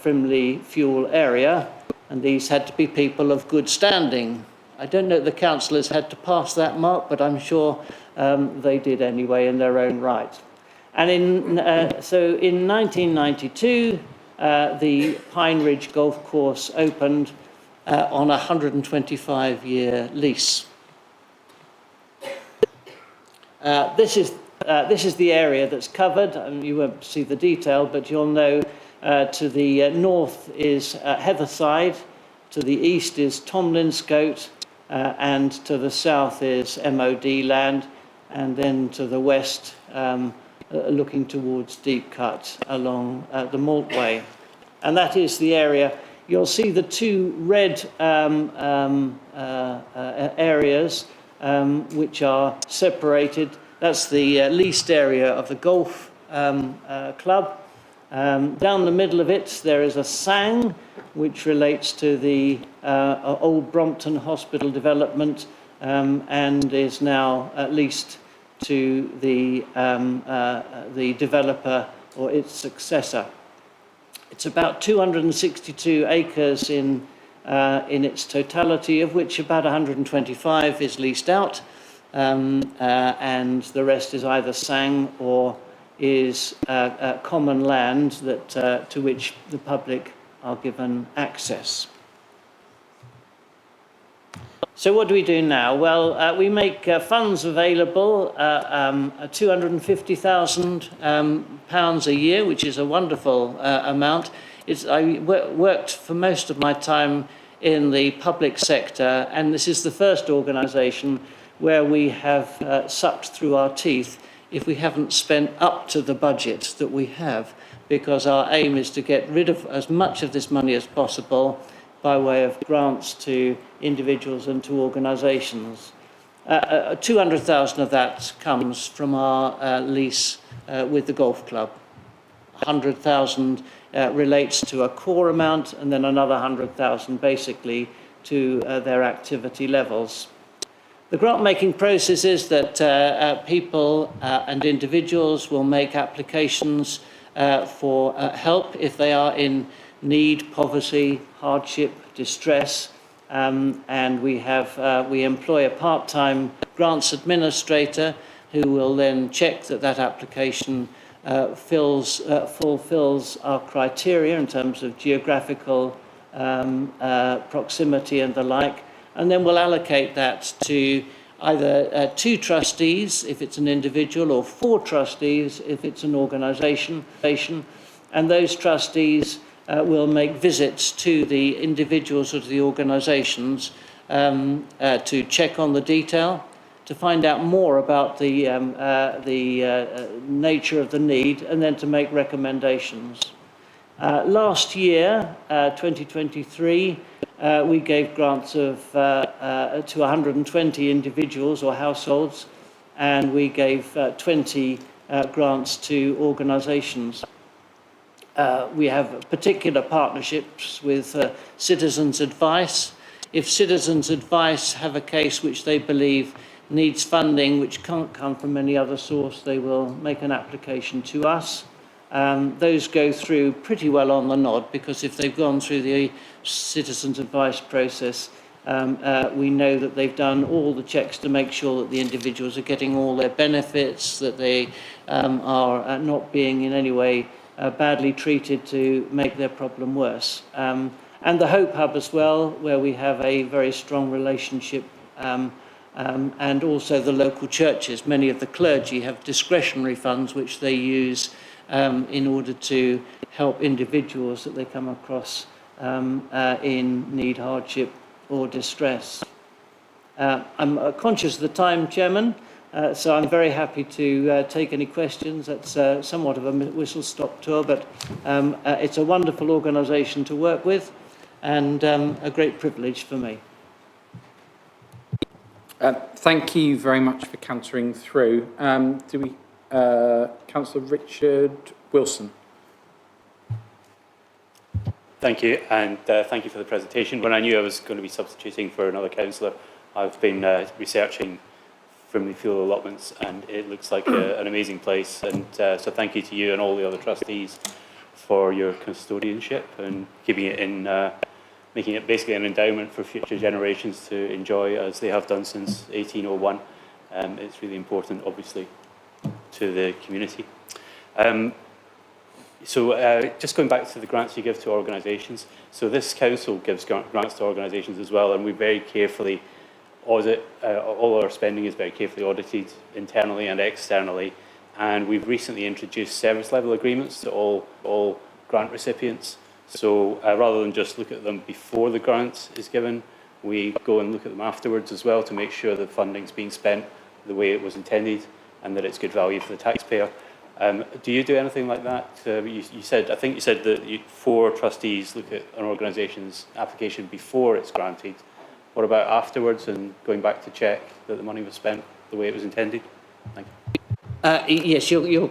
Frimley fuel area, and these had to be people of good standing. I don't know if the councillors had to pass that mark, but I'm sure they did anyway in their own right. And so in 1992, the Pine Ridge Golf Course opened on a 125-year lease. This is the area that's covered. You won't see the detail, but you'll know to the north is Heatherside, to the east is Tomlinscote, and to the south is MOD land, and then to the west, looking towards Deep Cut along the Maltway. And that is the area. You'll see the 2 red areas which are separated. That's the leased area of the golf club. Down the middle of it, there is a sang, which relates to the old Brompton Hospital development and is now leased to the developer or its successor. It's about 262 acres in its totality, of which about 125 is leased out, and the rest is either sang or is common land that, to which the public are given access. So what do we do now? Well, we make funds available, £250,000 a year, which is a wonderful amount. I worked for most of my time in the public sector, and this is the first organisation where we have sucked through our teeth if we haven't spent up to the budget that we have, because our aim is to get rid of as much of this money as possible by way of grants to individuals and to organisations. 200,000 of that comes from our lease with the golf club. 100,000 relates to a core amount, and then another 100,000 basically to their activity levels. The grant-making process is that people and individuals will make applications for help if they are in need, poverty, hardship, distress, and we employ a part-time grants administrator who will then check that that application fulfills our criteria in terms of geographical proximity and the like, and then we'll allocate that to either 2 trustees if it's an individual, or 4 trustees if it's an organisation, and those trustees will make visits to the individuals or to the organisations to check on the detail, to find out more about the nature of the need, and then to make recommendations. Last year, 2023, we gave grants of to 120 individuals or households, and we gave 20 grants to organisations. We have particular partnerships with Citizens Advice. If Citizens Advice have a case which they believe needs funding which can't come from any other source, they will make an application to us. Those go through pretty well on the nod, because if they've gone through the Citizens Advice process, we know that they've done all the checks to make sure that the individuals are getting all their benefits, that they are not being in any way badly treated to make their problem worse. And the Hope Hub as well, where we have a very strong relationship, and also the local churches. Many of the clergy have discretionary funds which they use in order to help individuals that they come across in need, hardship or distress. I'm conscious of the time, Chairman, so I'm very happy to take any questions. That's somewhat of a whistle-stop tour, but it's a wonderful organisation to work with and a great privilege for me. Thank you very much for cantering through. Councillor Richard Wilson. Thank you, and thank you for the presentation. When I knew I was going to be substituting for another councillor, I've been researching Frimley fuel allotments, and it looks like an amazing place. And so thank you to you and all the other trustees for your custodianship and keeping it in, making it basically an endowment for future generations to enjoy, as they have done since 1801. It's really important, obviously, to the community. Just going back to the grants you give to organisations, so this council gives grants to organisations as well, and we very carefully audit, all our spending is very carefully audited internally and externally, and we've recently introduced service level agreements to all grant recipients. So rather than just look at them before the grant is given, we go and look at them afterwards as well to make sure the funding's being spent the way it was intended and that it's good value for the taxpayer. Do you do anything like that? I think you said that 4 trustees look at an organisation's application before it's granted. What about afterwards and going back to check that the money was spent the way it was intended? Thank you. Yes, your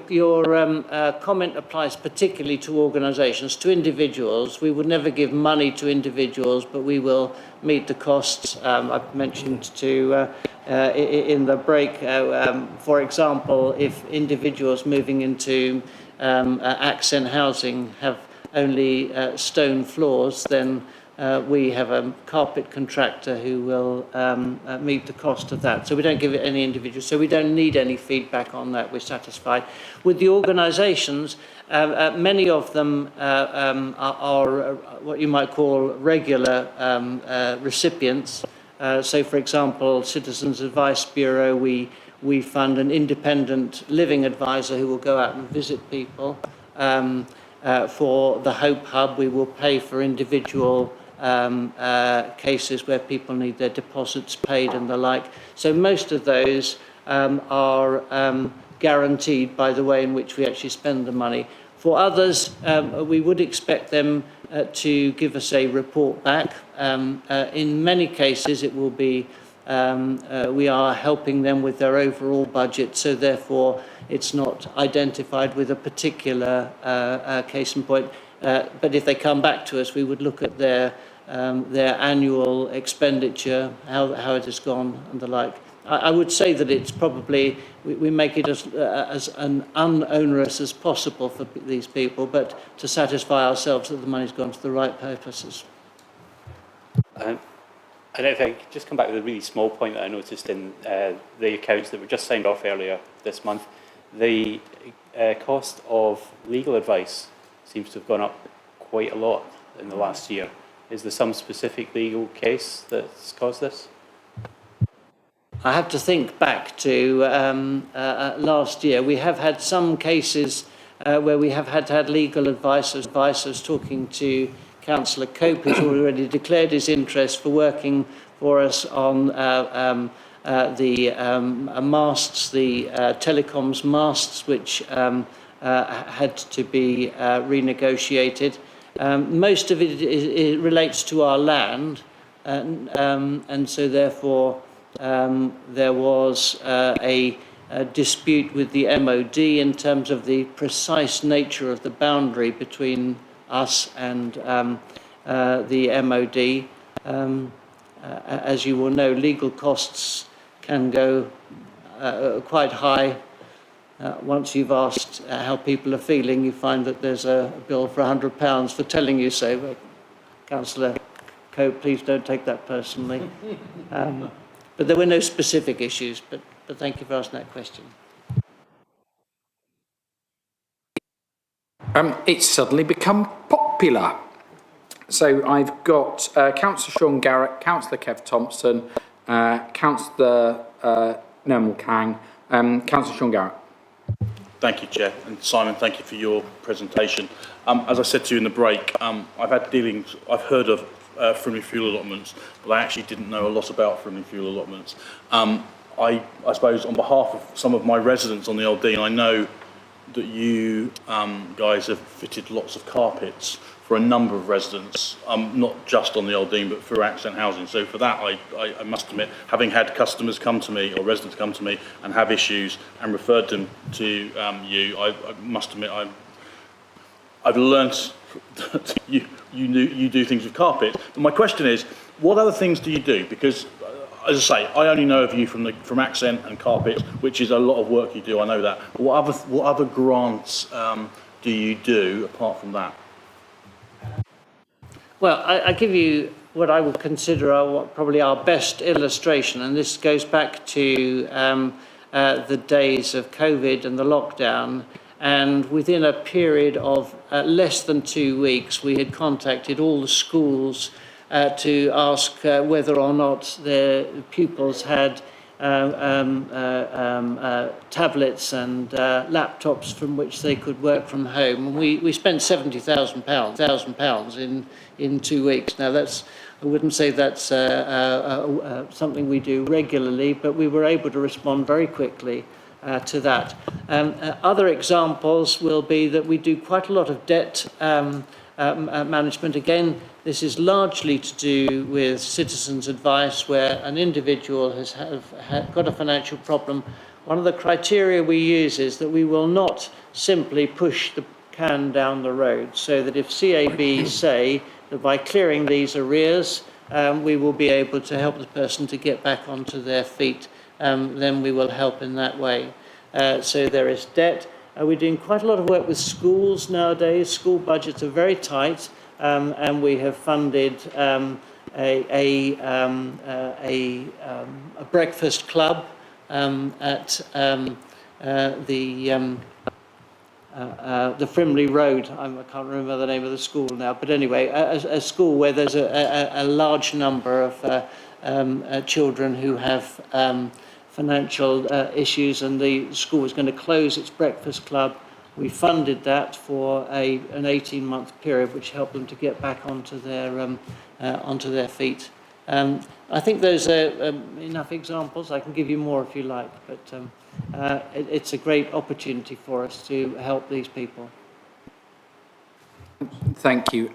comment applies particularly to organisations. To individuals, we would never give money to individuals, but we will meet the costs. I've mentioned to in the break, for example, if individuals moving into accent housing have only stone floors, then we have a carpet contractor who will meet the cost of that. So we don't give it any individual. So we don't need any feedback on that. We're satisfied. With the organisations, many of them are what you might call regular recipients. So, for example, Citizens Advice Bureau, we fund an independent living advisor who will go out and visit people. For the Hope Hub, we will pay for individual cases where people need their deposits paid and the like. So most of those are guaranteed by the way in which we actually spend the money. For others, we would expect them to give us a report back. In many cases, it will be we are helping them with their overall budget, so therefore it's not identified with a particular case in point. But if they come back to us, we would look at their annual expenditure, how it has gone and the like. I would say that it's probably, we make it as an unonerous as possible for these people, but to satisfy ourselves that the money's gone to the right purposes. And if I could just come back to the really small point that I noticed in the accounts that were just signed off earlier this month, the cost of legal advice seems to have gone up quite a lot in the last year. Is there some specific legal case that's caused this? I have to think back to last year. We have had some cases where we have had legal advisors talking to Councillor Cope, who's already declared his interest for working for us on the masts, the telecoms masts, which had to be renegotiated. Most of it relates to our land, and so therefore there was a dispute with the MOD in terms of the precise nature of the boundary between us and the MOD. As you will know, legal costs can go quite high. Once you've asked how people are feeling, you find that there's a bill for £100 for telling you so. But Councillor Cope, please don't take that personally. But there were no specific issues, but thank you for asking that question. It's suddenly become popular. So I've got Councillor Sean Garrett, Councillor Kev Thompson, Councillor Nermal Kang, Councillor Sean Garrett. Thank you, Chair. And Simon, thank you for your presentation. As I said to you in the break, I've heard of Frimley fuel allotments, but I actually didn't know a lot about Frimley fuel allotments. I suppose on behalf of some of my residents on the Old Dean, I know that you guys have fitted lots of carpets for a number of residents, not just on the Old Dean, but for Accent Housing. So for that, I must admit, having had customers come to me or residents come to me and have issues and referred them to you, I must admit I've learnt that you do things with carpet. But my question is, what other things do you do? Because, as I say, I only know of you from Accent and carpets, which is a lot of work you do. I know that. But what other grants do you do apart from that? Well, I give you what I would consider probably our best illustration, and this goes back to the days of COVID and the lockdown. And within a period of less than 2 weeks, we had contacted all the schools to ask whether or not their pupils had tablets and laptops from which they could work from home. And we spent £70,000 in 2 weeks. Now I wouldn't say that's something we do regularly, but we were able to respond very quickly to that. Other examples will be that we do quite a lot of debt management. Again, this is largely to do with citizens' advice, where an individual has got a financial problem. One of the criteria we use is that we will not simply push the can down the road, so that if CAB say that by clearing these arrears, we will be able to help the person to get back onto their feet, then we will help in that way. So there is debt. We're doing quite a lot of work with schools nowadays. School budgets are very tight, and we have funded a breakfast club at the Frimley Road. I can't remember the name of the school now, but anyway, a school where there's a large number of children who have financial issues, and the school was going to close its breakfast club. We funded that for an 18-month period, which helped them to get back onto their feet. I think those are enough examples. I can give you more if you like, but it's a great opportunity for us to help these people. Thank you.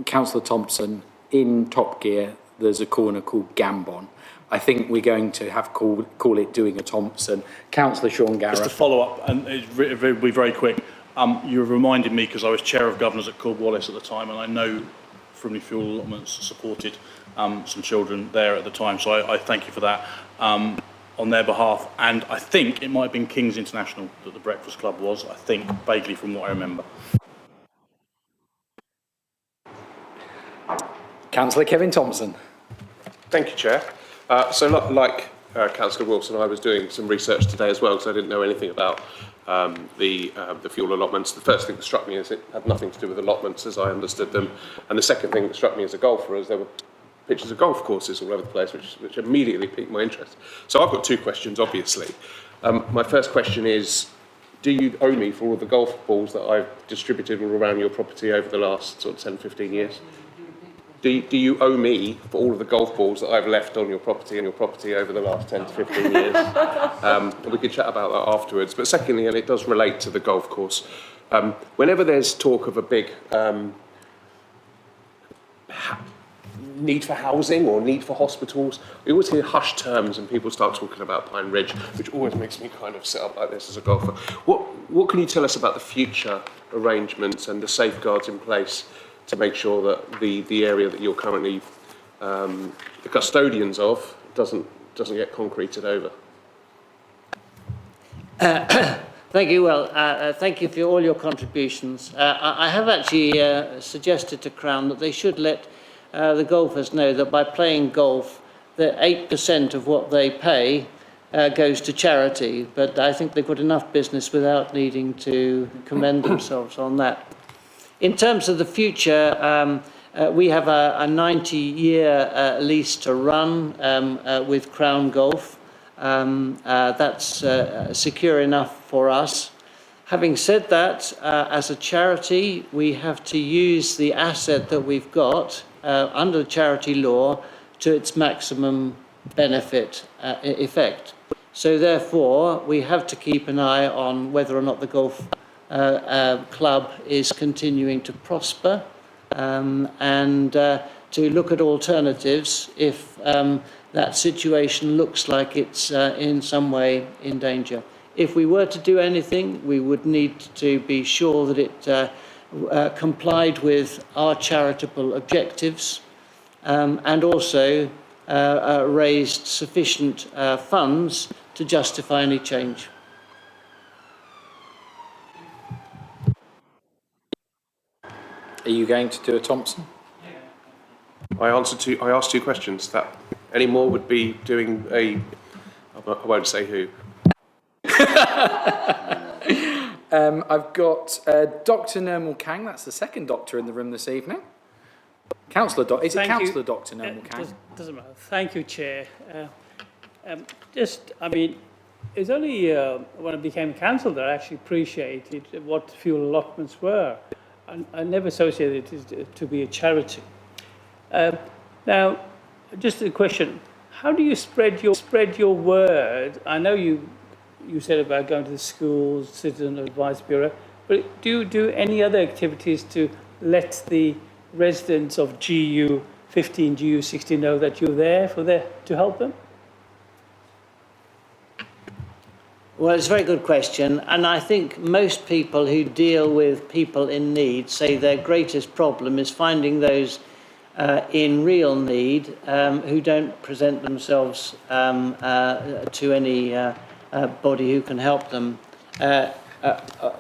Councillor Thompson, in Top Gear, there's a corner called Gambon. I think we're going to have call it Doing a Thompson. Councillor Sean Garrett. Just to follow up, and it'll be very quick. You reminded me, because I was Chair of Governors at Cornwallis at the time, and I know Frimley Fuel Allotments supported some children there at the time, so I thank you for that on their behalf. And I think it might have been King's International that the Breakfast Club was, I think, vaguely from what I remember. Councillor Kevin Thompson. Thank you, Chair. So like Councillor Wilson, I was doing some research today as well, because I didn't know anything about the fuel allotments. The first thing that struck me is it had nothing to do with allotments as I understood them. And the second thing that struck me as a golfer is there were pictures of golf courses all over the place, which immediately piqued my interest. So I've got two questions, obviously. My first question is, do you owe me for all of the golf balls that I've distributed all around your property over the last sort of 10, 15 years? Do you owe me for all of the golf balls that I've left on your property and your property over the last 10 to 15 years? We could chat about that afterwards. But secondly, and it does relate to the golf course, whenever there's talk of a big need for housing or need for hospitals, we always hear hushed terms and people start talking about Pine Ridge, which always makes me kind of sit up like this as a golfer. What can you tell us about the future arrangements and the safeguards in place to make sure that the area that you're currently the custodians of doesn't get concreted over? Thank you. Well, thank you for all your contributions. I have actually suggested to Crown that they should let the golfers know that by playing golf, that 8% of what they pay goes to charity. But I think they've got enough business without needing to commend themselves on that. In terms of the future, we have a 90-year lease to run with Crown Golf. That's secure enough for us. Having said that, as a charity, we have to use the asset that we've got under the charity law to its maximum benefit effect. So therefore, we have to keep an eye on whether or not the golf club is continuing to prosper, and to look at alternatives if that situation looks like it's in some way in danger. If we were to do anything, we would need to be sure that it complied with our charitable objectives, and also raised sufficient funds to justify any change. Are you going to do a Thompson? I asked two questions. That any more would be doing a. I won't say who. I've got Dr. Nirmal Kang. That's the second doctor in the room this evening. Councillor Dr. Is it Councillor Dr. Nirmal Kang? Doesn't matter. Thank you, Chair. It's only when I became councillor that I actually appreciated what fuel allotments were. I never associated it to be a charity. Now, just a question: how do you spread your word? I know you said about going to the schools, Citizen Advice Bureau, but do you do any other activities to let the residents of GU 15, GU 16 know that you're there to help them? Well, it's a very good question, and I think most people who deal with people in need say their greatest problem is finding those in real need who don't present themselves to any body who can help them.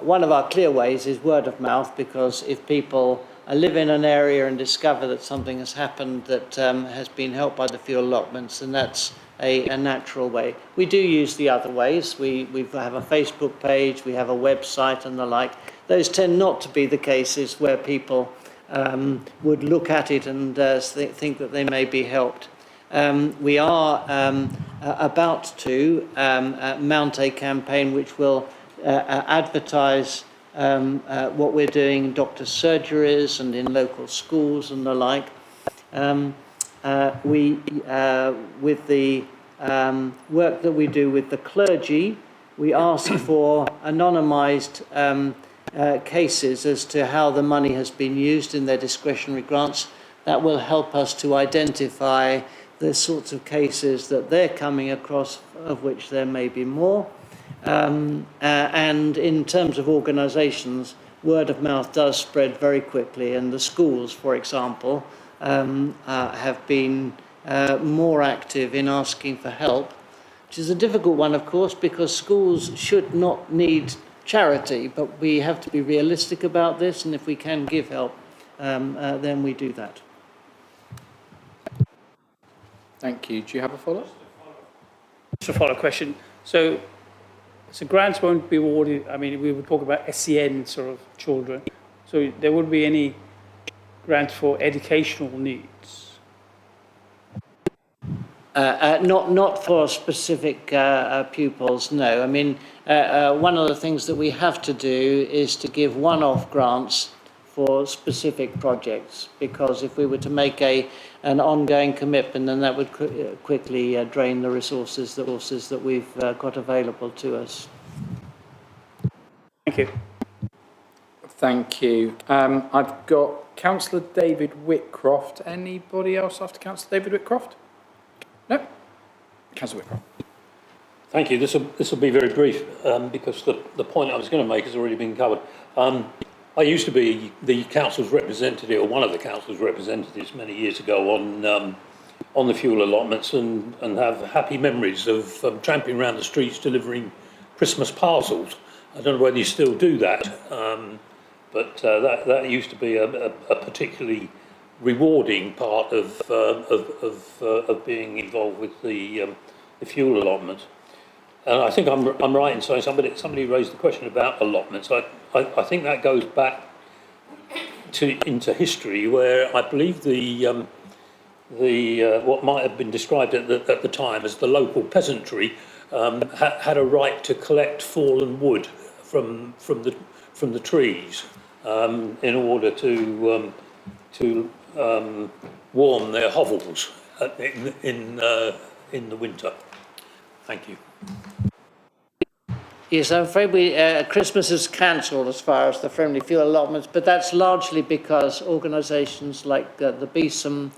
One of our clear ways is word of mouth, because if people live in an area and discover that something has happened that has been helped by the fuel allotments, then that's a natural way. We do use the other ways. We have a Facebook page, we have a website and the like. Those tend not to be the cases where people would look at it and think that they may be helped. We are about to mount a campaign which will advertise what we're doing in doctors' surgeries and in local schools and the like. With the work that we do with the clergy, we ask for anonymised cases as to how the money has been used in their discretionary grants. That will help us to identify the sorts of cases that they're coming across, of which there may be more. And in terms of organisations, word of mouth does spread very quickly, and the schools, for example, have been more active in asking for help, which is a difficult one, of course, because schools should not need charity, but we have to be realistic about this, and if we can give help, then we do that. Thank you. Do you have a follow-up? Just a follow-up question. So grants won't be awarded. I mean, we would talk about SEN sort of children. So there wouldn't be any grants for educational needs? Not for specific pupils, no. I mean, one of the things that we have to do is to give one-off grants for specific projects, because if we were to make an ongoing commitment, then that would quickly drain the resources that we've got available to us. Thank you. Thank you. I've got Councillor David Whitcroft. Anybody else after Councillor David Whitcroft? No? Councillor Whitcroft. Thank you. This will be very brief, because the point I was going to make has already been covered. I used to be the council's representative, or one of the council's representatives many years ago on the fuel allotments, and have happy memories of tramping around the streets delivering Christmas parcels. I don't know whether you still do that, but that used to be a particularly rewarding part of being involved with the fuel allotment. And I think I'm right in saying somebody raised the question about allotments. I think that goes back into history, where I believe the what might have been described at the time as the local peasantry had a right to collect fallen wood from the trees in order to warm their hovels in the winter. Thank you. Yes, I'm afraid Christmas is cancelled as far as the friendly fuel allotments, but that's largely because organisations like the BESOM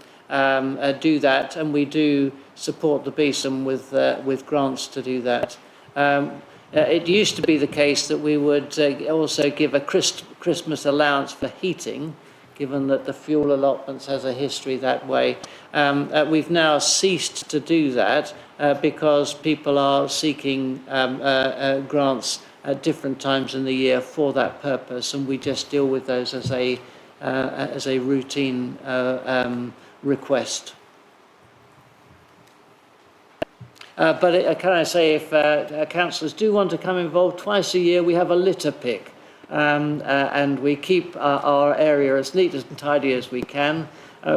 do that, and we do support the BESOM with grants to do that. It used to be the case that we would also give a Christmas allowance for heating, given that the fuel allotments has a history that way. We've now ceased to do that because people are seeking grants at different times in the year for that purpose, and we just deal with those as a routine request. But can I say, if councillors do want to come involved, twice a year we have a litter pick. And we keep our area as neat and tidy as we can.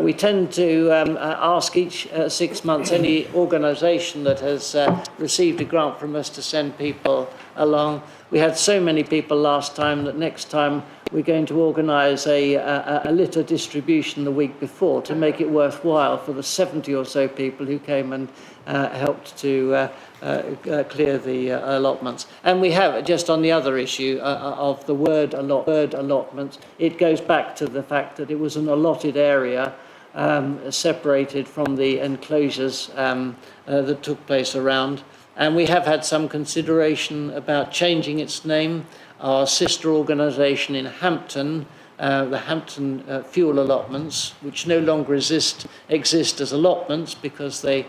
We tend to ask each 6 months any organisation that has received a grant from us to send people along. We had so many people last time that next time we're going to organise a litter distribution the week before to make it worthwhile for the 70 or so people who came and helped to clear the allotments. And we have, just on the other issue of the word allotment, it goes back to the fact that it was an allotted area separated from the enclosures that took place around. And we have had some consideration about changing its name. Our sister organisation in Hampton, the Hampton Fuel Allotments, which no longer exist as allotments because they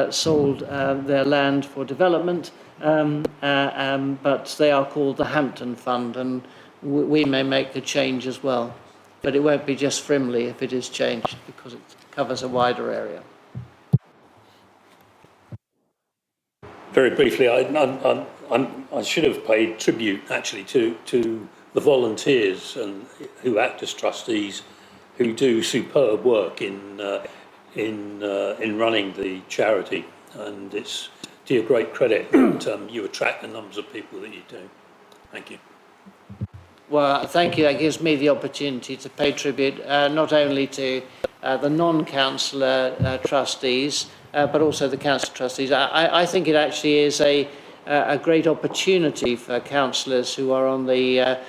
sold their land for development, but they are called the Hampton Fund, and we may make the change as well. But it won't be just Frimley if it is changed, because it covers a wider area. Very briefly, I should have paid tribute actually to the volunteers and who act as trustees, who do superb work in running the charity, and it's to your great credit that you attract the numbers of people that you do. Thank you. Well, thank you. That gives me the opportunity to pay tribute not only to the non-councillor trustees, but also the council trustees. I think it actually is a great opportunity for councillors who are on the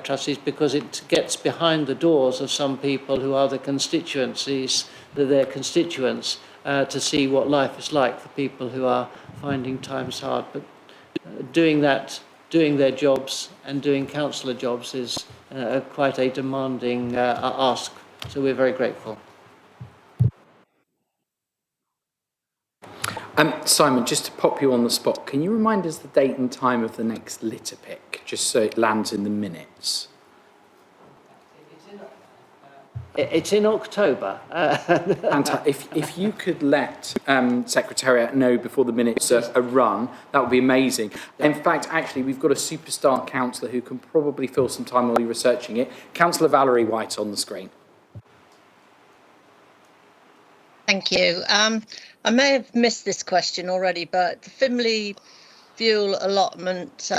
trustees, because it gets behind the doors of some people who are the constituencies, their constituents, to see what life is like for people who are finding times hard. But doing their jobs and doing councillor jobs is quite a demanding ask. So we're very grateful. Simon, just to pop you on the spot, can you remind us the date and time of the next litter pick, just so it lands in the minutes? It's in October. And if you could let Secretariat know before the minutes are run, that would be amazing. In fact, actually, we've got a superstar councillor who can probably fill some time while you're researching it. Councillor Valerie White on the screen. Thank you. I may have missed this question already, but the Frimley fuel allotment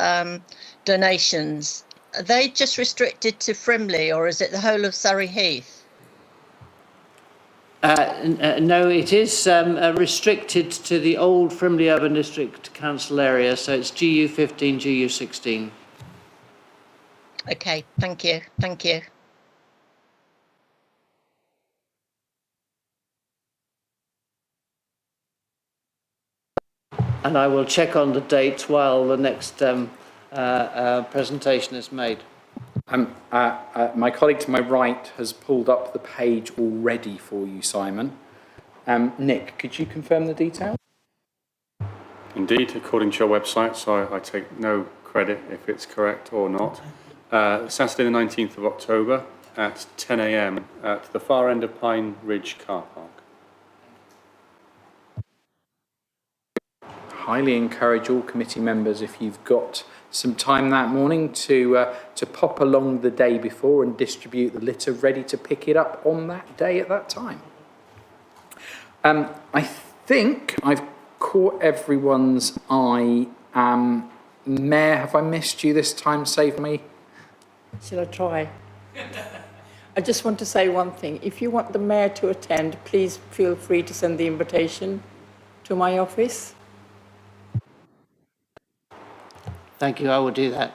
donations, are they just restricted to Frimley, or is it the whole of Surrey Heath? No, it is restricted to the old Frimley Urban District Council area, so it's GU15, GU16. Okay, thank you. Thank you. And I will check on the dates while the next presentation is made. My colleague to my right has pulled up the page already for you, Simon. Nick, could you confirm the details? Indeed, according to your website, so I take no credit if it's correct or not. Saturday the 19th of October at 10 a.m. at the far end of Pine Ridge Car Park. Highly encourage all committee members, if you've got some time that morning, to pop along the day before and distribute the litter, ready to pick it up on that day at that time. I think I've caught everyone's eye Mayor, have I missed you this time? Save me. Shall I try? I just want to say one thing. If you want the mayor to attend, please feel free to send the invitation to my office. Thank you, I will do that.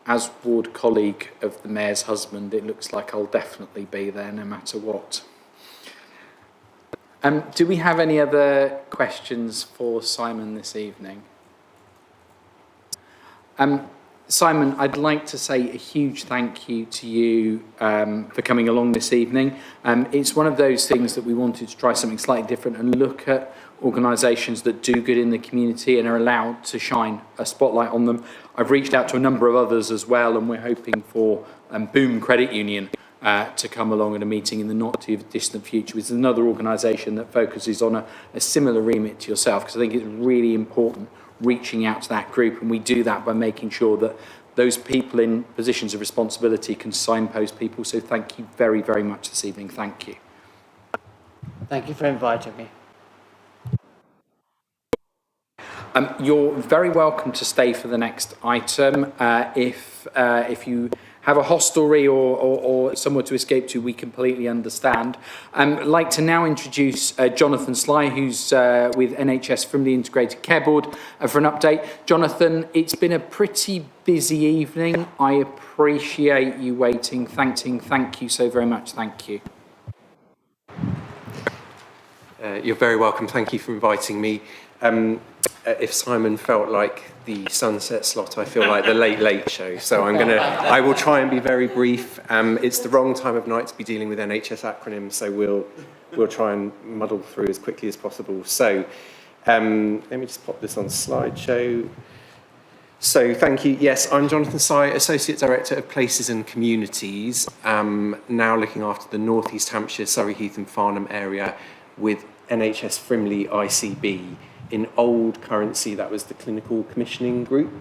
As ward colleague of the mayor's husband, it looks like I'll definitely be there no matter what. Do we have any other questions for Simon this evening? Simon, I'd like to say a huge thank you to you for coming along this evening. It's one of those things that we wanted to try something slightly different and look at organisations that do good in the community and are allowed to shine a spotlight on them. I've reached out to a number of others as well, and we're hoping for Boom Credit Union to come along at a meeting in the not too distant future, which is another organisation that focuses on a similar remit to yourself, because I think it's really important reaching out to that group, and we do that by making sure that those people in positions of responsibility can signpost people. So thank you very, very much this evening. Thank you. Thank you for inviting me. You're very welcome to stay for the next item. If you have a hostelry or somewhere to escape to, we completely understand. I'd like to now introduce Jonathan Sly, who's with NHS Frimley Integrated Care Board, for an update. Jonathan, it's been a pretty busy evening. I appreciate you waiting. Thank you so very much. Thank you. You're very welcome. Thank you for inviting me. If Simon felt like the sunset slot, I feel like the late show. So I will try and be very brief. It's the wrong time of night to be dealing with NHS acronyms, so we'll try and muddle through as quickly as possible. So let me just pop this on slideshow. So thank you. Yes, I'm Jonathan Sy, Associate Director of Places and Communities, now looking after the North East Hampshire, Surrey Heath and Farnham area with NHS Frimley ICB. In old currency, that was the Clinical Commissioning Group,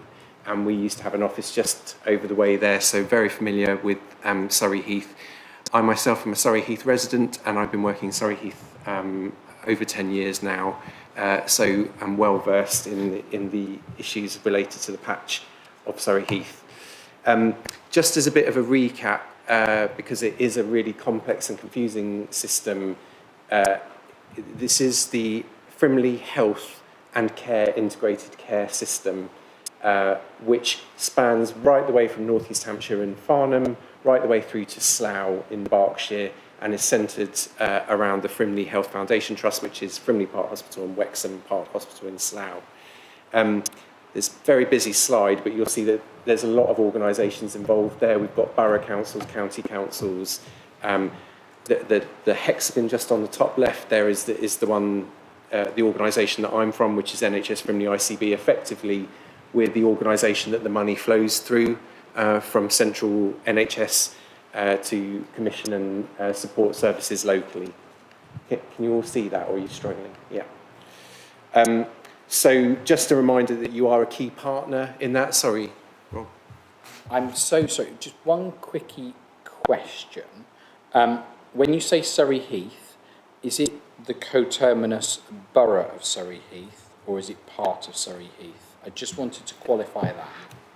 and we used to have an office just over the way there, so very familiar with Surrey Heath. I myself am a Surrey Heath resident, and I've been working in Surrey Heath over 10 years now, so I'm well versed in the issues related to the patch of Surrey Heath. Just as a bit of a recap, because it is a really complex and confusing system, this is the Frimley Health and Care Integrated Care System, which spans right the way from North East Hampshire and Farnham, right the way through to Slough in Berkshire, and is centred around the Frimley Health Foundation Trust, which is Frimley Park Hospital and Wexham Park Hospital in Slough. This very busy slide, but you'll see that there's a lot of organisations involved there. We've got borough councils, county councils. The hexagon just on the top left there is the one, the organisation that I'm from, which is NHS Frimley ICB. Effectively, we're the organisation that the money flows through from central NHS to commission and support services locally. Can you all see that, or are you struggling? Yeah. So just a reminder that you are a key partner in that. Sorry, Rob. I'm so sorry. Just one quickie question. When you say Surrey Heath, is it the coterminous borough of Surrey Heath, or is it part of Surrey Heath? I just wanted to qualify that.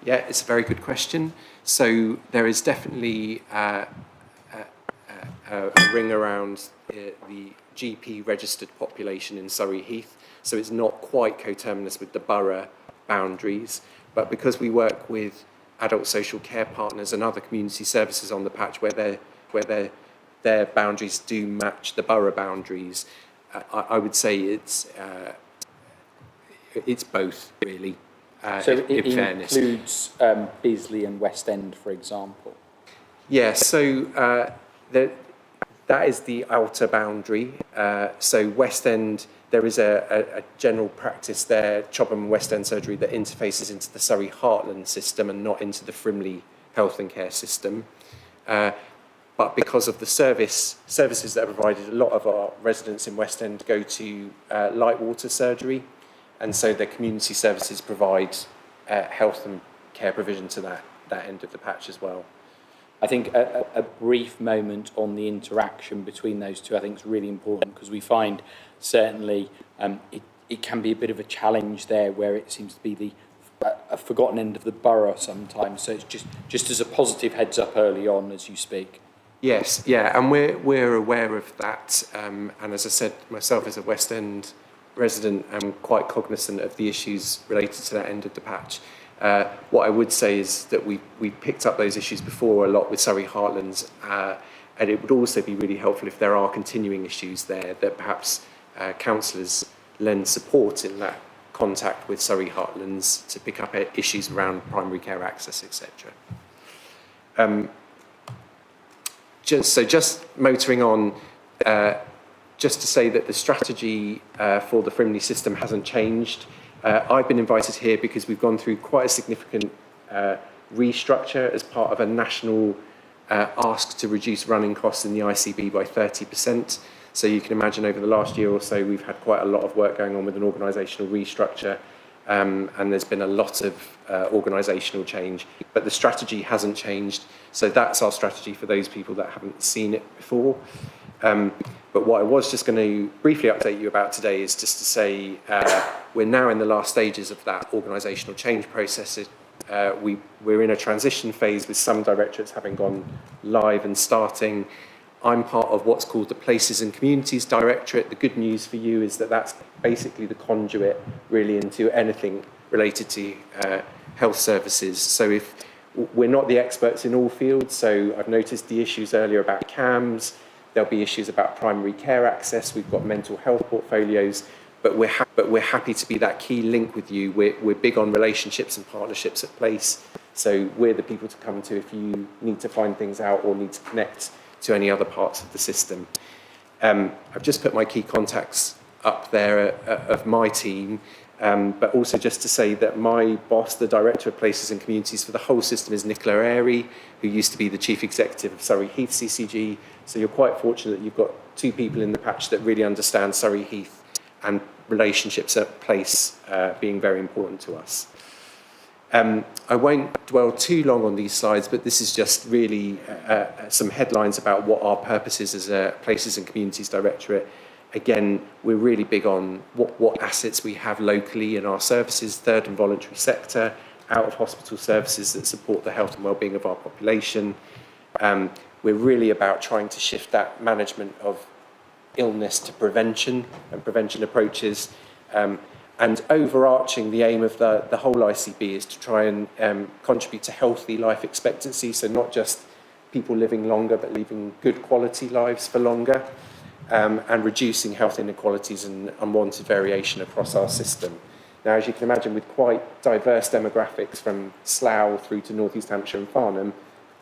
Yeah, it's a very good question. So there is definitely a ring around the GP registered population in Surrey Heath. So it's not quite coterminous with the borough boundaries, but because we work with adult social care partners and other community services on the patch where their boundaries do match the borough boundaries, I would say it's both, really. So it includes Bisley and West End, for example? Yeah, so that is the outer boundary. So West End, there is a general practice there, Chobham and West End surgery, that interfaces into the Surrey Heartland system and not into the Frimley Health and Care system. But because of the services that are provided, a lot of our residents in West End go to Lightwater surgery, and so the community services provide health and care provision to that end of the patch as well. I think a brief moment on the interaction between those two I think is really important, because we find certainly it can be a bit of a challenge there where it seems to be the a forgotten end of the borough sometimes. So it's just as a positive heads up early on as you speak. Yes, yeah, and we're aware of that. And as I said, myself as a West End resident, I'm quite cognizant of the issues related to that end of the patch. What I would say is that we picked up those issues before a lot with Surrey Heartlands, and it would also be really helpful if there are continuing issues there that perhaps councillors lend support in that contact with Surrey Heartlands to pick up issues around primary care access, etc. Just motoring on, just to say that the strategy for the Frimley system hasn't changed. I've been invited here because we've gone through quite a significant restructure as part of a national ask to reduce running costs in the ICB by 30%. So you can imagine over the last year or so, we've had quite a lot of work going on with an organisational restructure, and there's been a lot of organisational change, but the strategy hasn't changed. So that's our strategy for those people that haven't seen it before. But what I was just going to briefly update you about today is just to say we're now in the last stages of that organisational change process. We're in a transition phase with some directorates having gone live and starting. I'm part of what's called the Places and Communities Directorate. The good news for you is that that's basically the conduit really into anything related to health services. So if we're not the experts in all fields, so I've noticed the issues earlier about CAMS, there'll be issues about primary care access, we've got mental health portfolios, but we're happy to be that key link with you. We're big on relationships and partnerships at Place, so we're the people to come to if you need to find things out or need to connect to any other parts of the system. I've just put my key contacts up there of my team, but also just to say that my boss, the Director of Places and Communities for the whole system, is Nicola Airy, who used to be the Chief Executive of Surrey Heath CCG. So you're quite fortunate that you've got two people in the patch that really understand Surrey Heath and relationships at Place being very important to us. I won't dwell too long on these slides, but this is just really some headlines about what our purpose is as a Places and Communities Directorate. Again, we're really big on what assets we have locally in our services, third and voluntary sector, out-of-hospital services that support the health and well-being of our population. We're really about trying to shift that management of illness to prevention and prevention approaches. And overarching, the aim of the whole ICB is to try and contribute to healthy life expectancy, so not just people living longer, but living good quality lives for longer, and reducing health inequalities and unwanted variation across our system. Now, as you can imagine, with quite diverse demographics from Slough through to North East Hampshire and Farnham,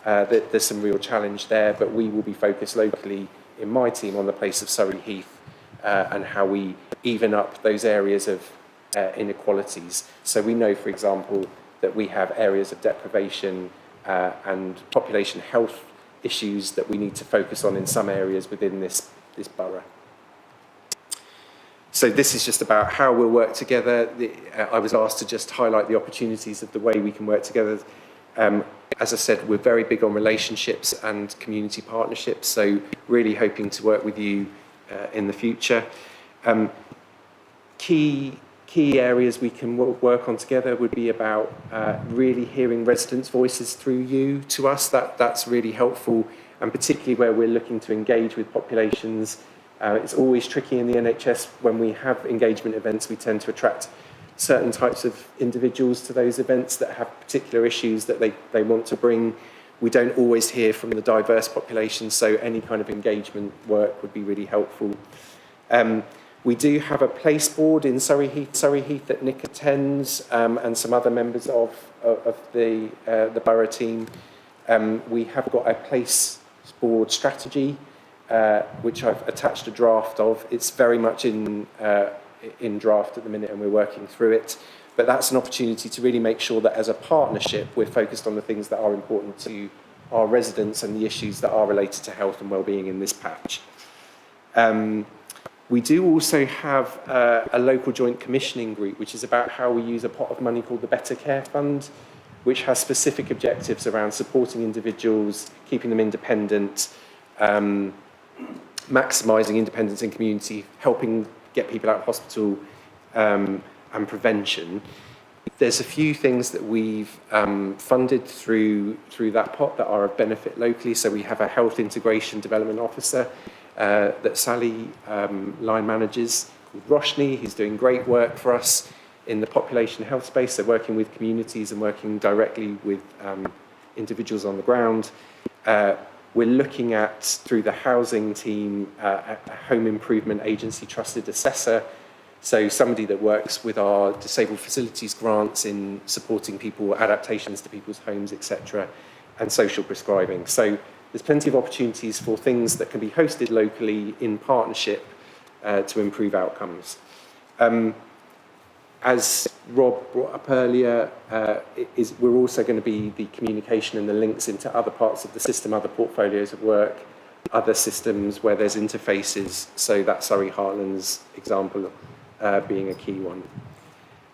there's some real challenge there, but we will be focused locally in my team on the place of Surrey Heath and how we even up those areas of inequalities. So we know, for example, that we have areas of deprivation and population health issues that we need to focus on in some areas within this borough. So this is just about how we'll work together. I was asked to just highlight the opportunities of the way we can work together. As I said, we're very big on relationships and community partnerships, so really hoping to work with you in the future. Key areas we can work on together would be about really hearing residents' voices through you to us. That's really helpful, and particularly where we're looking to engage with populations. It's always tricky in the NHS when we have engagement events. We tend to attract certain types of individuals to those events that have particular issues that they want to bring. We don't always hear from the diverse population, so any kind of engagement work would be really helpful. We do have a place board in Surrey Heath that Nick attends, and some other members of the borough team. We have got a place board strategy, which I've attached a draft of. It's very much in draft at the minute, and we're working through it. But that's an opportunity to really make sure that as a partnership, we're focused on the things that are important to our residents and the issues that are related to health and well-being in this patch. We do also have a local joint commissioning group, which is about how we use a pot of money called the Better Care Fund, which has specific objectives around supporting individuals, keeping them independent, maximising independence in community, helping get people out of hospital, and prevention. There's a few things that we've funded through that pot that are of benefit locally. So we have a health integration development officer that Sally line manages, called Roshni. He's doing great work for us in the population health space, so working with communities and working directly with individuals on the ground. We're looking at, through the housing team, a home improvement agency trusted assessor, so somebody that works with our disabled facilities grants in supporting people, adaptations to people's homes, etc., and social prescribing. So there's plenty of opportunities for things that can be hosted locally in partnership to improve outcomes. As Rob brought up earlier, we're also going to be the communication and the links into other parts of the system, other portfolios of work, other systems where there's interfaces, so that Surrey Heartlands example being a key one.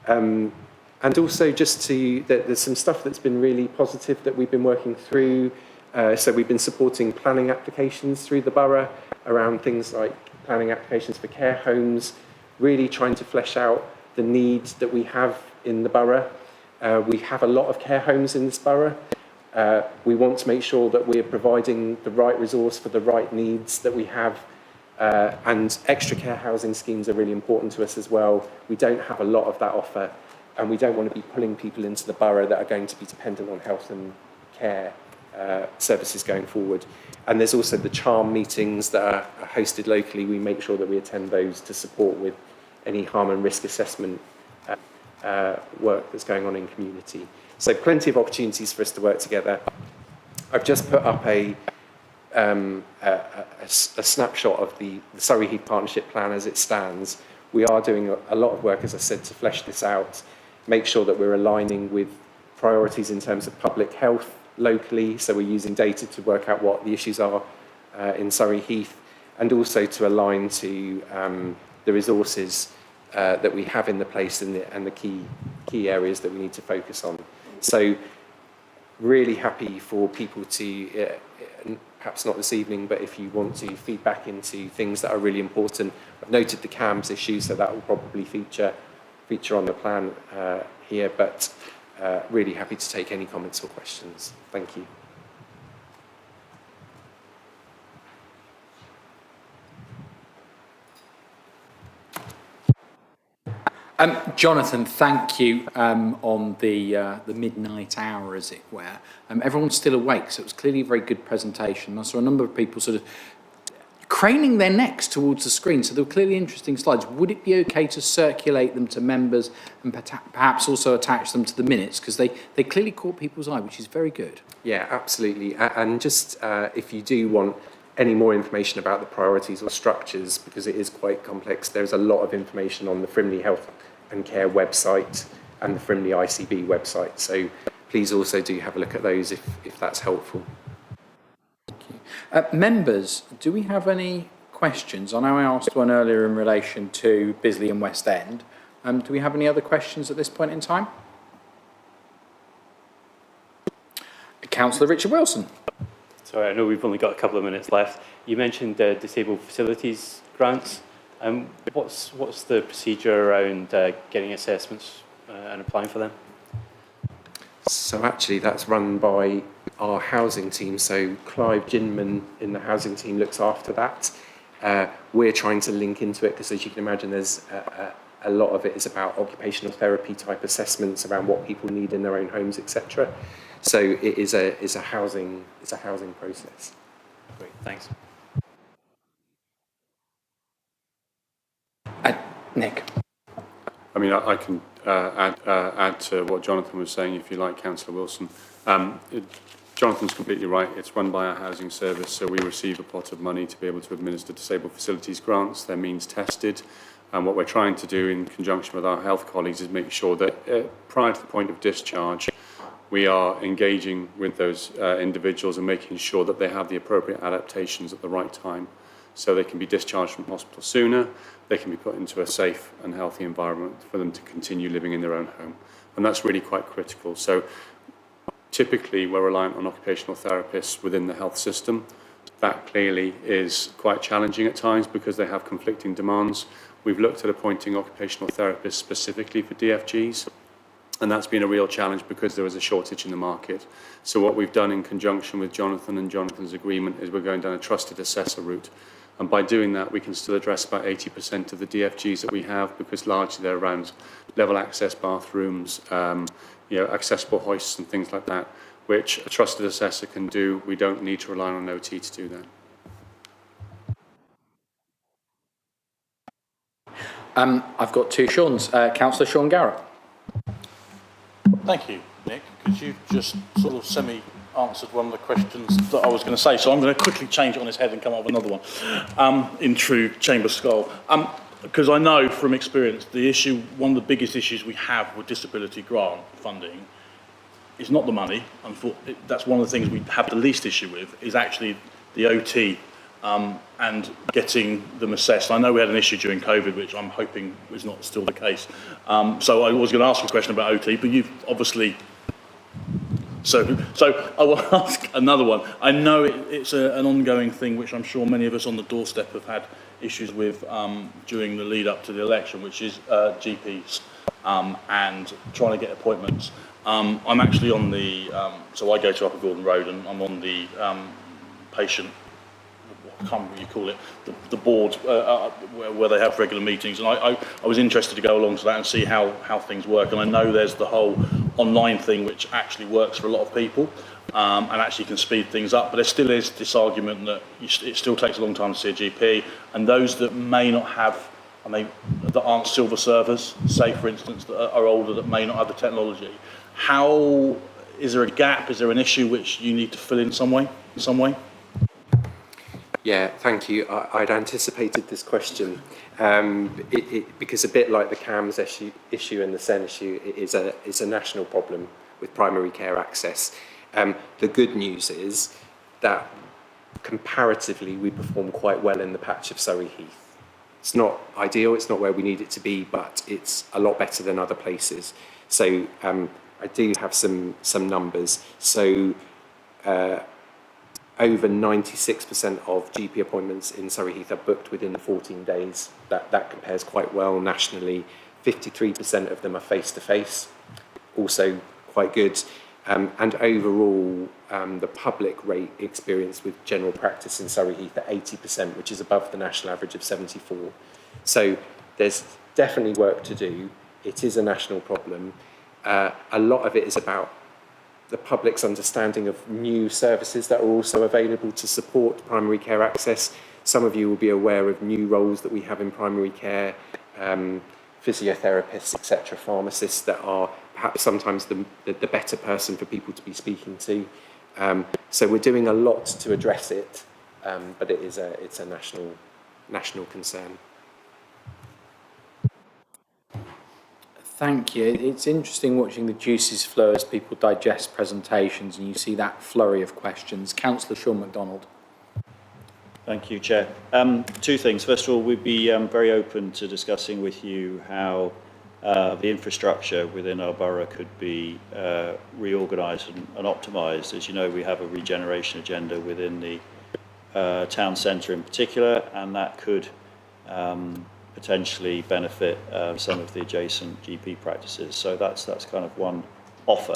And also there's some stuff that's been really positive that we've been working through. So we've been supporting planning applications through the borough around things like planning applications for care homes, really trying to flesh out the needs that we have in the borough. We have a lot of care homes in this borough. We want to make sure that we're providing the right resource for the right needs that we have. And extra care housing schemes are really important to us as well. We don't have a lot of that offer, and we don't want to be pulling people into the borough that are going to be dependent on health and care services going forward. And there's also the CHARM meetings that are hosted locally. We make sure that we attend those to support with any harm and risk assessment work that's going on in community. So plenty of opportunities for us to work together. I've just put up a snapshot of the Surrey Heath Partnership Plan as it stands. We are doing a lot of work, as I said, to flesh this out, make sure that we're aligning with priorities in terms of public health locally, so we're using data to work out what the issues are in Surrey Heath, and also to align to the resources that we have in the place and the key areas that we need to focus on. So really happy for people to, perhaps not this evening, but if you want to feed back into things that are really important. I've noted the CAMS issue, so that will probably feature on the plan here, but really happy to take any comments or questions. Thank you. Jonathan, thank you on the midnight hour, as it were. Everyone's still awake, so it was clearly a very good presentation. I saw a number of people sort of craning their necks towards the screen, so they were clearly interesting slides. Would it be okay to circulate them to members and perhaps also attach them to the minutes? Because they clearly caught people's eye, which is very good. Yeah, absolutely. And just if you do want any more information about the priorities or structures, because it is quite complex, there's a lot of information on the Frimley Health and Care website and the Frimley ICB website. So please also do have a look at those if that's helpful. Members, do we have any questions? I know I asked one earlier in relation to Bisley and West End. Do we have any other questions at this point in time? Councillor Richard Wilson. Sorry, I know we've only got a couple of minutes left. You mentioned disabled facilities grants. What's the procedure around getting assessments and applying for them? So actually that's run by our housing team. So Clive Ginman in the housing team looks after that. We're trying to link into it because, as you can imagine, there's a lot of it is about occupational therapy type assessments around what people need in their own homes, etc. So it is a housing process. Great, thanks. Nick. I mean, I can add to what Jonathan was saying, if you like, Councillor Wilson. Jonathan's completely right. It's run by our housing service, so we receive a pot of money to be able to administer disabled facilities grants. They're means tested. And what we're trying to do in conjunction with our health colleagues is make sure that prior to the point of discharge, we are engaging with those individuals and making sure that they have the appropriate adaptations at the right time. So they can be discharged from hospital sooner, they can be put into a safe and healthy environment for them to continue living in their own home. And that's really quite critical. So typically we're reliant on occupational therapists within the health system. That clearly is quite challenging at times because they have conflicting demands. We've looked at appointing occupational therapists specifically for DFGs. And that's been a real challenge because there was a shortage in the market. So what we've done in conjunction with Jonathan and Jonathan's agreement is we're going down a trusted assessor route. And by doing that, we can still address about 80% of the DFGs that we have, because largely they're around level access bathrooms, accessible hoists and things like that, which a trusted assessor can do. We don't need to rely on an OT to do that. I've got two Seans. Councillor Sean Garrett. Thank you, Nick, because you've just sort of semi-answered one of the questions that I was going to say. So I'm going to quickly change it on its head and come up with another one in true Chamber style. Because I know from experience, one of the biggest issues we have with disability grant funding is not the money. That's one of the things we have the least issue with, is actually the OT and getting them assessed. I know we had an issue during COVID, which I'm hoping is not still the case. So I was going to ask a question about OT, but you've obviously... So I will ask another one. I know it's an ongoing thing, which I'm sure many of us on the doorstep have had issues with during the lead up to the election, which is GPs and trying to get appointments. I'm actually on the... so I go to Upper Gordon Road, and I'm on the patient... I can't remember what you call it, the board where they have regular meetings, and I was interested to go along to that and see how things work. And I know there's the whole online thing which actually works for a lot of people and actually can speed things up, but there still is this argument that it still takes a long time to see a GP, and those that may not have, that aren't silver servers, say for instance, that are older, that may not have the technology. How, is there a gap, is there an issue which you need to fill in some way? Yeah, thank you. I'd anticipated this question because a bit like the CAMS issue and the SEN issue, it is a national problem with primary care access. The good news is that comparatively we perform quite well in the patch of Surrey Heath. It's not ideal, it's not where we need it to be, but it's a lot better than other places. So I do have some numbers. So over 96% of GP appointments in Surrey Heath are booked within 14 days. That compares quite well nationally. 53% of them are face-to-face, also quite good. And overall, the public rate experience with general practice in Surrey Heath at 80%, which is above the national average of 74%. So there's definitely work to do. It is a national problem. A lot of it is about the public's understanding of new services that are also available to support primary care access. Some of you will be aware of new roles that we have in primary care, physiotherapists, etc., pharmacists that are perhaps sometimes the better person for people to be speaking to. So we're doing a lot to address it, but it's a national concern. Thank you. It's interesting watching the juices flow as people digest presentations and you see that flurry of questions. Councillor Sean MacDonald. Thank you, Chair. Two things. First of all, we'd be very open to discussing with you how the infrastructure within our borough could be reorganised and optimised. As you know, we have a regeneration agenda within the town centre in particular, and that could potentially benefit some of the adjacent GP practices. So that's kind of one offer.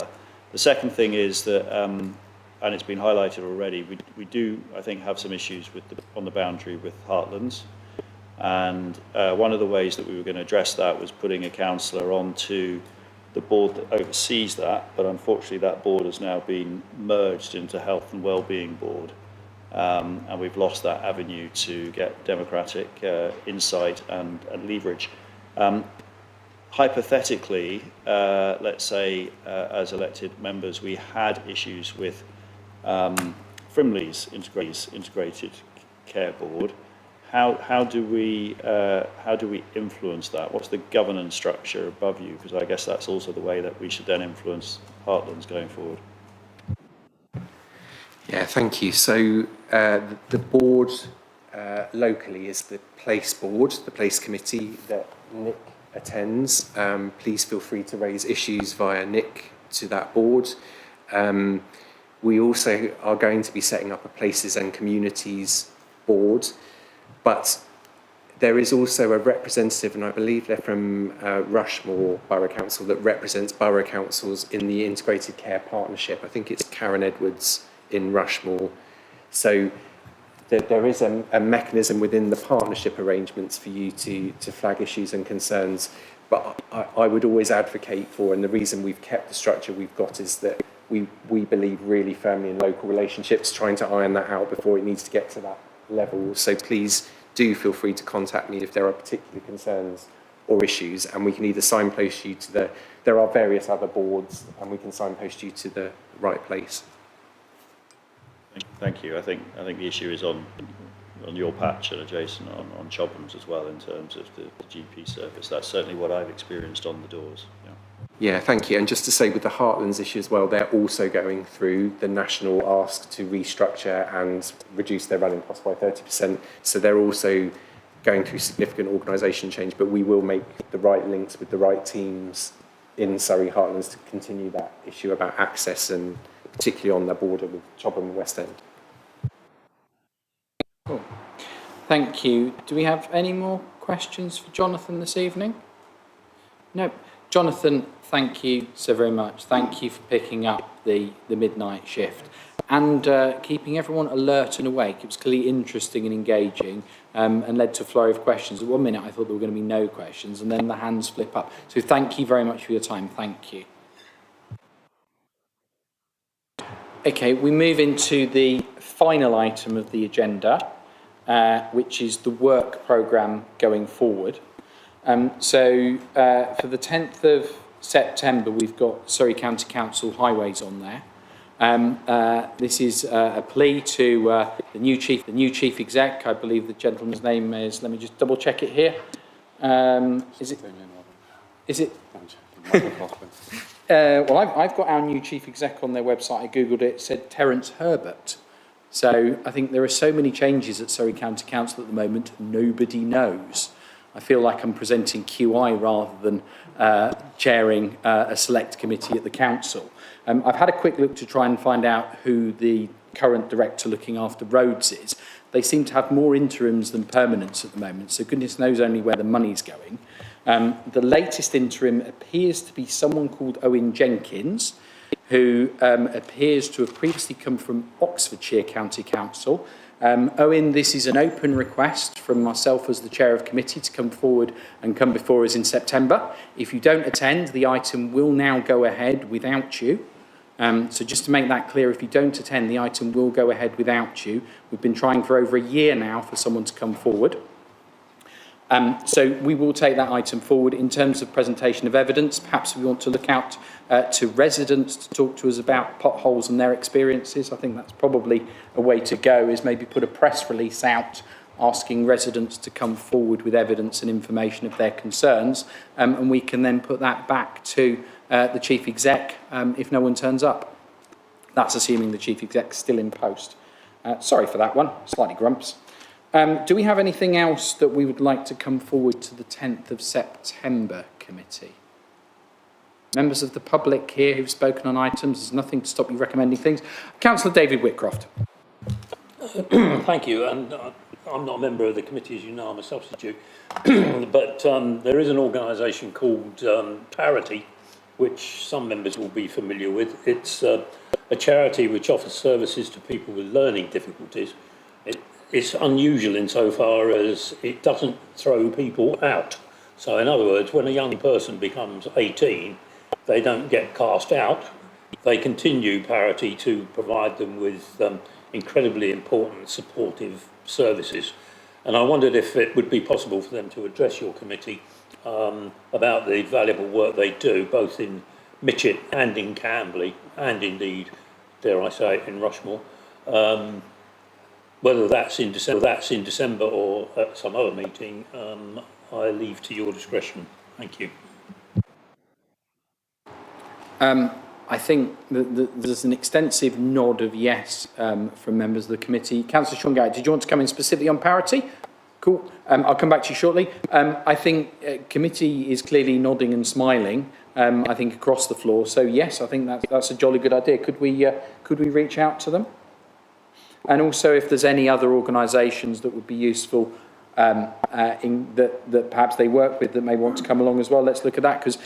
The second thing is that, and it's been highlighted already, we do, I think, have some issues on the boundary with Heartlands. And one of the ways that we were going to address that was putting a councillor onto the board that oversees that, but unfortunately that board has now been merged into Health and Wellbeing Board. And we've lost that avenue to get democratic insight and leverage. Hypothetically, let's say as elected members we had issues with Frimley's integrated care board. How do we influence that? What's the governance structure above you? Because I guess that's also the way that we should then influence Heartlands going forward. Yeah, thank you. So the board locally is the place board, the place committee that Nick attends. Please feel free to raise issues via Nick to that board. We also are going to be setting up a places and communities board, but There is also a representative, and I believe they're from Rushmore Borough Council, that represents borough councils in the Integrated Care Partnership. I think it's Karen Edwards in Rushmore. So there is a mechanism within the partnership arrangements for you to flag issues and concerns. But I would always advocate for, and the reason we've kept the structure we've got is that we believe really firmly in local relationships, trying to iron that out before it needs to get to that level. So please do feel free to contact me if there are particular concerns or issues, and we can either signpost you to there are various other boards, and we can signpost you to the right place. Thank you. I think the issue is on your patch and adjacent on Chobham's as well in terms of the GP service. That's certainly what I've experienced on the doors. Yeah. Yeah, thank you. And just to say with the Heartlands issue as well, they're also going through the national ask to restructure and reduce their running costs by 30%. So they're also going through significant organisation change, but we will make the right links with the right teams in Surrey Heartlands to continue that issue about access, and particularly on the border with Chobham and West End. Cool. Thank you. Do we have any more questions for Jonathan this evening? No. Jonathan, thank you so very much. Thank you for picking up the midnight shift and keeping everyone alert and awake. It was clearly interesting and engaging and led to a flurry of questions. At 1 minute, I thought there were going to be no questions, and then the hands flip up. So thank you very much for your time. Thank you. Okay, we move into the final item of the agenda, which is the work programme going forward. So for the 10th of September, we've got Surrey County Council Highways on there. This is a plea to the new chief exec. I believe the gentleman's name is, let me just double check it here. Is it? Well, I've got our new chief exec on their website. I googled it. It said Terence Herbert. So I think there are so many changes at Surrey County Council at the moment, nobody knows. I feel like I'm presenting QI rather than chairing a select committee at the council. I've had a quick look to try and find out who the current director looking after roads is. They seem to have more interims than permanents at the moment, so goodness knows only where the money's going. The latest interim appears to be someone called Owen Jenkins, who appears to have previously come from Oxfordshire County Council. Owen, this is an open request from myself as the chair of committee to come forward and come before us in September. If you don't attend, the item will now go ahead without you. So just to make that clear, if you don't attend, the item will go ahead without you. We've been trying for over a year now for someone to come forward. So we will take that item forward. In terms of presentation of evidence, perhaps we want to look out to residents to talk to us about potholes and their experiences. I think that's probably a way to go, is maybe put a press release out asking residents to come forward with evidence and information of their concerns, and we can then put that back to the chief exec if no one turns up. That's assuming the chief exec's still in post. Sorry for that one, slightly grumps. Do we have anything else that we would like to come forward to the 10th of September committee? Members of the public here who've spoken on items, there's nothing to stop you recommending things. Councillor David Whitcroft. Thank you. And I'm not a member of the committee, as you know, I'm a substitute. But there is an organisation called Parity, which some members will be familiar with. It's a charity which offers services to people with learning difficulties. It's unusual insofar as it doesn't throw people out. So in other words, when a young person becomes 18, they don't get cast out. They continue Parity to provide them with incredibly important supportive services. And I wondered if it would be possible for them to address your committee about the valuable work they do, both in Mitchett and in Camberley, and indeed, dare I say, in Rushmore. Whether that's in December or at some other meeting, I leave to your discretion. Thank you. I think that there's an extensive nod of yes from members of the committee. Councillor Sean Garrett, did you want to come in specifically on Parity? Cool. I'll come back to you shortly. I think committee is clearly nodding and smiling, I think, across the floor. So yes, I think that's a jolly good idea. Could we reach out to them? And also, if there's any other organisations that would be useful that perhaps they work with that may want to come along as well. Let's look at that, because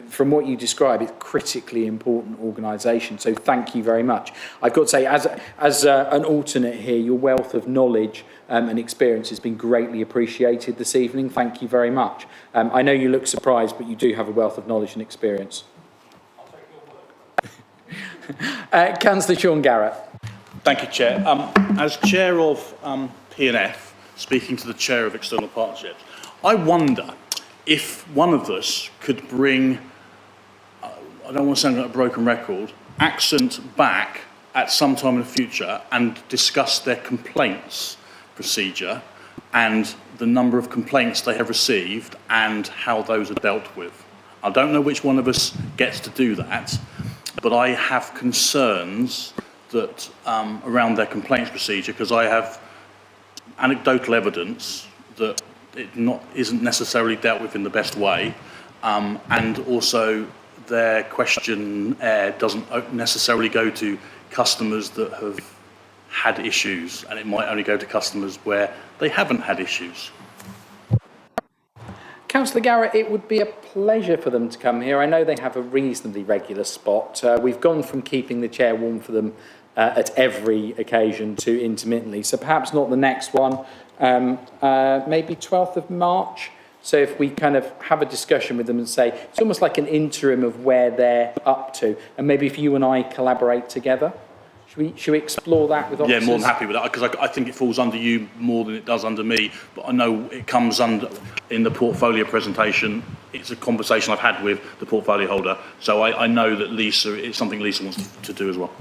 from what you describe, it's critically important organisation. So thank you very much. I've got to say, as an alternate here, your wealth of knowledge and experience has been greatly appreciated this evening. Thank you very much. I know you look surprised, but you do have a wealth of knowledge and experience. Councillor Sean Garrett. Thank you, Chair. As Chair of P&F, speaking to the Chair of External Partnerships, I wonder if one of us could bring, I don't want to sound like a broken record, Accent back at some time in the future and discuss their complaints procedure and the number of complaints they have received and how those are dealt with. I don't know which one of us gets to do that, but I have concerns that around their complaints procedure, because I have anecdotal evidence that it isn't necessarily dealt with in the best way, and also their questionnaire doesn't necessarily go to customers that have had issues, and it might only go to customers where they haven't had issues. Councillor Garrett, it would be a pleasure for them to come here. I know they have a reasonably regular spot. We've gone from keeping the chair warm for them at every occasion to intermittently, so perhaps not the next one, maybe 12th of March. So if we kind of have a discussion with them and say, it's almost like an interim of where they're up to, and maybe if you and I collaborate together, should we explore that with officers? Yeah, more than happy with that, because I think it falls under you more than it does under me, but I know it comes under, in the portfolio presentation, it's a conversation I've had with the portfolio holder, so I know that Lisa, it's something Lisa wants to do as well.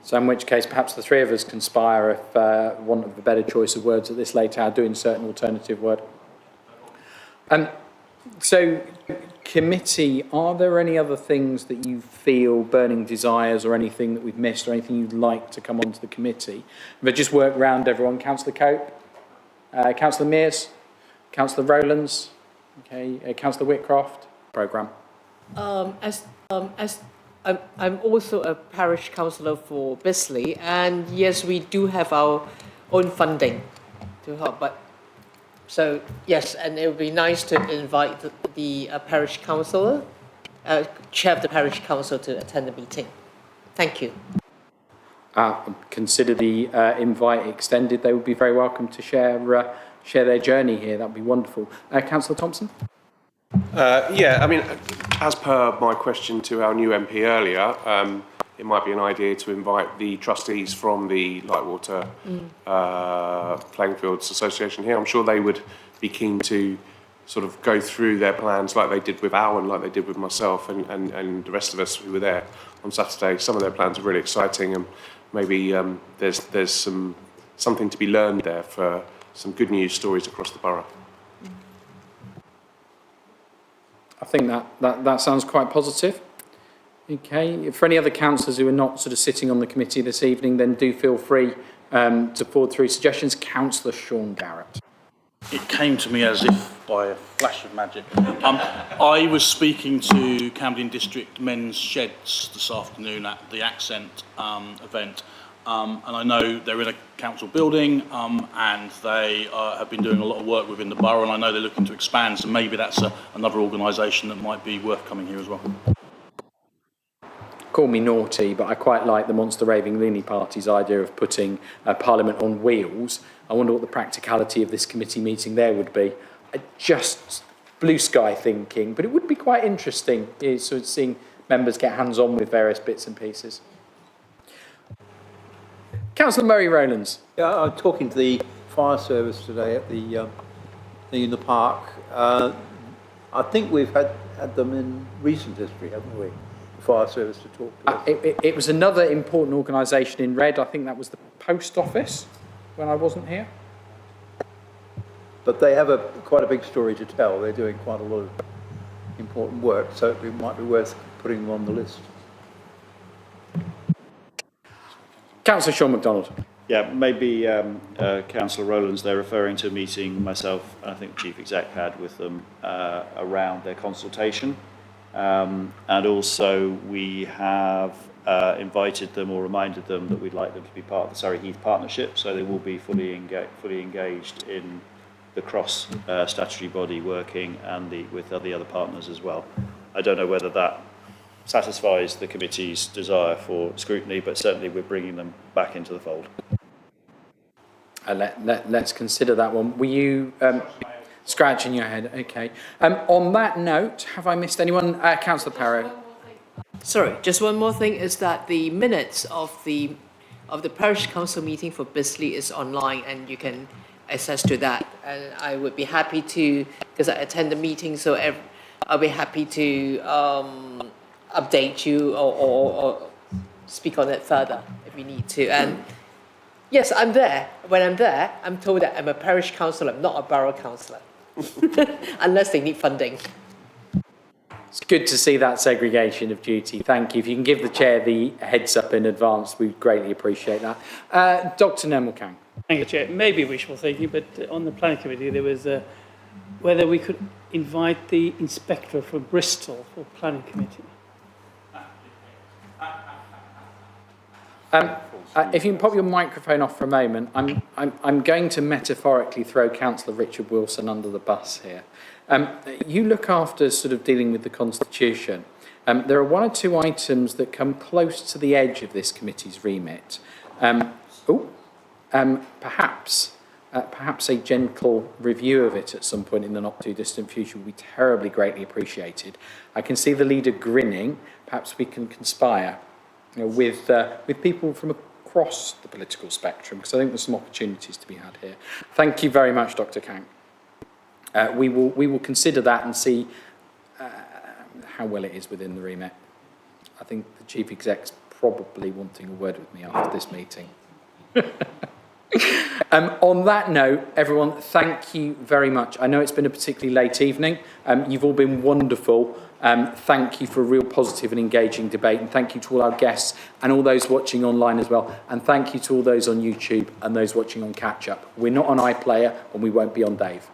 So in which case, perhaps the three of us conspire, if want of a better choice of words at this late hour, doing certain alternative word. So, committee, are there any other things that you feel, burning desires or anything that we've missed or anything you'd like to come onto the committee? If I just work round everyone, Councillor Cope, Councillor Mears, Councillor Rowlands, okay, Councillor Whitcroft, programme. I'm also a parish councillor for Bisley, and yes, we do have our own funding to help, but so yes, and it would be nice to invite the parish councillor, chair of the parish council, to attend the meeting. Thank you. Consider the invite extended. They would be very welcome to share their journey here. That would be wonderful. Councillor Thompson? Yeah, I mean, as per my question to our new MP earlier, it might be an idea to invite the trustees from the Lightwater Playing Fields Association here. I'm sure they would be keen to sort of go through their plans like they did with Alan, like they did with myself and the rest of us who were there on Saturday. Some of their plans are really exciting, and maybe there's something to be learned there for some good news stories across the borough. I think that sounds quite positive. Okay, for any other councillors who are not sort of sitting on the committee this evening, then do feel free to forward through suggestions. Councillor Sean Garrett. It came to me as if by a flash of magic. I was speaking to Camden District Men's Sheds this afternoon at the Accent event, and I know they're in a council building, and they have been doing a lot of work within the borough, and I know they're looking to expand, so maybe that's another organisation that might be worth coming here as well. Call me naughty, but I quite like the Monster Raving Loony Party's idea of putting Parliament on wheels. I wonder what the practicality of this committee meeting there would be. Just blue sky thinking, but it would be quite interesting, sort of seeing members get hands-on with various bits and pieces. Councillor Murray Rowlands. Yeah, I'm talking to the fire service today at the thing in the park. I think we've had them in recent history, haven't we? Fire service to talk to us. It was another important organisation in red. I think that was the post office when I wasn't here. But they have quite a big story to tell. They're doing quite a lot of important work, so it might be worth putting them on the list. Councillor Sean MacDonald. Yeah, maybe Councillor Rowlands, they're referring to a meeting myself and I think the Chief Exec had with them around their consultation. And also we have invited them or reminded them that we'd like them to be part of the Surrey Heath Partnership, so they will be fully engaged in the cross statutory body working and with the other partners as well. I don't know whether that satisfies the committee's desire for scrutiny, but certainly we're bringing them back into the fold. Let's consider that one. Were you scratching your head? Okay. On that note, have I missed anyone? Councillor Parrow. Sorry, just one more thing is that the minutes of the parish council meeting for Bisley is online, and you can access to that. And I would be happy to, because I attend the meeting, so I'll be happy to update you or speak on it further if we need to. And yes, I'm there. When I'm there, I'm told that I'm a parish councillor, not a borough councillor, unless they need funding. It's good to see that segregation of duty. Thank you. If you can give the chair the heads up in advance, we'd greatly appreciate that. Dr. Nemil Kang. Thank you, Chair. Maybe wishful thinking, but on the planning committee there was whether we could invite the inspector from Bristol for planning committee. If you can pop your microphone off for a moment, I'm going to metaphorically throw Councillor Richard Wilson under the bus here. You look after sort of dealing with the Constitution. There are one or two items that come close to the edge of this committee's remit. Perhaps a gentle review of it at some point in the not too distant future would be terribly greatly appreciated. I can see the leader grinning. Perhaps we can conspire, with people from across the political spectrum, because I think there's some opportunities to be had here. Thank you very much, Dr. Kang. We will consider that and see how well it is within the remit. I think the Chief Exec's probably wanting a word with me after this meeting. On that note, everyone, thank you very much. I know it's been a particularly late evening. You've all been wonderful. Thank you for a real positive and engaging debate, and thank you to all our guests and all those watching online as well. And thank you to all those on YouTube and those watching on Catch Up. We're not on iPlayer and we won't be on Dave.